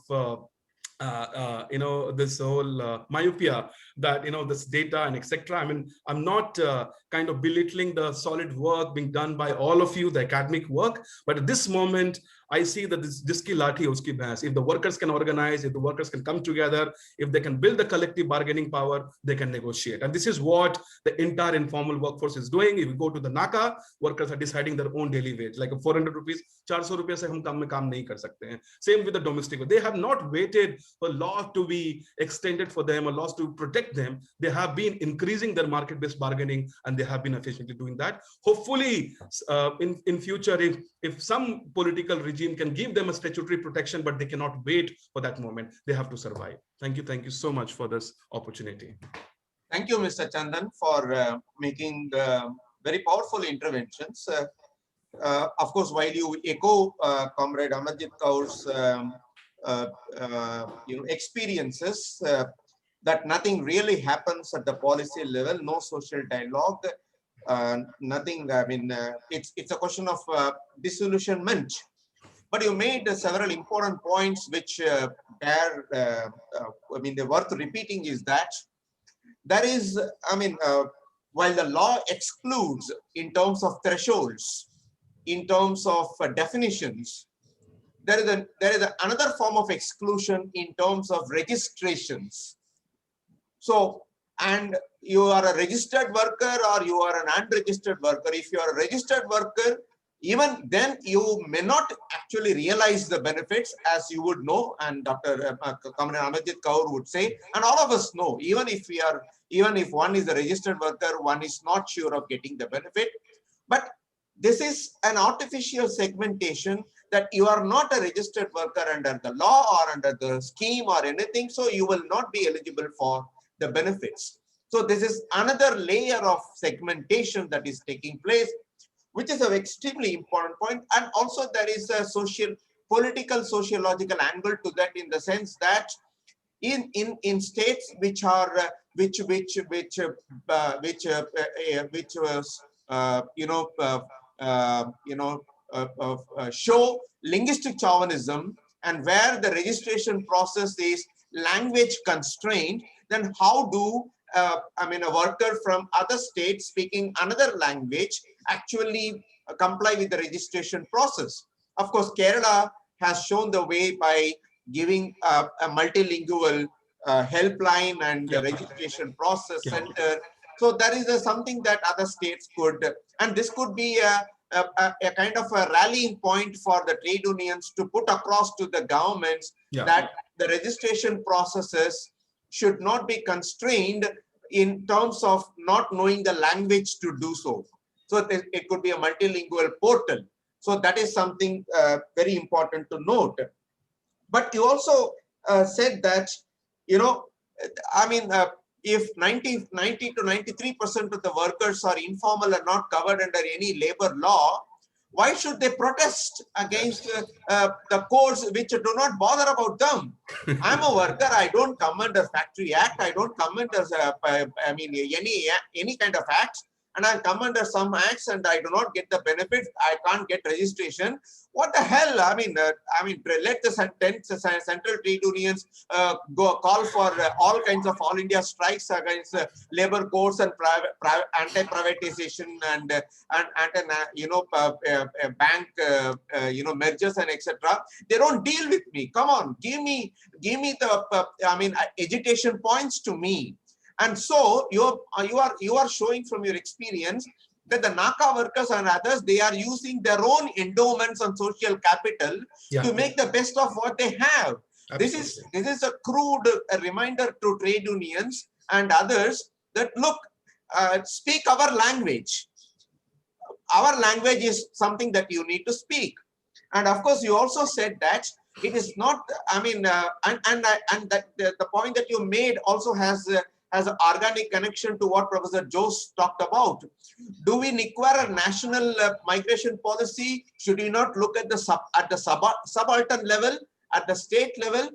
this whole myopia that, this data and etc. I mean, I'm not kind of belittling the solid work being done by all of you, the academic work, but at this moment, I see that this ki lathi uski bhais. If the workers can organize, if the workers can come together, if they can build the collective bargaining power, they can negotiate. And this is what the entire informal workforce is doing. If you go to the Naka, workers are deciding their own daily wage, like 400 rupees, 400 rupees se hum kam mein kaam nahi kar sakte hain. Same with the domestic. They have not waited for law to be extended for them or laws to protect them. They have been increasing their market-based bargaining, and they have been efficiently doing that. Hopefully, in future, if some political regime can give them a statutory protection, but they cannot wait for that moment, they have to survive. Thank you so much for this opportunity. Thank you, Mr. Chandan, for making very powerful interventions. Of course, while you echo Comrade Amarjeet Kaur's experiences, that nothing really happens at the policy level, no social dialogue, nothing. I mean, it's a question of disillusionment. But you made several important points which they're worth repeating. Is that there is, while the law excludes in terms of thresholds, in terms of definitions, there is another form of exclusion in terms of registrations. So, and you are a registered worker or you are an unregistered worker. If you are a registered worker, even then you may not actually realize the benefits, as you would know, and Dr. Comrade Amarjeet Kaur would say, and all of us know, even if one is a registered worker, one is not sure of getting the benefit. But this is an artificial segmentation, that you are not a registered worker under the law or under the scheme or anything, so you will not be eligible for the benefits. So this is another layer of segmentation that is taking place, which is an extremely important point. And also there is a political, sociological angle to that, in the sense that in states which are show linguistic chauvinism, and where the registration process is language constrained, then how do a worker from other states speaking another language actually comply with the registration process? Of course, Kerala has shown the way by giving a multilingual helpline and the registration process center. So there is something that other states could, and this could be a kind of a rallying point for the trade unions to put across to the governments that the registration processes should not be constrained in terms of not knowing the language to do so. So it could be a multilingual portal. So that is something very important to note. But you also said that, if 90 to 93% of the workers are informal and not covered under any labor law, why should they protest against the codes which do not bother about them? I'm a worker. I don't come under Factory Act. I don't come under any kind of acts. And I come under some acts and I do not get the benefits. I can't get registration. What the hell? Let the central trade unions call for all kinds of all India strikes against labor codes and anti-privatization and bank mergers and etc. They don't deal with me. Come on, give me the agitation points to me. And so you are showing from your experience that the NACA workers and others, they are using their own endowments and social capital to make the best of what they have. Absolutely. This is a crude reminder to trade unions and others that look, speak our language. Our language is something that you need to speak. And of course, you also said that it is not, I mean, and that the point that you made also has an organic connection to what Professor Jose talked about. Do we require a national migration policy? Should we not look at the subaltern level, at the state level?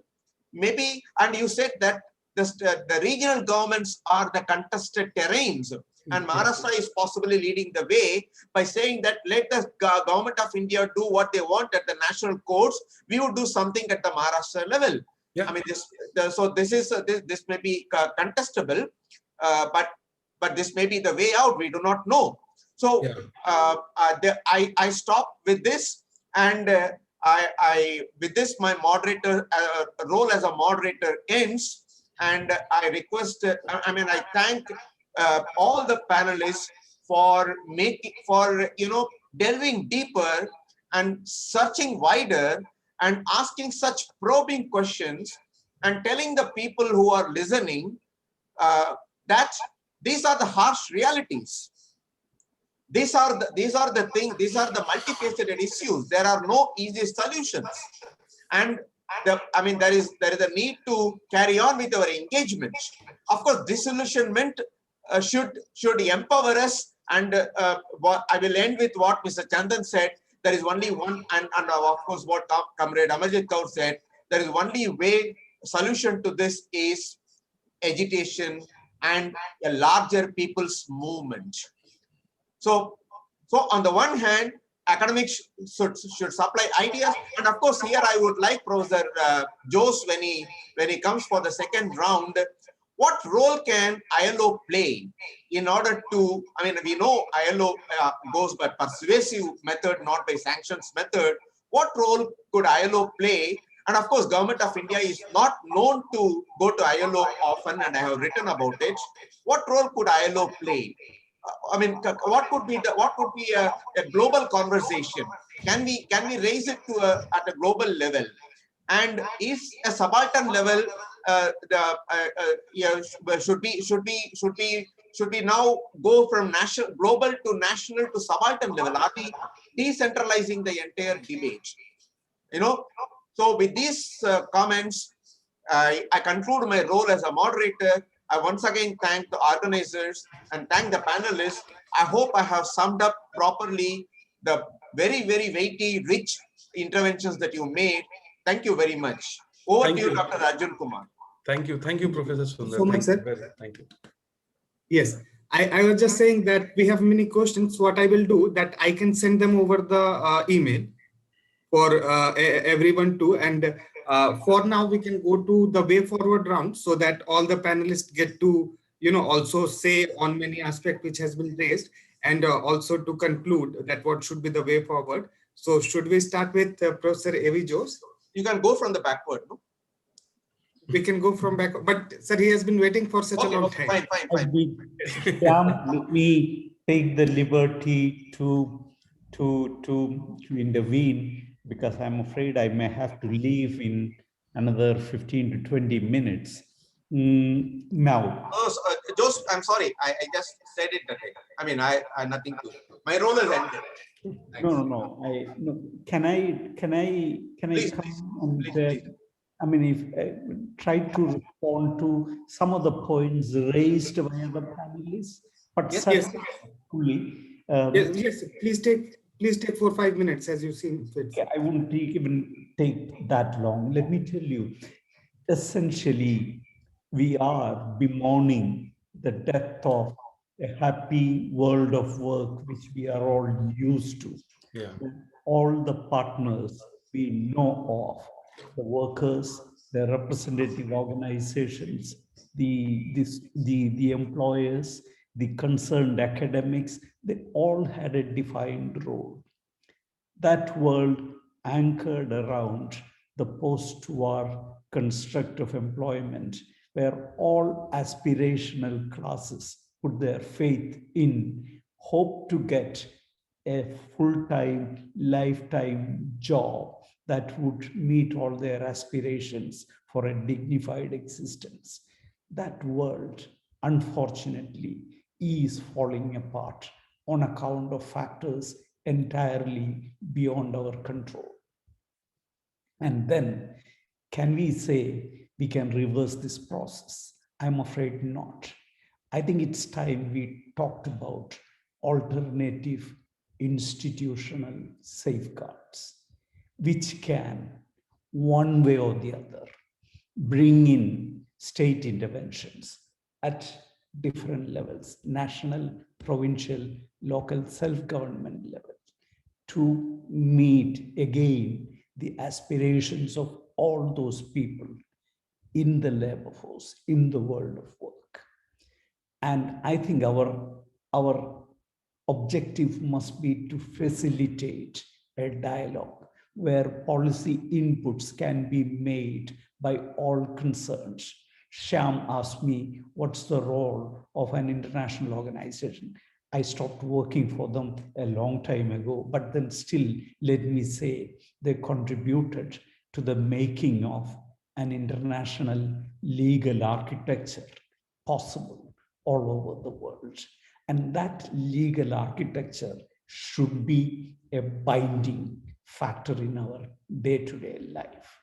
Maybe, and you said that the regional governments are the contested terrains, and Maharashtra is possibly leading the way by saying that let the government of India do what they want at the national courts. We would do something at the Maharashtra level. Yeah. I mean, this may be contestable, but this may be the way out. We do not know. So I stop with this, and with this my moderator role as a moderator ends, and I request. I thank all the panelists for delving deeper and searching wider and asking such probing questions and telling the people who are listening that these are the harsh realities. These are the things, these are the multifaceted issues. There are no easy solutions. And there is a need to carry on with our engagement. Of course, disillusionment should empower us. And I will end with what Mr. Chandan said. There is only one, and of course what Comrade Amarjeet Kaur said, there is only way solution to this is agitation and a larger people's movement. So on the one hand, academics should supply ideas, and of course here I would like Professor Jose, when he comes for the second round, what role can ILO play in order to, we know ILO goes by persuasive method, not by sanctions method. What role could ILO play? And of course, Government of India is not known to go to ILO often, and I have written about it. What role could ILO play? What could be a global conversation? Can we raise it to at a global level? And if a subaltern level should we now go from global to national to subaltern level? Are we decentralizing the entire debate? So with these comments, I conclude my role as a moderator. I once again thank the organizers and thank the panelists. I hope I have summed up properly the very, very weighty, rich interventions that you made. Thank you very much. Over to you, Dr. Arjun Kumar. Thank you, Professor Sundar. So much, sir. Thank you. Yes, I was just saying that we have many questions. What I will do, that I can send them over the email for everyone too. And for now, we can go to the way forward round so that all the panelists get to, also say on many aspects which has been raised, and also to conclude that what should be the way forward. So should we start with Professor A.V. Jose? You can go from the backward, no? We can go from back, but sir, he has been waiting for such a long time. Fine. Let me take the liberty to intervene, because I'm afraid I may have to leave in another 15 to 20 minutes. Now. Jose, I'm sorry. I just said it that way. I nothing to. My role is ended. No. Can I Please, come please, and please. if try to respond to some of the points raised by the panelists, but yes. Fully. Yes. Please take 4 or 5 minutes as you see fit. I won't even take that long. Let me tell you, essentially, we are bemoaning the death of a happy world of work, which we are all used to. Yeah. All the partners we know of, the workers, the representative organizations, the employers, the concerned academics, they all had a defined role. That world anchored around the post-war construct of employment, where all aspirational classes put their faith in hope to get a full-time, lifetime job that would meet all their aspirations for a dignified existence. That world, unfortunately, is falling apart on account of factors entirely beyond our control. And then, can we say we can reverse this process? I'm afraid not. I think it's time we talked about alternative institutional safeguards, which can, one way or the other, bring in state interventions at different levels, national, provincial, local self-government levels, to meet again the aspirations of all those people in the labor force, in the world of work. And I think our objective must be to facilitate a dialogue where policy inputs can be made by all concerned. Shyam asked me, what's the role of an international organization? I stopped working for them a long time ago, but then still, let me say, they contributed to the making of an international legal architecture possible all over the world. And that legal architecture should be a binding factor in our day-to-day life.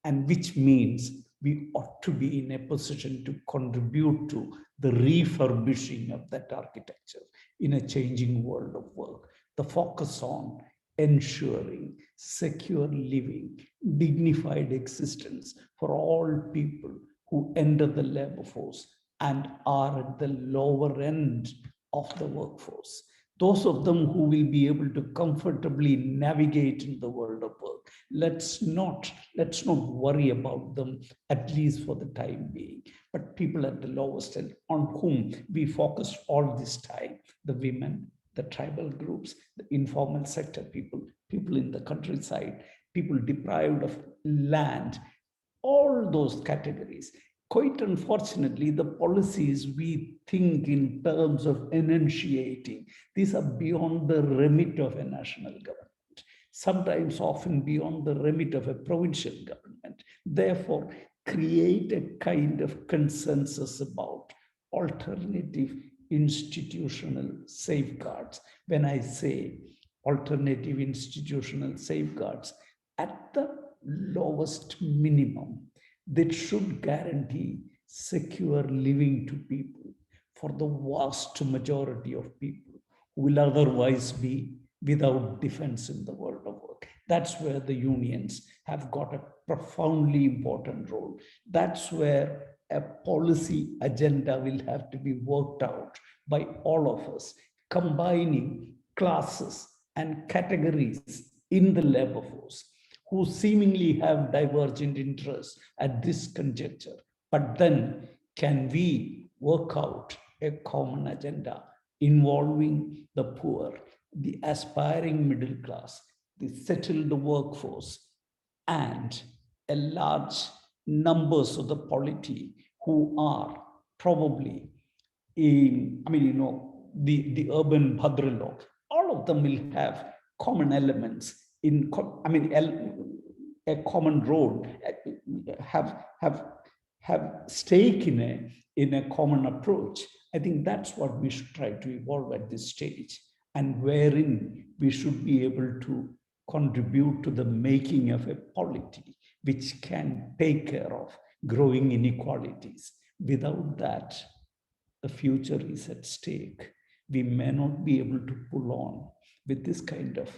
And which means we ought to be in a position to contribute to the refurbishing of that architecture in a changing world of work. The focus on ensuring secure living, dignified existence for all people who enter the labor force and are at the lower end of the workforce. Those of them who will be able to comfortably navigate in the world of work. Let's not worry about them, at least for the time being. But people at the lowest end on whom we focused all this time, the women, the tribal groups, the informal sector people, people in the countryside, people deprived of land, all those categories. Quite unfortunately, the policies we think in terms of enunciating, these are beyond the remit of a national government, sometimes often beyond the remit of a provincial government. Therefore, create a kind of consensus about alternative institutional safeguards. When I say alternative institutional safeguards, at the lowest minimum, that should guarantee secure living to people for the vast majority of people who will otherwise be without defense in the world of work. That's where the unions have got a profoundly important role. That's where a policy agenda will have to be worked out by all of us, combining classes and categories in the labor force who seemingly have divergent interests at this conjuncture. But then, can we work out a common agenda involving the poor, the aspiring middle class, the settled workforce, and a large numbers of the polity who are probably in, the urban Bhadralok, all of them will have common elements in, a common road, have stake in a common approach. I think that's what we should try to evolve at this stage, and wherein we should be able to contribute to the making of a polity which can take care of growing inequalities. Without that, the future is at stake. We may not be able to pull on with this kind of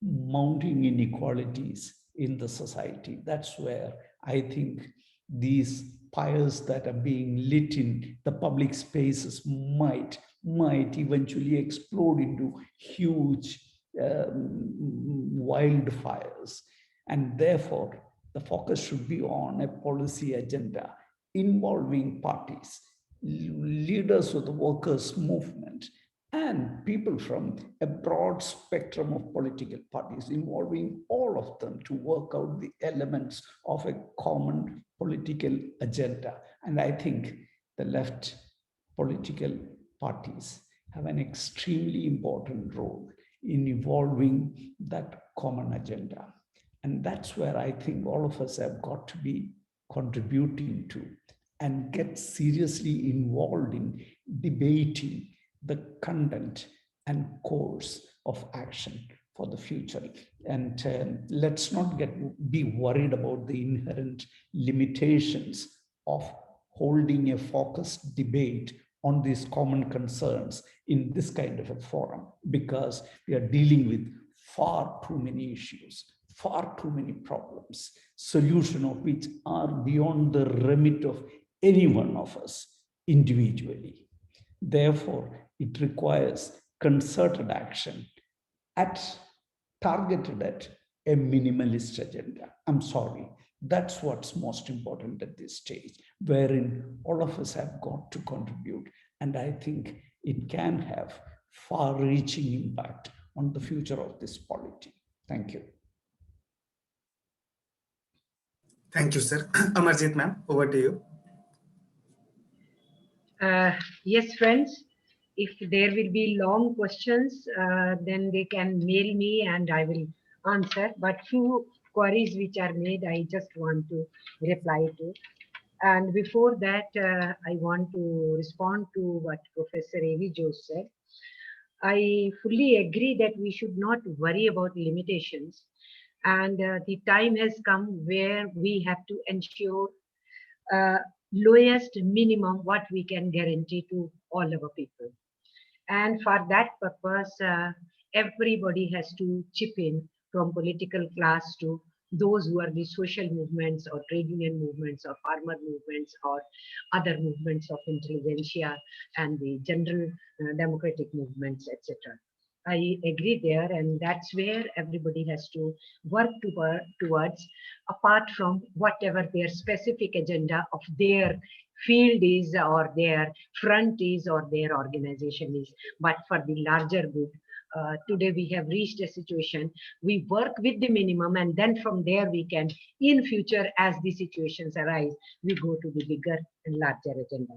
mounting inequalities in the society. That's where I think these fires that are being lit in the public spaces might eventually explode into huge wildfires. And therefore, the focus should be on a policy agenda involving parties, leaders of the workers' movement, and people from a broad spectrum of political parties, involving all of them to work out the elements of a common political agenda. And I think the left political parties have an extremely important role in evolving that common agenda. And that's where I think all of us have got to be contributing to and get seriously involved in debating the content and course of action for the future. And let's not be worried about the inherent limitations of holding a focused debate on these common concerns in this kind of a forum, because we are dealing with far too many issues, far too many problems, solution of which are beyond the remit of any one of us individually. Therefore, it requires concerted action targeted at a minimalist agenda. I'm sorry, that's what's most important at this stage, wherein all of us have got to contribute. And I think it can have far-reaching impact on the future of this polity. Thank you. Thank you, sir. Amarjeet ma'am, over to you. Yes, friends, if there will be long questions, then they can mail me and I will answer. But few queries which are made, I just want to reply to. And before that, I want to respond to what Professor A.V. Jose said. I fully agree that we should not worry about limitations. And the time has come where we have to ensure lowest minimum what we can guarantee to all our people. And for that purpose, everybody has to chip in, from political class to those who are the social movements or trade union movements or farmer movements or other movements of intelligentsia and the general democratic movements, etc. I agree there, and that's where everybody has to work towards, apart from whatever their specific agenda of their field is or their front is or their organization is, but for the larger good. Today we have reached a situation, we work with the minimum, and then from there we can, in future as the situations arise, we go to the bigger and larger agenda.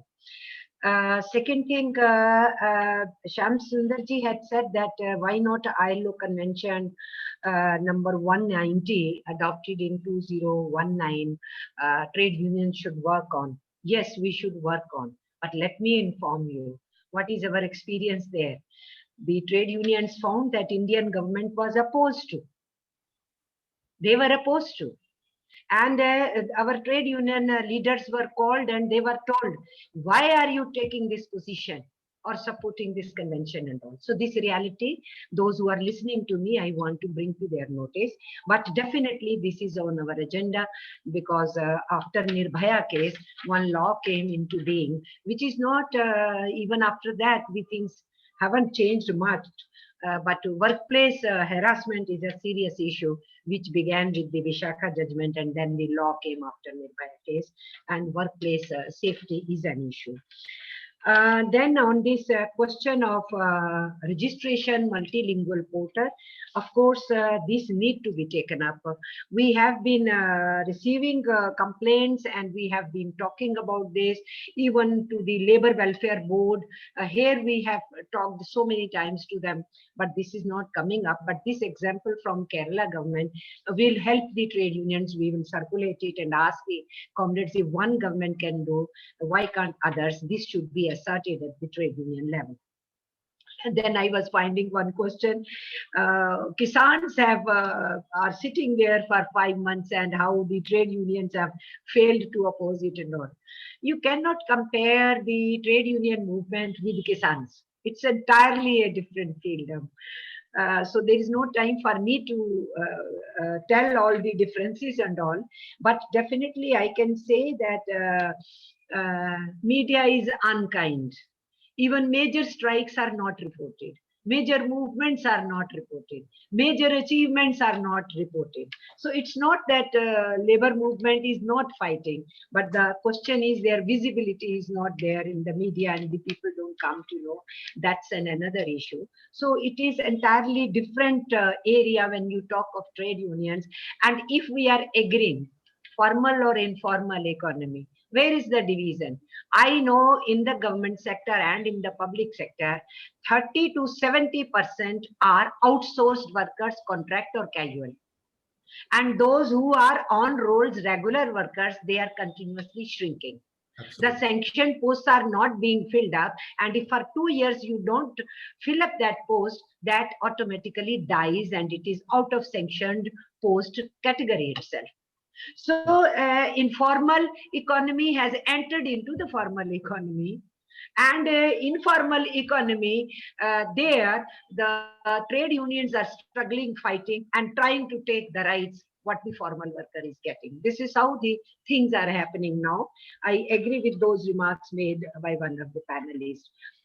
Second thing, Shyam Sundarji had said that why not ILO Convention number 190 adopted in 2019 trade unions should work on. Yes, we should work on, but let me inform you, what is our experience there? The trade unions found that Indian government was opposed to. They were opposed to. And our trade union leaders were called and they were told, why are you taking this position or supporting this convention and all? So this reality, those who are listening to me, I want to bring to their notice. But definitely this is on our agenda, because after Nirbhaya case, one law came into being, which is not, even after that, the things haven't changed much. But workplace harassment is a serious issue, which began with the Vishakha judgment, and then the law came after Nirbhaya case, and workplace safety is an issue. Then on this question of registration multilingual portal, of course, this need to be taken up. We have been receiving complaints, and we have been talking about this even to the Labor Welfare Board. Here we have talked so many times to them, but this is not coming up. But this example from Kerala government will help the trade unions. We will circulate it and ask the comrades, if one government can do, why can't others? This should be asserted at the trade union level. And then I was finding one question, Kisans are sitting there for 5 months, and how the trade unions have failed to oppose it and all. You cannot compare the trade union movement with Kisans. It's entirely a different field. So there is no time for me to tell all the differences and all, but definitely I can say that media is unkind. Even major strikes are not reported. Major movements are not reported. Major achievements are not reported. So it's not that labor movement is not fighting, but the question is their visibility is not there in the media, and the people don't come to know. That's another issue. So it is entirely different area when you talk of trade unions. And if we are agreeing formal or informal economy. Where is the division? I know in the government sector and in the public sector, 30 to 70% are outsourced workers, contract or casual. And those who are on rolls, regular workers, they are continuously shrinking. Absolutely. The sanctioned posts are not being filled up. And if for 2 years you don't fill up that post, that automatically dies and it is out of sanctioned post category itself. So informal economy has entered into the formal economy. And informal economy, there the trade unions are struggling, fighting and trying to take the rights what the formal worker is getting. This is how the things are happening now. I agree with those remarks made by one of the panelists.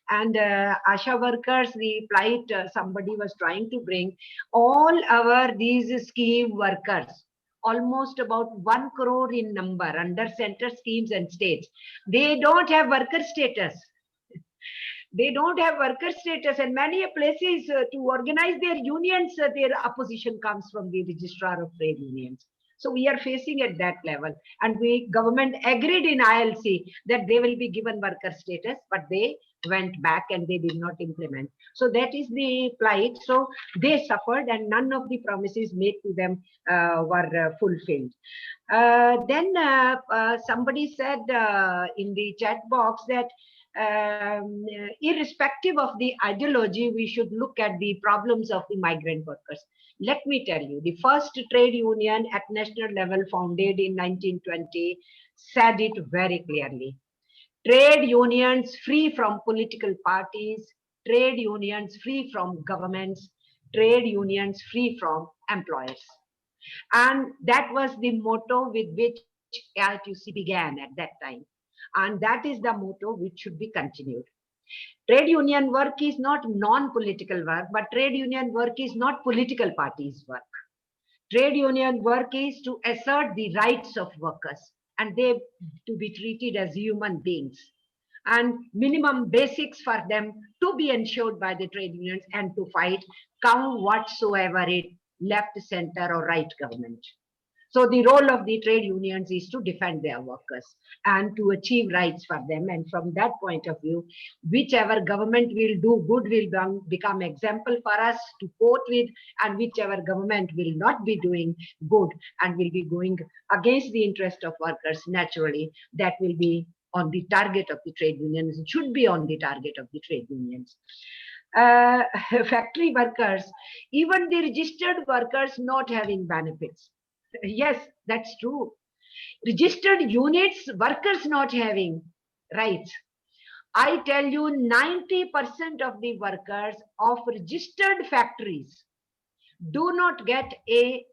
And ASHA workers, the plight somebody was trying to bring, all our these scheme workers, almost about 1 crore in number under center schemes and states, they don't have worker status. They don't have worker status, and many places to organize their unions, their opposition comes from the registrar of trade unions. So we are facing at that level, and government agreed in ILC that they will be given worker status, but they went back and they did not implement. So that is the plight. So they suffered, and none of the promises made to them were fulfilled. Then somebody said in the chat box that irrespective of the ideology, we should look at the problems of the migrant workers. Let me tell you, the first trade union at national level founded in 1920 said it very clearly. Trade unions free from political parties, trade unions free from governments, trade unions free from employers. And that was the motto with which AITUC began at that time. And that is the motto which should be continued. Trade union work is not non-political work, but trade union work is not political parties' work. Trade union work is to assert the rights of workers, and they to be treated as human beings, and minimum basics for them to be ensured by the trade unions, and to fight come whatsoever it left, center or right government. So the role of the trade unions is to defend their workers and to achieve rights for them. And from that point of view, whichever government will do good will become example for us to quote with, and whichever government will not be doing good and will be going against the interest of workers, naturally, that will be on the target of the trade unions, it should be on the target of the trade unions. Factory workers, even the registered workers not having benefits. Yes, that's true. Registered units, workers not having rights. I tell you, 90% of the workers of registered factories do not get a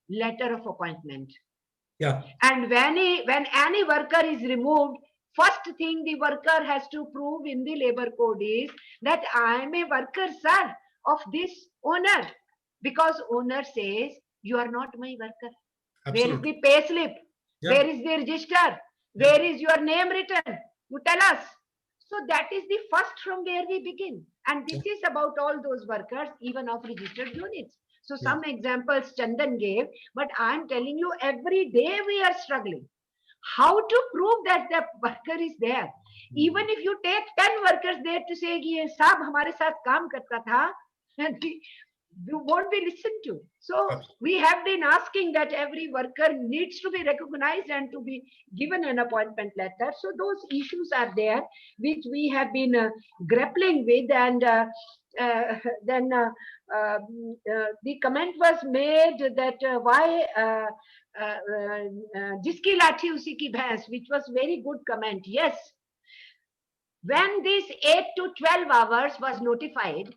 letter of appointment. Yeah. And when any worker is removed, first thing the worker has to prove in the labor code is that I am a worker, sir, of this owner, because owner says you are not my worker. Absolutely. Where is the pay slip? Yeah. Where is the register? Where is your name written? You tell us. So that is the first from where we begin. And this is about all those workers, even of registered units. So some examples Chandan gave, but I am telling you, every day we are struggling. How to prove that the worker is there? Even if you take 10 workers there to say, "Ye sahab hamare saath kaam karta tha," you won't be listened to. So we have been asking that every worker needs to be recognized and to be given an appointment letter. So those issues are there, which we have been grappling with. And then the comment was made that why jiski lathi usi ki bhais, which was very good comment. Yes, when this 8 to 12 hours was notified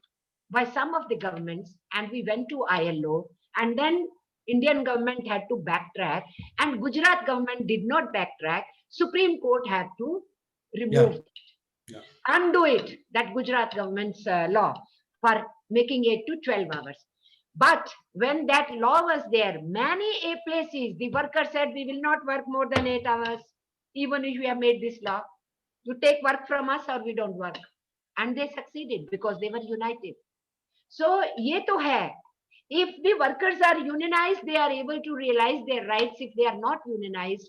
by some of the governments, and we went to ILO, and then Indian government had to backtrack, and Gujarat government did not backtrack. Supreme Court had to remove it, undo it, that Gujarat government's law for making 8 to 12 hours. But when that law was there, many places, the worker said, we will not work more than 8 hours, even if we have made this law. You take work from us or we don't work. And they succeeded because they were united. So, ye to hai. If the workers are unionized, they are able to realize their rights. If they are not unionized,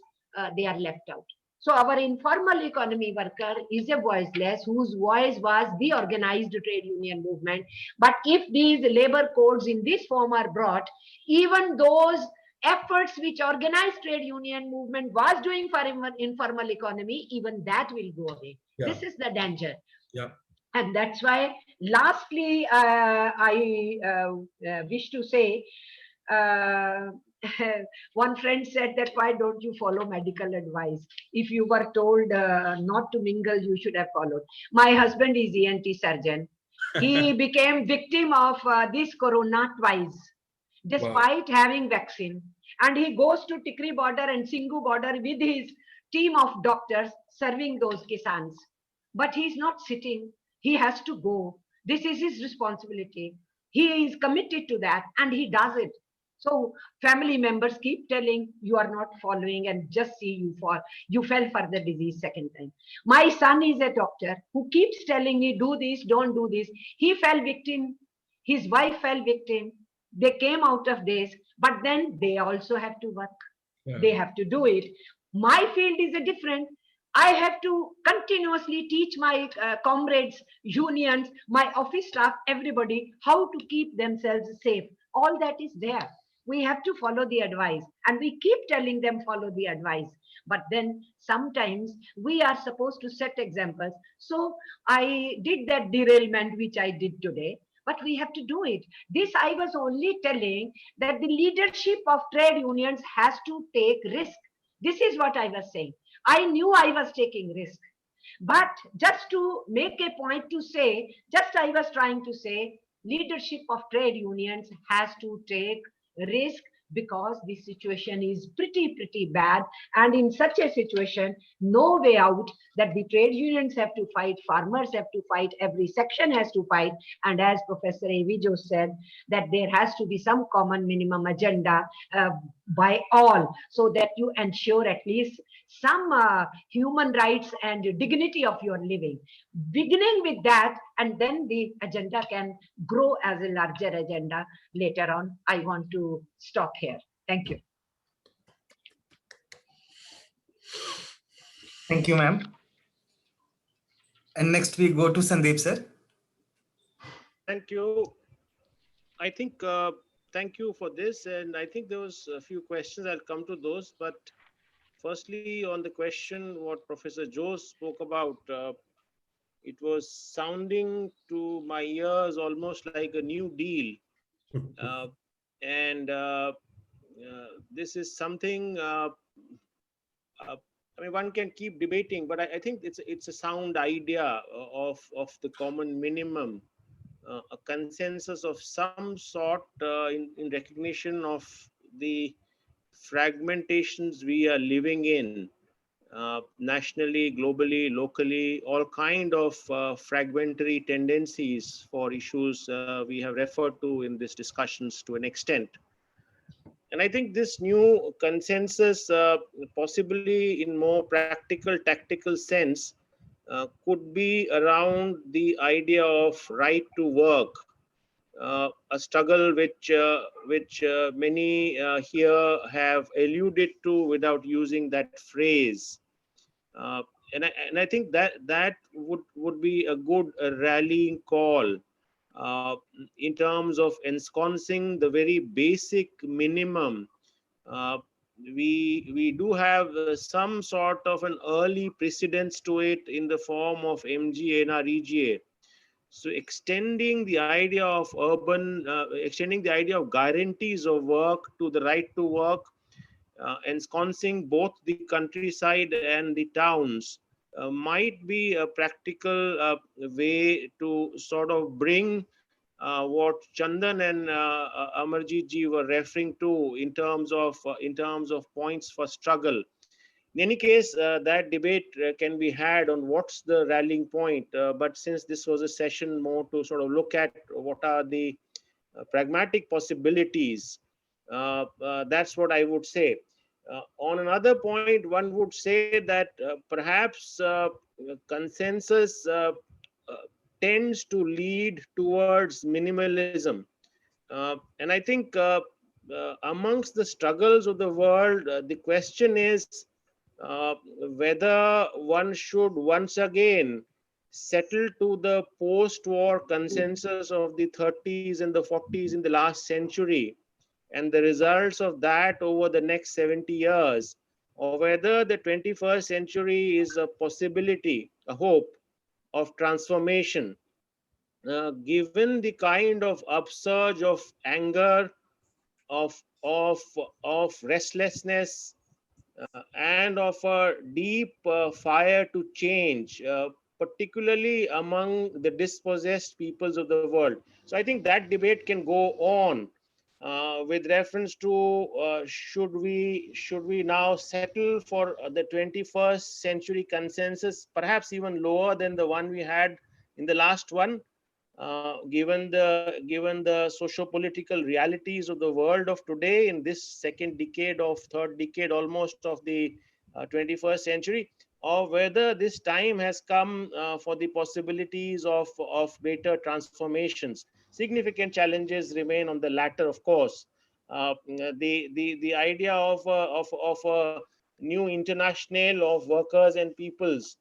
they are left out. So our informal economy worker is a voiceless whose voice was the organized trade union movement. But if these labor codes in this form are brought, even those efforts which organized trade union movement was doing for informal economy, even that will go away. Yeah. This is the danger. Yeah. And that's why, lastly, I wish to say, one friend said that why don't you follow medical advice? If you were told not to mingle, you should have followed. My husband is ENT surgeon. He became victim of this corona twice, despite having vaccine. And he goes to Tikri border and Singhu border with his team of doctors serving those kisans. But he's not sitting. He has to go. This is his responsibility. He is committed to that and he does it. So family members keep telling you are not following and just see you fall. You fell for the disease second time. My son is a doctor who keeps telling me do this, don't do this. He fell victim. His wife fell victim. They came out of this, but then they also have to work. Yeah. They have to do it. My field is a different. I have to continuously teach my comrades, unions, my office staff, everybody, how to keep themselves safe. All that is there. We have to follow the advice, and we keep telling them follow the advice. But then sometimes we are supposed to set examples. So I did that derailment, which I did today, but we have to do it. This I was only telling that the leadership of trade unions has to take risk. This is what I was saying. I knew I was taking risk. But just to make a point to say, just I was trying to say, leadership of trade unions has to take risk because the situation is pretty bad. And in such a situation, no way out that the trade unions have to fight, farmers have to fight, every section has to fight. And as Professor Avijo said, that there has to be some common minimum agenda by all, so that you ensure at least some human rights and dignity of your living. Beginning with that, and then the agenda can grow as a larger agenda later on. I want to stop here. Thank you. Thank you, ma'am. And next we go to Sandeep, sir. Thank you. I think, thank you for this. And I think there was a few questions. I'll come to those. But firstly, on the question, what Professor Joe spoke about, it was sounding to my ears almost like a New Deal. And this is something, I mean, one can keep debating, but I think it's a sound idea of the common minimum, a consensus of some sort in recognition of the fragmentations we are living in, nationally, globally, locally, all kind of fragmentary tendencies for issues we have referred to in these discussions to an extent. And I think this new consensus, possibly in more practical, tactical sense, could be around the idea of right to work, a struggle which many here have alluded to without using that phrase. And I think that would be a good rallying call in terms of ensconcing the very basic minimum. We do have some sort of an early precedence to it in the form of MGNREGA. So extending the idea of extending the idea of guarantees of work to the right to work, ensconcing both the countryside and the towns, might be a practical way to sort of bring what Chandan and Amarjeet ji were referring to in terms of points for struggle. In any case, that debate can be had on what's the rallying point. But since this was a session more to sort of look at what are the pragmatic possibilities, that's what I would say. On another point, one would say that perhaps consensus tends to lead towards minimalism. And I think amongst the struggles of the world, the question is whether one should once again settle to the post-war consensus of the 30s and the 40s in the last century and the results of that over the next 70 years, or whether the 21st century is a possibility, a hope of transformation, given the kind of upsurge of anger, of, of, of restlessness, and of a deep fire to change, particularly among the dispossessed peoples of the world. So I think that debate can go on with reference to should we now settle for the 21st century consensus, perhaps even lower than the one we had in the last one, given the socio-political realities of the world of today in this second decade of third decade almost of the 21st century, or whether this time has come for the possibilities of greater transformations. Significant challenges remain on the latter, of course. The idea of a new international of workers and peoples,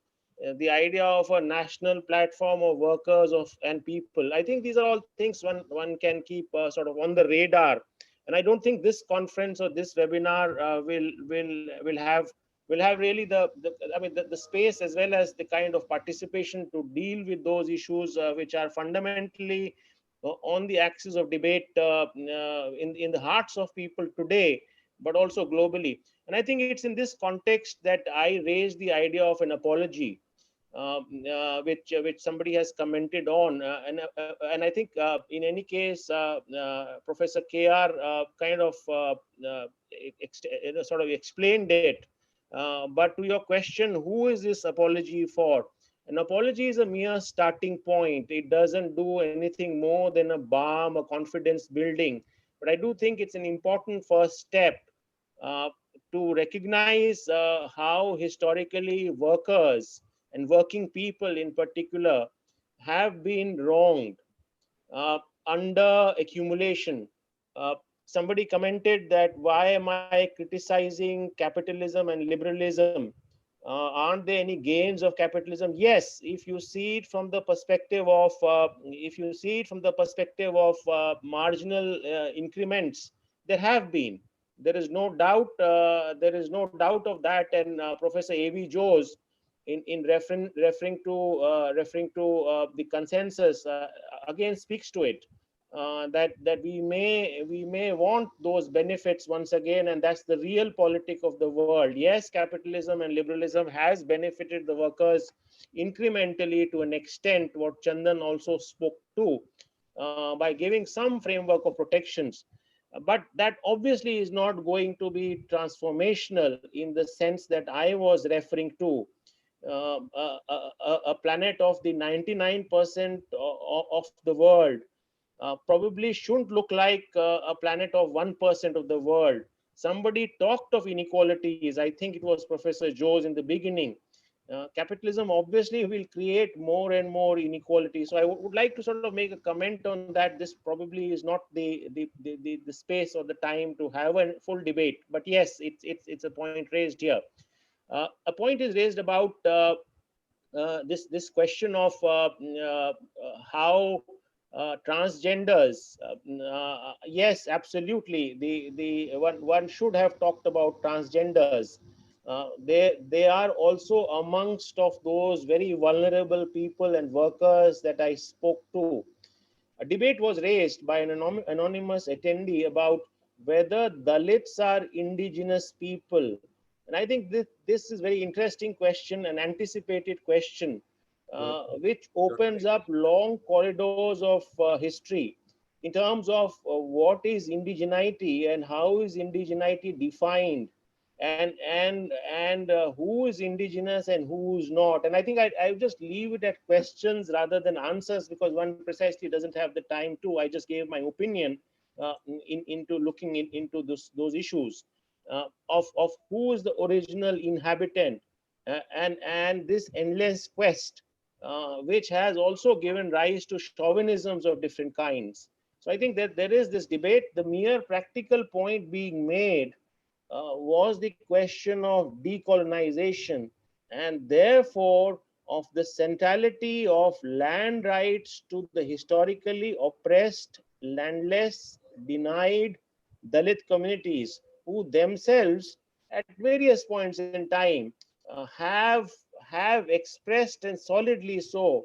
the idea of a national platform of workers and people. I think these are all things one can keep sort of on the radar. And I don't think this conference or this webinar will have really the space as well as the kind of participation to deal with those issues which are fundamentally on the axis of debate in the hearts of people today, but also globally. And I think it's in this context that I raised the idea of an apology, which somebody has commented on, and I think in any case, Professor KR kind of sort of explained it. But to your question, who is this apology for? An apology is a mere starting point. It doesn't do anything more than a balm, a confidence building. But I do think it's an important first step uh, to recognize how historically workers and working people in particular have been wronged, uh, under accumulation. Uh, Somebody commented that why am I criticizing capitalism and liberalism? Aren't there any gains of capitalism? Yes, if you see it from the perspective of marginal increments, there have been. There is no doubt. There is no doubt of that. And Professor A.V. Jose, in referring to the consensus, again speaks to it, that we may want those benefits once again, and that's the real politic of the world. Yes, capitalism and liberalism has benefited the workers incrementally to an extent, what Chandan also spoke to, by giving some framework of protections. But that obviously is not going to be transformational in the sense that I was referring to. A planet of the 99% of the world probably shouldn't look like a planet of 1% of the world. Somebody talked of inequalities. I think it was Professor Jose in the beginning. Capitalism obviously will create more and more inequality. So I would like to sort of make a comment on that. This probably is not the space or the time to have a full debate. But yes, it's a point raised here. A point is raised about this question of how transgenders. Yes, absolutely. The one should have talked about transgenders. They are also amongst of those very vulnerable people and workers that I spoke to. A debate was raised by an anonymous attendee about whether Dalits are indigenous people. And I think this is very interesting question, an anticipated question, which opens up long corridors of history in terms of what is indigeneity and how is indigeneity defined, and who is indigenous and who is not. And I think I just leave it at questions rather than answers, because one precisely doesn't have the time to. I just gave my opinion into looking into those issues of who is the original inhabitant, and this endless quest, which has also given rise to chauvinisms of different kinds. So I think that there is this debate. The mere practical point being made was the question of decolonization, and therefore of the centrality of land rights to the historically oppressed, landless, denied Dalit communities, who themselves at various points in time have expressed, and solidly so,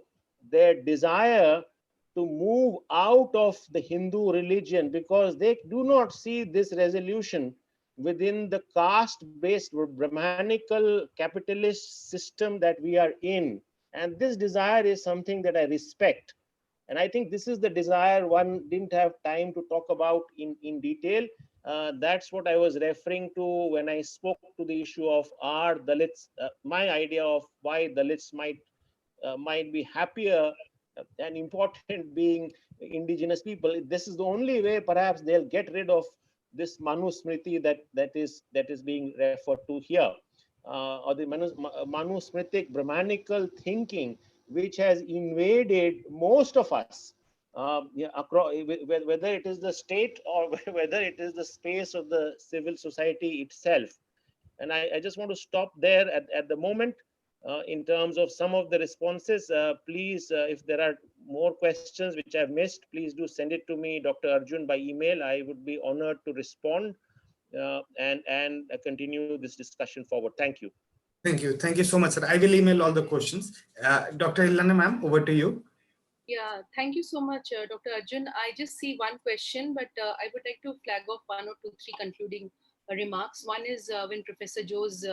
their desire to move out of the Hindu religion, because they do not see this resolution within the caste-based Brahmanical capitalist system that we are in. And this desire is something that I respect. And I think this is the desire one didn't have time to talk about in detail. That's what I was referring to when I spoke to the issue of are Dalits, my idea of why Dalits might be happier and important being indigenous people. This is the only way perhaps they'll get rid of this Manusmriti that is being referred to here, or the Manusmritic Brahmanical thinking, which has invaded most of us, yeah, across, whether it is the state or whether it is the space of the civil society itself. And I just want to stop there at the moment. In terms of some of the responses, please, if there are more questions which I've missed, please do send it to me, Dr. Arjun, by email. I would be honored to respond and continue this discussion forward. Thank you. Thank you. Thank you so much, sir. I will email all the questions. Dr. Elina, ma'am, over to you. Yeah, thank you so much, Dr. Arjun. I just see one question, but I would like to flag off one or two, three concluding remarks. One is when Professor Jose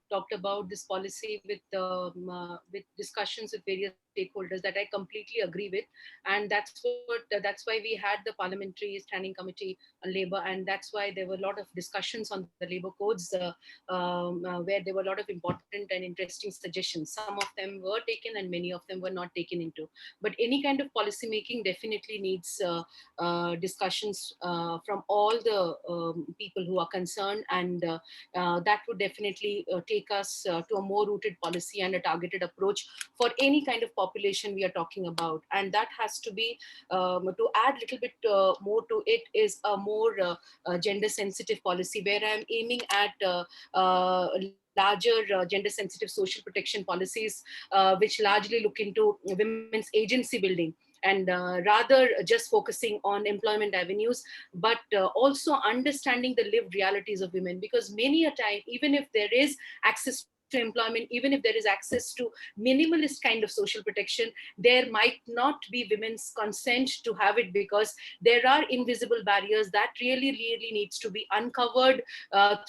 talked about this policy with discussions with various stakeholders that I completely agree with, and that's why we had the Parliamentary Standing Committee on Labour, and that's why there were a lot of discussions on the labour codes where there were a lot of important and interesting suggestions. Some of them were taken and many of them were not taken into. But any kind of policy making definitely needs discussions from all the people who are concerned, and that would definitely take us to a more rooted policy and a targeted approach for any kind of population we are talking about. And that has to be, to add a little bit more to it, is a more gender sensitive policy where I'm aiming at larger gender sensitive social protection policies, which largely look into women's agency building, and rather just focusing on employment avenues, but also understanding the lived realities of women. Because many a time, even if there is access to employment, even if there is access to minimalist kind of social protection, there might not be women's consent to have it, because there are invisible barriers that really needs to be uncovered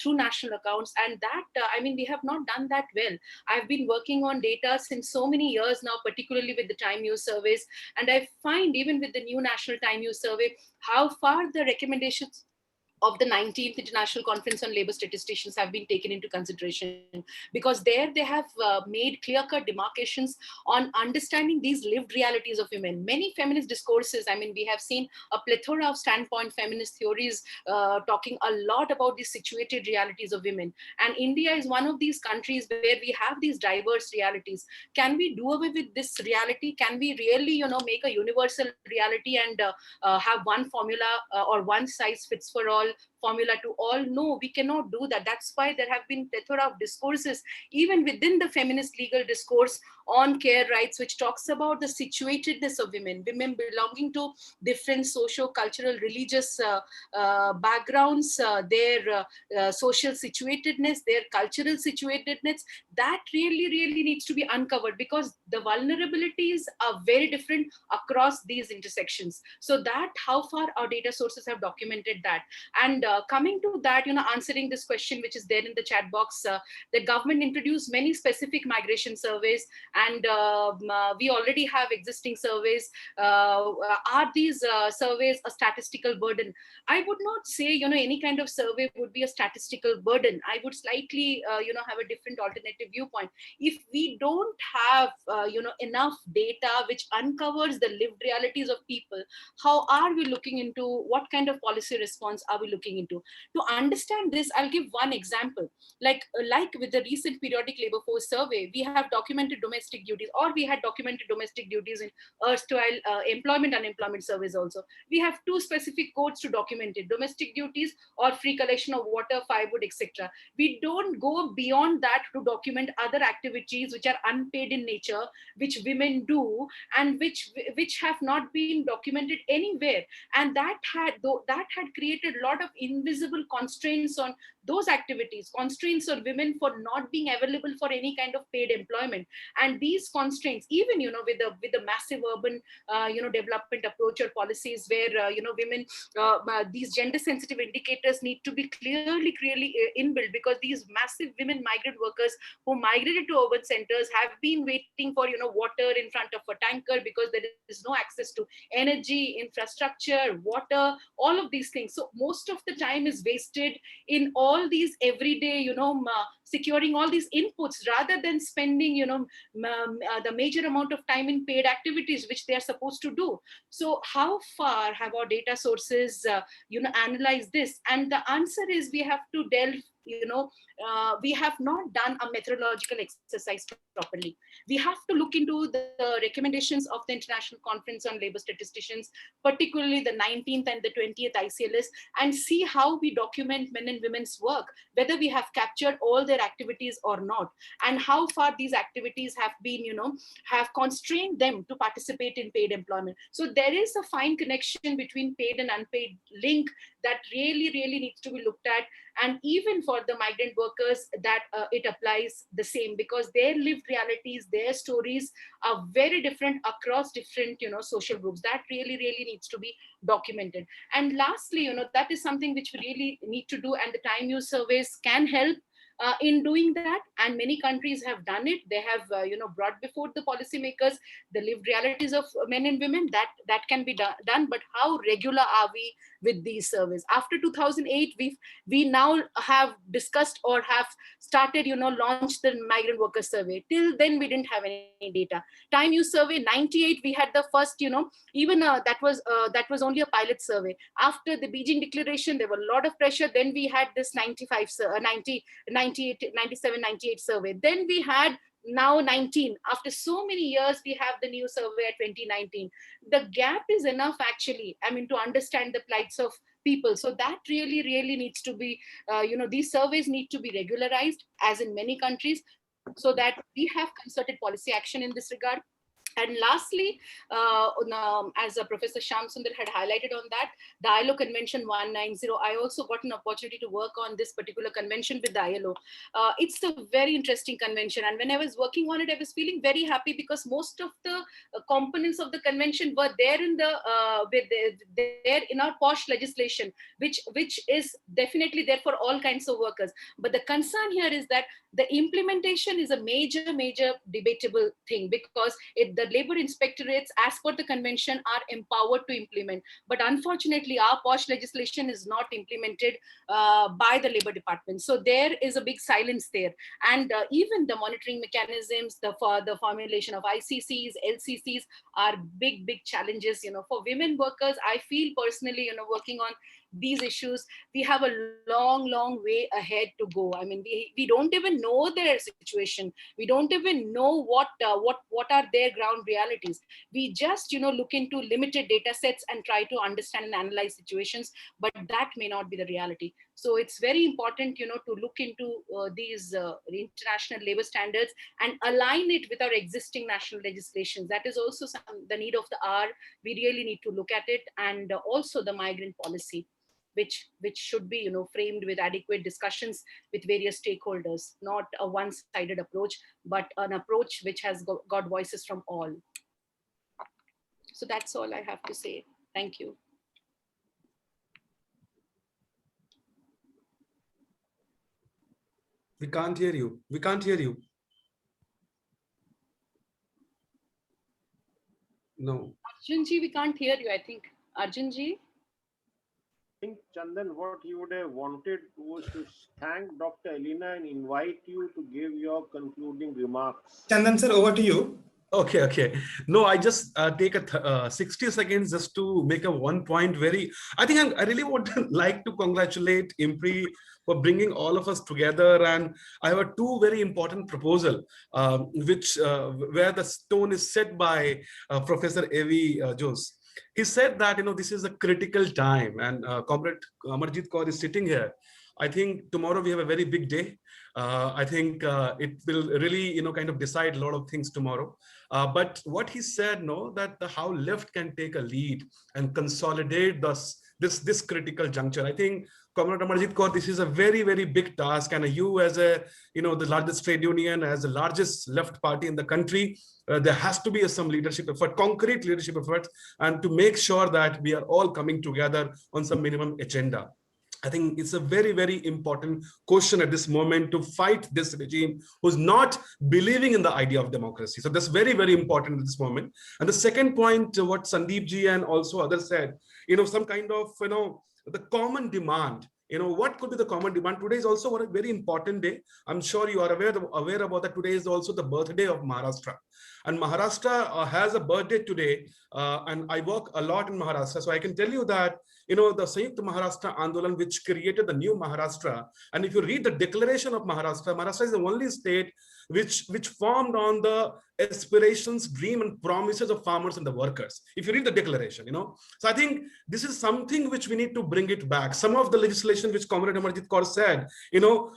through national accounts. And that, I mean, we have not done that well. I've been working on data since so many years now, particularly with the time use surveys. And I find even with the new National Time Use Survey, how far the recommendations of the 19th International Conference on Labour Statisticians have been taken into consideration, because there they have made clear-cut demarcations on understanding these lived realities of women. Many feminist discourses, I mean, we have seen a plethora of standpoint feminist theories talking a lot about the situated realities of women. And India is one of these countries where we have these diverse realities. Can we do away with this reality? Can we really, make a universal reality and have one formula or one size fits for all formula to all? No, we cannot do that. That's why there have been plethora of discourses, even within the feminist legal discourse on care rights, which talks about the situatedness of women belonging to different socio-cultural, religious backgrounds, their social situatedness, their cultural situatedness. That really needs to be uncovered, because the vulnerabilities are very different across these intersections. So that how far our data sources have documented that. And coming to that, answering this question, which is there in the chat box, the government introduced many specific migration surveys, and we already have existing surveys. Are these surveys a statistical burden? I would not say, any kind of survey would be a statistical burden. I would slightly, have a different alternative viewpoint. If we don't have, enough data which uncovers the lived realities of people, how are we looking into, what kind of policy response are we looking into. To understand this, I'll give one example. Like with the recent periodic labor force survey, we have documented domestic duties, or we had documented domestic duties in erstwhile employment unemployment surveys also. We have two specific codes to document it: domestic duties or free collection of water, firewood, etc. We don't go beyond that to document other activities which are unpaid in nature, which women do, and which have not been documented anywhere. And that had created a lot of invisible constraints on those activities, constraints on women for not being available for any kind of paid employment. And these constraints, even with the massive urban development approach or policies where women, these gender sensitive indicators need to be clearly inbuilt, because these massive women migrant workers who migrated to urban centers have been waiting for water in front of a tanker, because there is no access to energy, infrastructure, water, all of these things. So most of the time is wasted in all these everyday securing all these inputs, rather than spending the major amount of time in paid activities which they are supposed to do. So how far have our data sources analyzed this? And the answer is we have to delve. We have not done a methodological exercise properly. We have to look into the recommendations of the International Conference on Labor Statisticians, particularly the 19th and the 20th ICLS, and see how we document men and women's work, whether we have captured all their activities or not, and how far these activities have been, have constrained them to participate in paid employment. So there is a fine connection between paid and unpaid link that really needs to be looked at. And even for the migrant workers, that it applies the same, because their lived realities, their stories are very different across different social groups. That really needs to be documented. And lastly, that is something which we really need to do, and the time use surveys can help in doing that, and many countries have done it. They have brought before the policymakers the lived realities of men and women. That can be done, but how regular are we with these surveys? After 2008, we now have discussed or have started launched the migrant worker survey. Till then we didn't have any data. Time use survey 98, we had the first even that was only a pilot survey. After the Beijing Declaration, there were a lot of pressure. Then we had this 97, 98 survey. Then we had now 19. After so many years, we have the new survey at 2019. The gap is enough, actually, to understand the plights of people. So that really needs to be, these surveys need to be regularized, as in many countries, so that we have concerted policy action in this regard. And lastly, as Professor Shyam Sundar had highlighted on that, the ILO Convention 190, I also got an opportunity to work on this particular convention with the ILO. It's a very interesting convention. And when I was working on it, I was feeling very happy, because most of the components of the convention were there in our POSH legislation, which is definitely there for all kinds of workers. But the concern here is that the implementation is a major debatable thing, because the labor inspectorates, as per the convention, are empowered to implement. But unfortunately, our POSH legislation is not implemented by the labor department. So there is a big silence there. And even the monitoring mechanisms, the formulation of ICCs, LCCs are big challenges. For women workers, I feel personally, working on these issues, we have a long way ahead to go. We don't even know their situation. We don't even know what are their ground realities. We just look into limited data sets and try to understand and analyze situations, but that may not be the reality. So it's very important to look into these international labor standards and align it with our existing national legislations. That is also the need of the hour. We really need to look at it. And also the migrant policy, which should be framed with adequate discussions with various stakeholders, not a one-sided approach, but an approach which has got voices from all. So that's all I have to say. Thank you. We can't hear you. We can't hear you. No. Arjunji, we can't hear you, I think. Arjunji? I think, Chandan, what you would have wanted was to thank Dr. Elina and invite you to give your concluding remarks. Chandan sir, over to you. Okay, okay. No, I just take a 60 seconds just to make a one point I think I really would like to congratulate IMPRI for bringing all of us together. And I have a two very important proposal, where the stone is set by Professor Avi Jose. He said that, this is a critical time, and Comrade Amarjeet Kaur is sitting here. I think tomorrow we have a very big day. I think it will really, kind of decide a lot of things tomorrow. But what he said, that how left can take a lead and consolidate this critical juncture. I think, Comrade Amarjeet Kaur, this is a very, very big task, and you as the largest trade union, as the largest left party in the country, there has to be some leadership effort, concrete leadership efforts, and to make sure that we are all coming together on some minimum agenda. I think it's a very, very important question at this moment to fight this regime who's not believing in the idea of democracy. So that's very, very important at this moment. And the second point, what Sandeep ji and also others said, some kind of, the common demand. What could be the common demand? Today is also a very important day. I'm sure you are aware about that. Today is also the birthday of Maharashtra. And Maharashtra has a birthday today. And I work a lot in Maharashtra. So I can tell you that, the Sanयुkt Maharashtra Andolan, which created the new Maharashtra. And if you read the declaration of Maharashtra, Maharashtra is the only state which formed on the aspirations, dream, and promises of farmers and the workers. If you read the declaration, So I think this is something which we need to bring it back. Some of the legislation which Comrade Amarjeet Kaur said,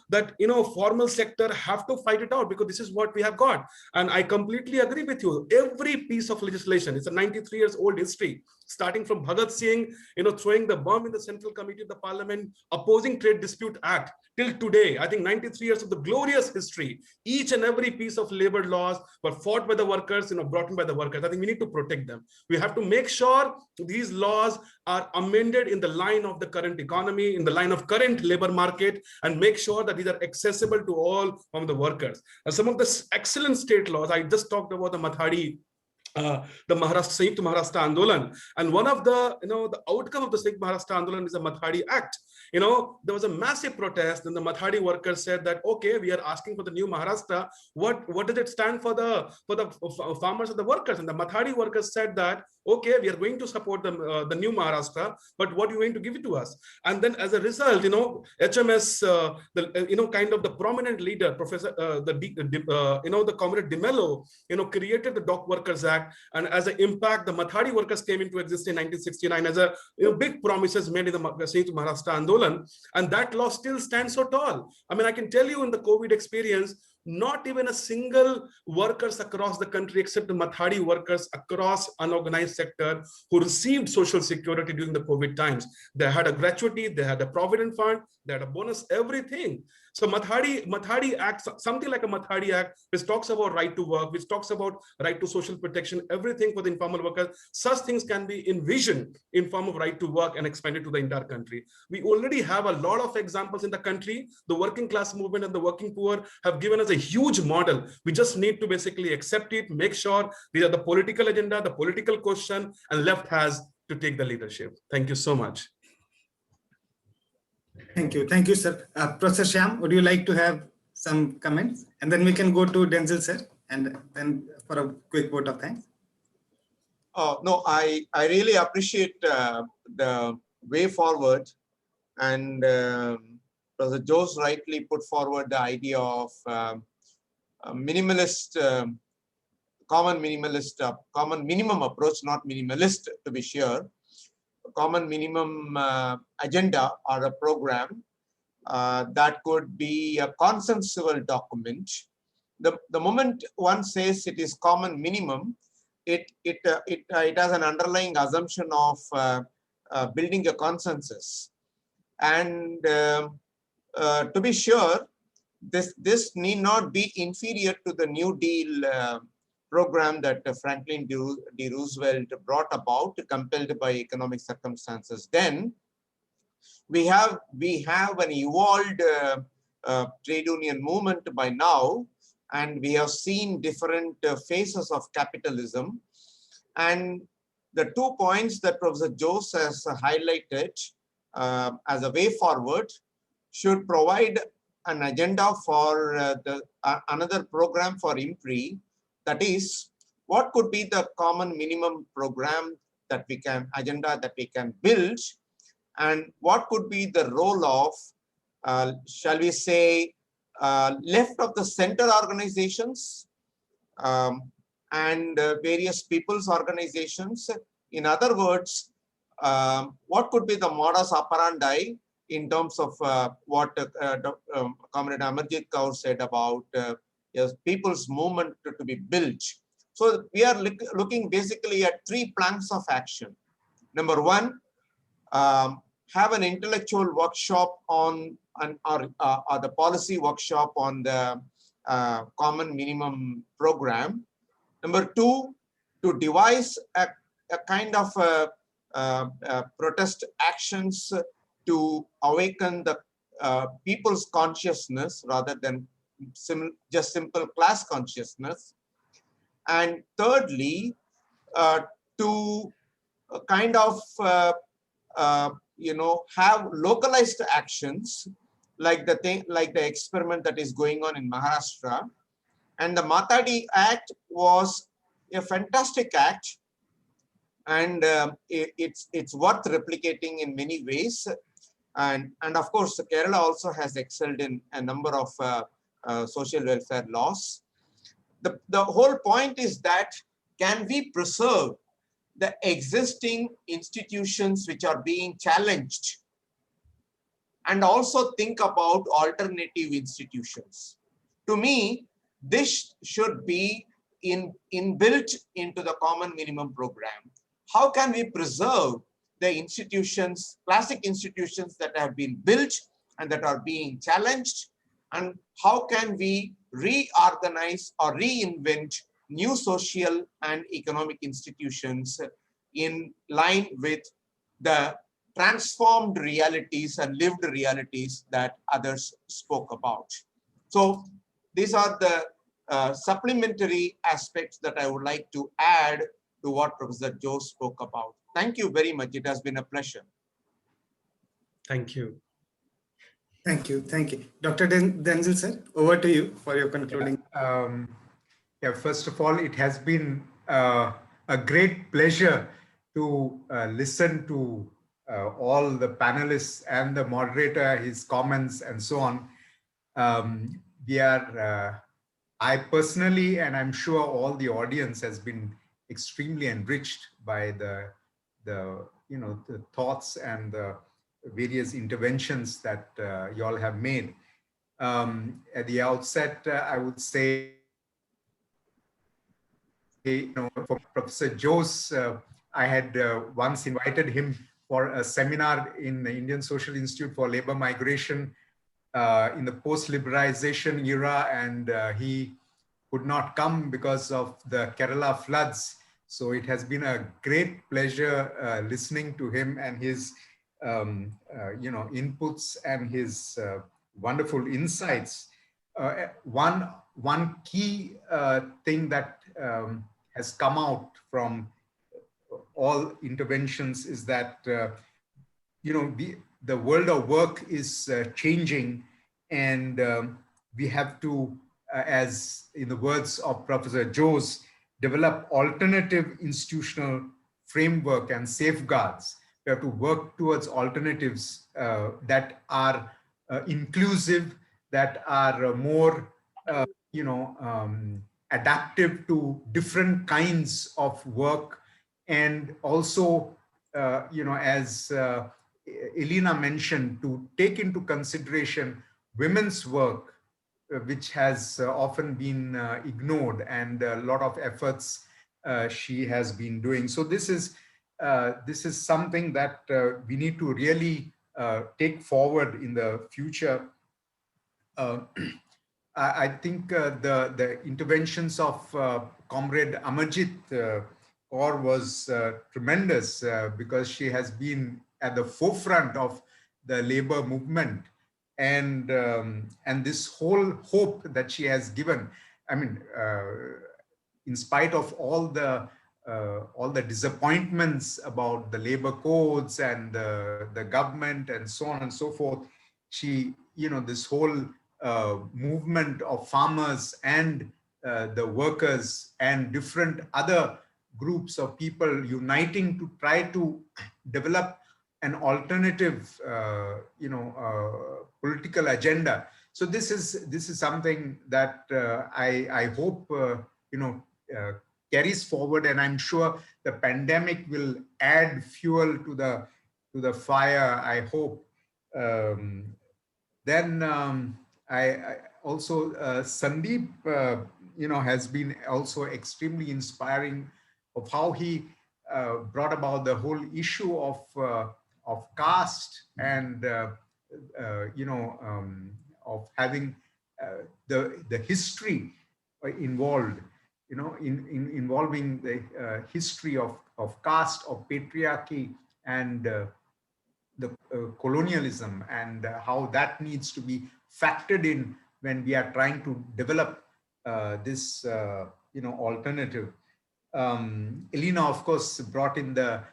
that, formal sector have to fight it out because this is what we have got. And I completely agree with you. Every piece of legislation, it's a 93 years old history, starting from Bhagat Singh, throwing the bomb in the Central Committee of the Parliament, opposing Trade Dispute Act, till today. I think 93 years of the glorious history. Each and every piece of labor laws were fought by the workers, brought in by the workers. I think we need to protect them. We have to make sure these laws are amended in the line of the current economy, in the line of current labor market, and make sure that these are accessible to all from the workers. And some of the excellent state laws, I just talked about the Mathadi, the Sanयुkt Maharashtra Andolan, and one of the the outcome of the Sanयुkt Maharashtra Andolan is the Mathadi Act. There was a massive protest, and the Mathadi workers said that, okay, we are asking for the new Maharashtra. What does it stand for the farmers and the workers? And the Mathadi workers said that, okay, we are going to support the new Maharashtra, but what are you going to give it to us? And then as a result, HMS, kind of the prominent leader, Professor, the Comrade De Mello, created the Dock Workers Act, and as an impact, the Mathadi workers came into existence in 1969 as a big promises made in the Sanयुkt Maharashtra Andolan, and that law still stands so tall. I mean, I can tell you in the COVID experience, not even a single workers across the country, except the Mathadi workers across unorganized sector who received social security during the COVID times. They had a gratuity, they had a provident fund, they had a bonus, everything. So Mathadi Act, something like a Mathadi Act, which talks about right to work, which talks about right to social protection, everything for the informal workers. Such things can be envisioned in form of right to work and expanded to the entire country. We already have a lot of examples in the country. The working class movement and the working poor have given us a huge model. We just need to basically accept it, make sure these are the political agenda, the political question, and left has to take the leadership. Thank you so much. Thank you, sir. Professor Shyam, would you like to have some comments? And then we can go to Denzil, sir, and then for a quick vote of thanks. No, I really appreciate the way forward, and Professor Jose rightly put forward the idea of minimalist, common minimum approach, not minimalist to be sure, common minimum agenda or a program that could be a consensual document. The moment one says it is common minimum, it has an underlying assumption of building a consensus. And to be sure, this need not be inferior to the New Deal program that Franklin D. Roosevelt brought about, compelled by economic circumstances. Then we have an evolved trade union movement by now, and we have seen different phases of capitalism. And the 2 points that Professor Jose has highlighted as a way forward should provide an agenda for another program for IMPRI, that is what could be the common minimum program that we can, agenda that we can build, and what could be the role of, shall we say, left of the center organizations and various people's organizations. In other words, what could be the modus operandi in terms of what Comrade Amarjeet Kaur said about yes, people's movement to be built. So we are looking basically at 3 planks of action. Number 1, have an intellectual workshop on or the policy workshop on the common minimum program. Number 2, to devise a kind of protest actions to awaken the people's consciousness rather than just simple class consciousness. And thirdly, to kind of have localized actions like the experiment that is going on in Maharashtra. And the Matadi Act was a fantastic act, and it's worth replicating in many ways. And of course, Kerala also has excelled in a number of social welfare laws. The whole point is that, can we preserve the existing institutions which are being challenged and also think about alternative institutions? To me, this should be inbuilt into the common minimum program. How can we preserve the institutions, classic institutions that have been built and that are being challenged? And how can we reorganize or reinvent new social and economic institutions in line with the transformed realities and lived realities that others spoke about? So these are the supplementary aspects that I would like to add to what Professor Joe spoke about. Thank you very much. It has been a pleasure. Thank you. Thank you. Thank you. Dr. Denzil, sir, over to you for your concluding. Yeah, first of all, it has been a great pleasure to listen to all the panelists and the moderator, his comments and so on. I personally, and I'm sure all the audience has been extremely enriched by the thoughts and the various interventions that you all have made. At the outset, I would say, for Professor Jose, I had once invited him for a seminar in the Indian Social Institute for Labor Migration in the post-liberalization era, and he could not come because of the Kerala floods. So it has been a great pleasure listening to him and his inputs and his wonderful insights. One key thing that has come out from all interventions is that the world of work is changing, and we have to, as in the words of Professor Jose, develop alternative institutional framework and safeguards. We have to work towards alternatives that are inclusive, that are more, adaptive to different kinds of work, and also, as Elina mentioned, to take into consideration women's work, which has often been ignored, and a lot of efforts she has been doing. So this is something that we need to really take forward in the future. I think the interventions of Comrade Amarjeet Kaur was tremendous because she has been at the forefront of the labor movement, and this whole hope that she has given. I mean, in spite of all the disappointments about the labor codes and the government and so on and so forth, she, this whole movement of farmers and the workers and different other groups of people uniting to try to develop an alternative, political agenda. So this is something that I hope carries forward, and I'm sure the pandemic will add fuel to the fire, I hope. Then I also Sandeep, has been also extremely inspiring of how he brought about the whole issue of caste and of having the history involved, in involving the history of caste, of patriarchy, and the colonialism, and how that needs to be factored in when we are trying to develop this alternative. Elina, of course, brought in the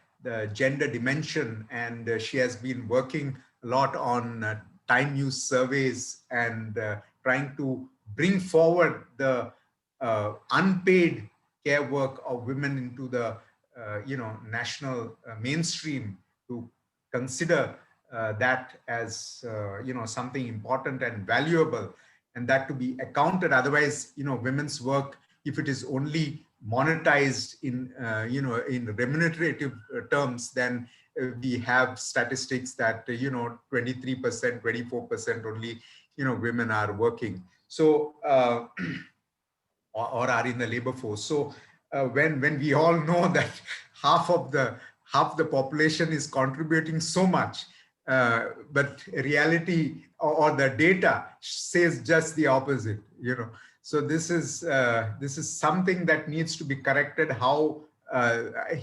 gender dimension, and she has been working a lot on time use surveys and trying to bring forward the unpaid care work of women into the national mainstream, to consider that as something important and valuable, and that to be accounted. Otherwise, women's work, if it is only monetized in in remunerative terms, then we have statistics that 23%, 24% only women are working, so or are in the labor force. So when we all know that half the population is contributing so much, but reality or the data says just the opposite, So this is something that needs to be corrected. How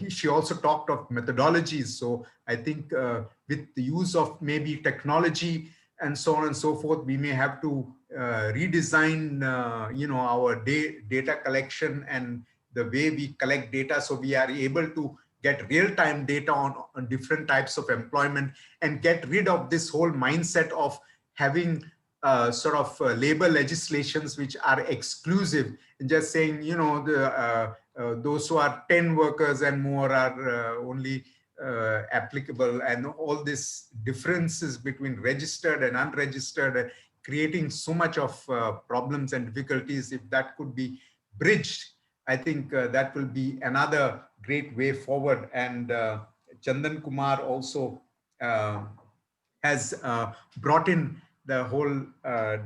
she also talked of methodologies. So I think with the use of maybe technology and so on and so forth, we may have to redesign our data collection and the way we collect data, so we are able to get real-time data on different types of employment, and get rid of this whole mindset of having labor legislations which are exclusive, and just saying those who are 10 workers and more are only applicable, and all these differences between registered and unregistered, creating so much of problems and difficulties. If that could be bridged, I think that will be another great way forward. And Chandan Kumar also has brought in the whole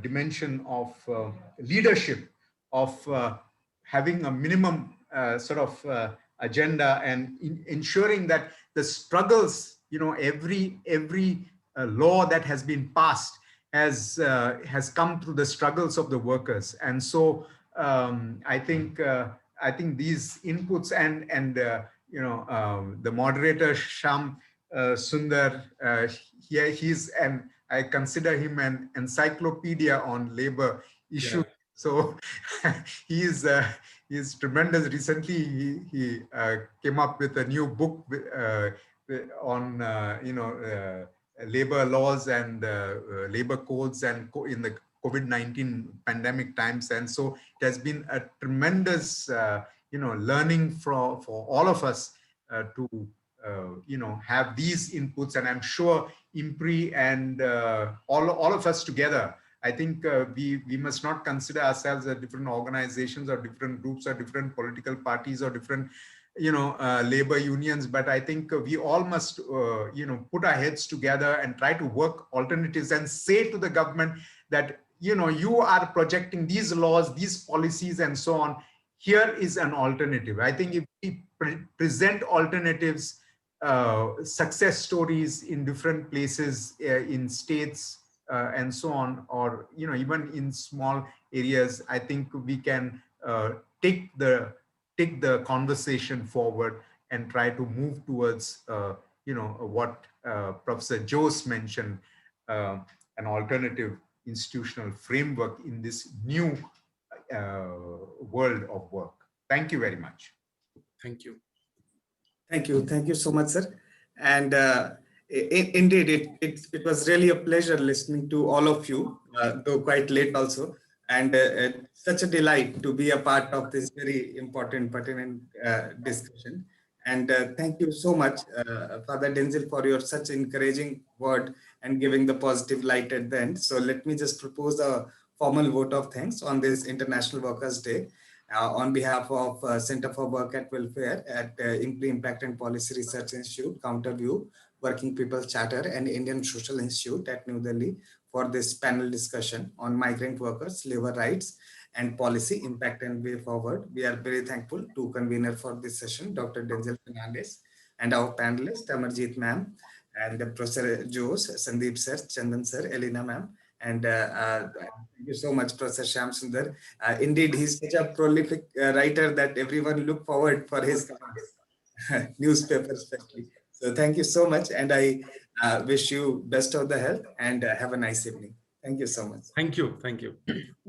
dimension of leadership, of having a minimum agenda, and ensuring that the struggles, every law that has been passed has come through the struggles of the workers. And so I think these inputs and the moderator Shyam, Sundar, he's an, I consider him an encyclopedia on labor issues. Yeah. So he's tremendous. Recently, he came up with a new book on labor laws and labor codes and in the COVID-19 pandemic times. And so it has been a tremendous learning for all of us to have these inputs. And I'm sure IMPRI and all of us together, I think we must not consider ourselves as different organizations or different groups or different political parties or different labor unions, but I think we all must put our heads together and try to work alternatives, and say to the government that you are projecting these laws, these policies and so on. Here is an alternative. I think if we present alternatives, success stories in different places, in states and so on, or even in small areas, I think we can take the conversation forward and try to move towards what Professor Jose mentioned, an alternative institutional framework in this new world of work. Thank you very much. Thank you. Thank you. Thank you so much, sir. And indeed, it was really a pleasure listening to all of you, though quite late also. And such a delight to be a part of this very important, pertinent discussion. And thank you so much, Father Denzil, for your such encouraging word and giving the positive light at the end. So let me just propose a formal vote of thanks on this International Workers' Day on behalf of Center for Work at Welfare at IMPRI Impact and Policy Research Institute, Counterview, Working People's Charter, and Indian Social Institute at New Delhi for this panel discussion on migrant workers, labor rights, and policy impact and way forward. We are very thankful to convener for this session, Dr. Denzil Fernandes, and our panelists, Amarjeet ma'am, and Professor Jose, Sandeep sir, Chandan sir, Elina ma'am, and thank you so much, Professor Shyam Sundar. Indeed, he's such a prolific writer that everyone look forward for his comments, newspaper especially. So thank you so much, and I wish you best of the health and have a nice evening. Thank you so much. Thank you. Thank you.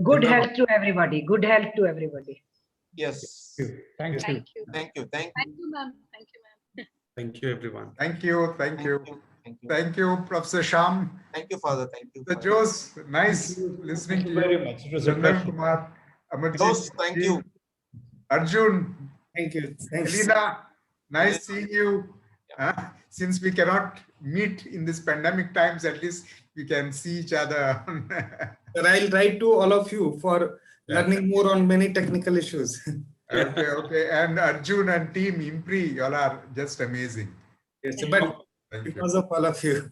Good health to everybody. Good health to everybody. Yes. Thank you. Thank you. Thank you. Thank you. Thank you, ma'am. Thank you, ma'am. Thank you, everyone. Thank you. Thank you. Thank you. Thank you, Professor Sham. Thank you, Father. Thank you. The Jose, nice listening Thank to you you. very much. It was a Arjun pleasure. Kumar, Amarjeet, Jose, thank you. Arjun, Thank you. Thanks. Elina, nice Elina. seeing you. Since we cannot meet in this pandemic times, at least we can see each other. Sir, I'll write to all of you for learning more on many technical issues. Okay. And Arjun and team IMPRI, y'all are just amazing. Yes, but Thank you. because of all of you.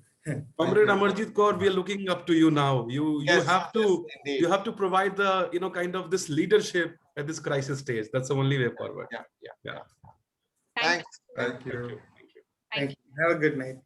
Comrade Amarjeet Kaur, we are looking up to you now. You Yes, have to yes, indeed. you have to provide the kind of this leadership at this crisis stage. That's the only way forward. Yeah. Yeah. Thanks. Thank you. Thank you. Thank you. Have a good night.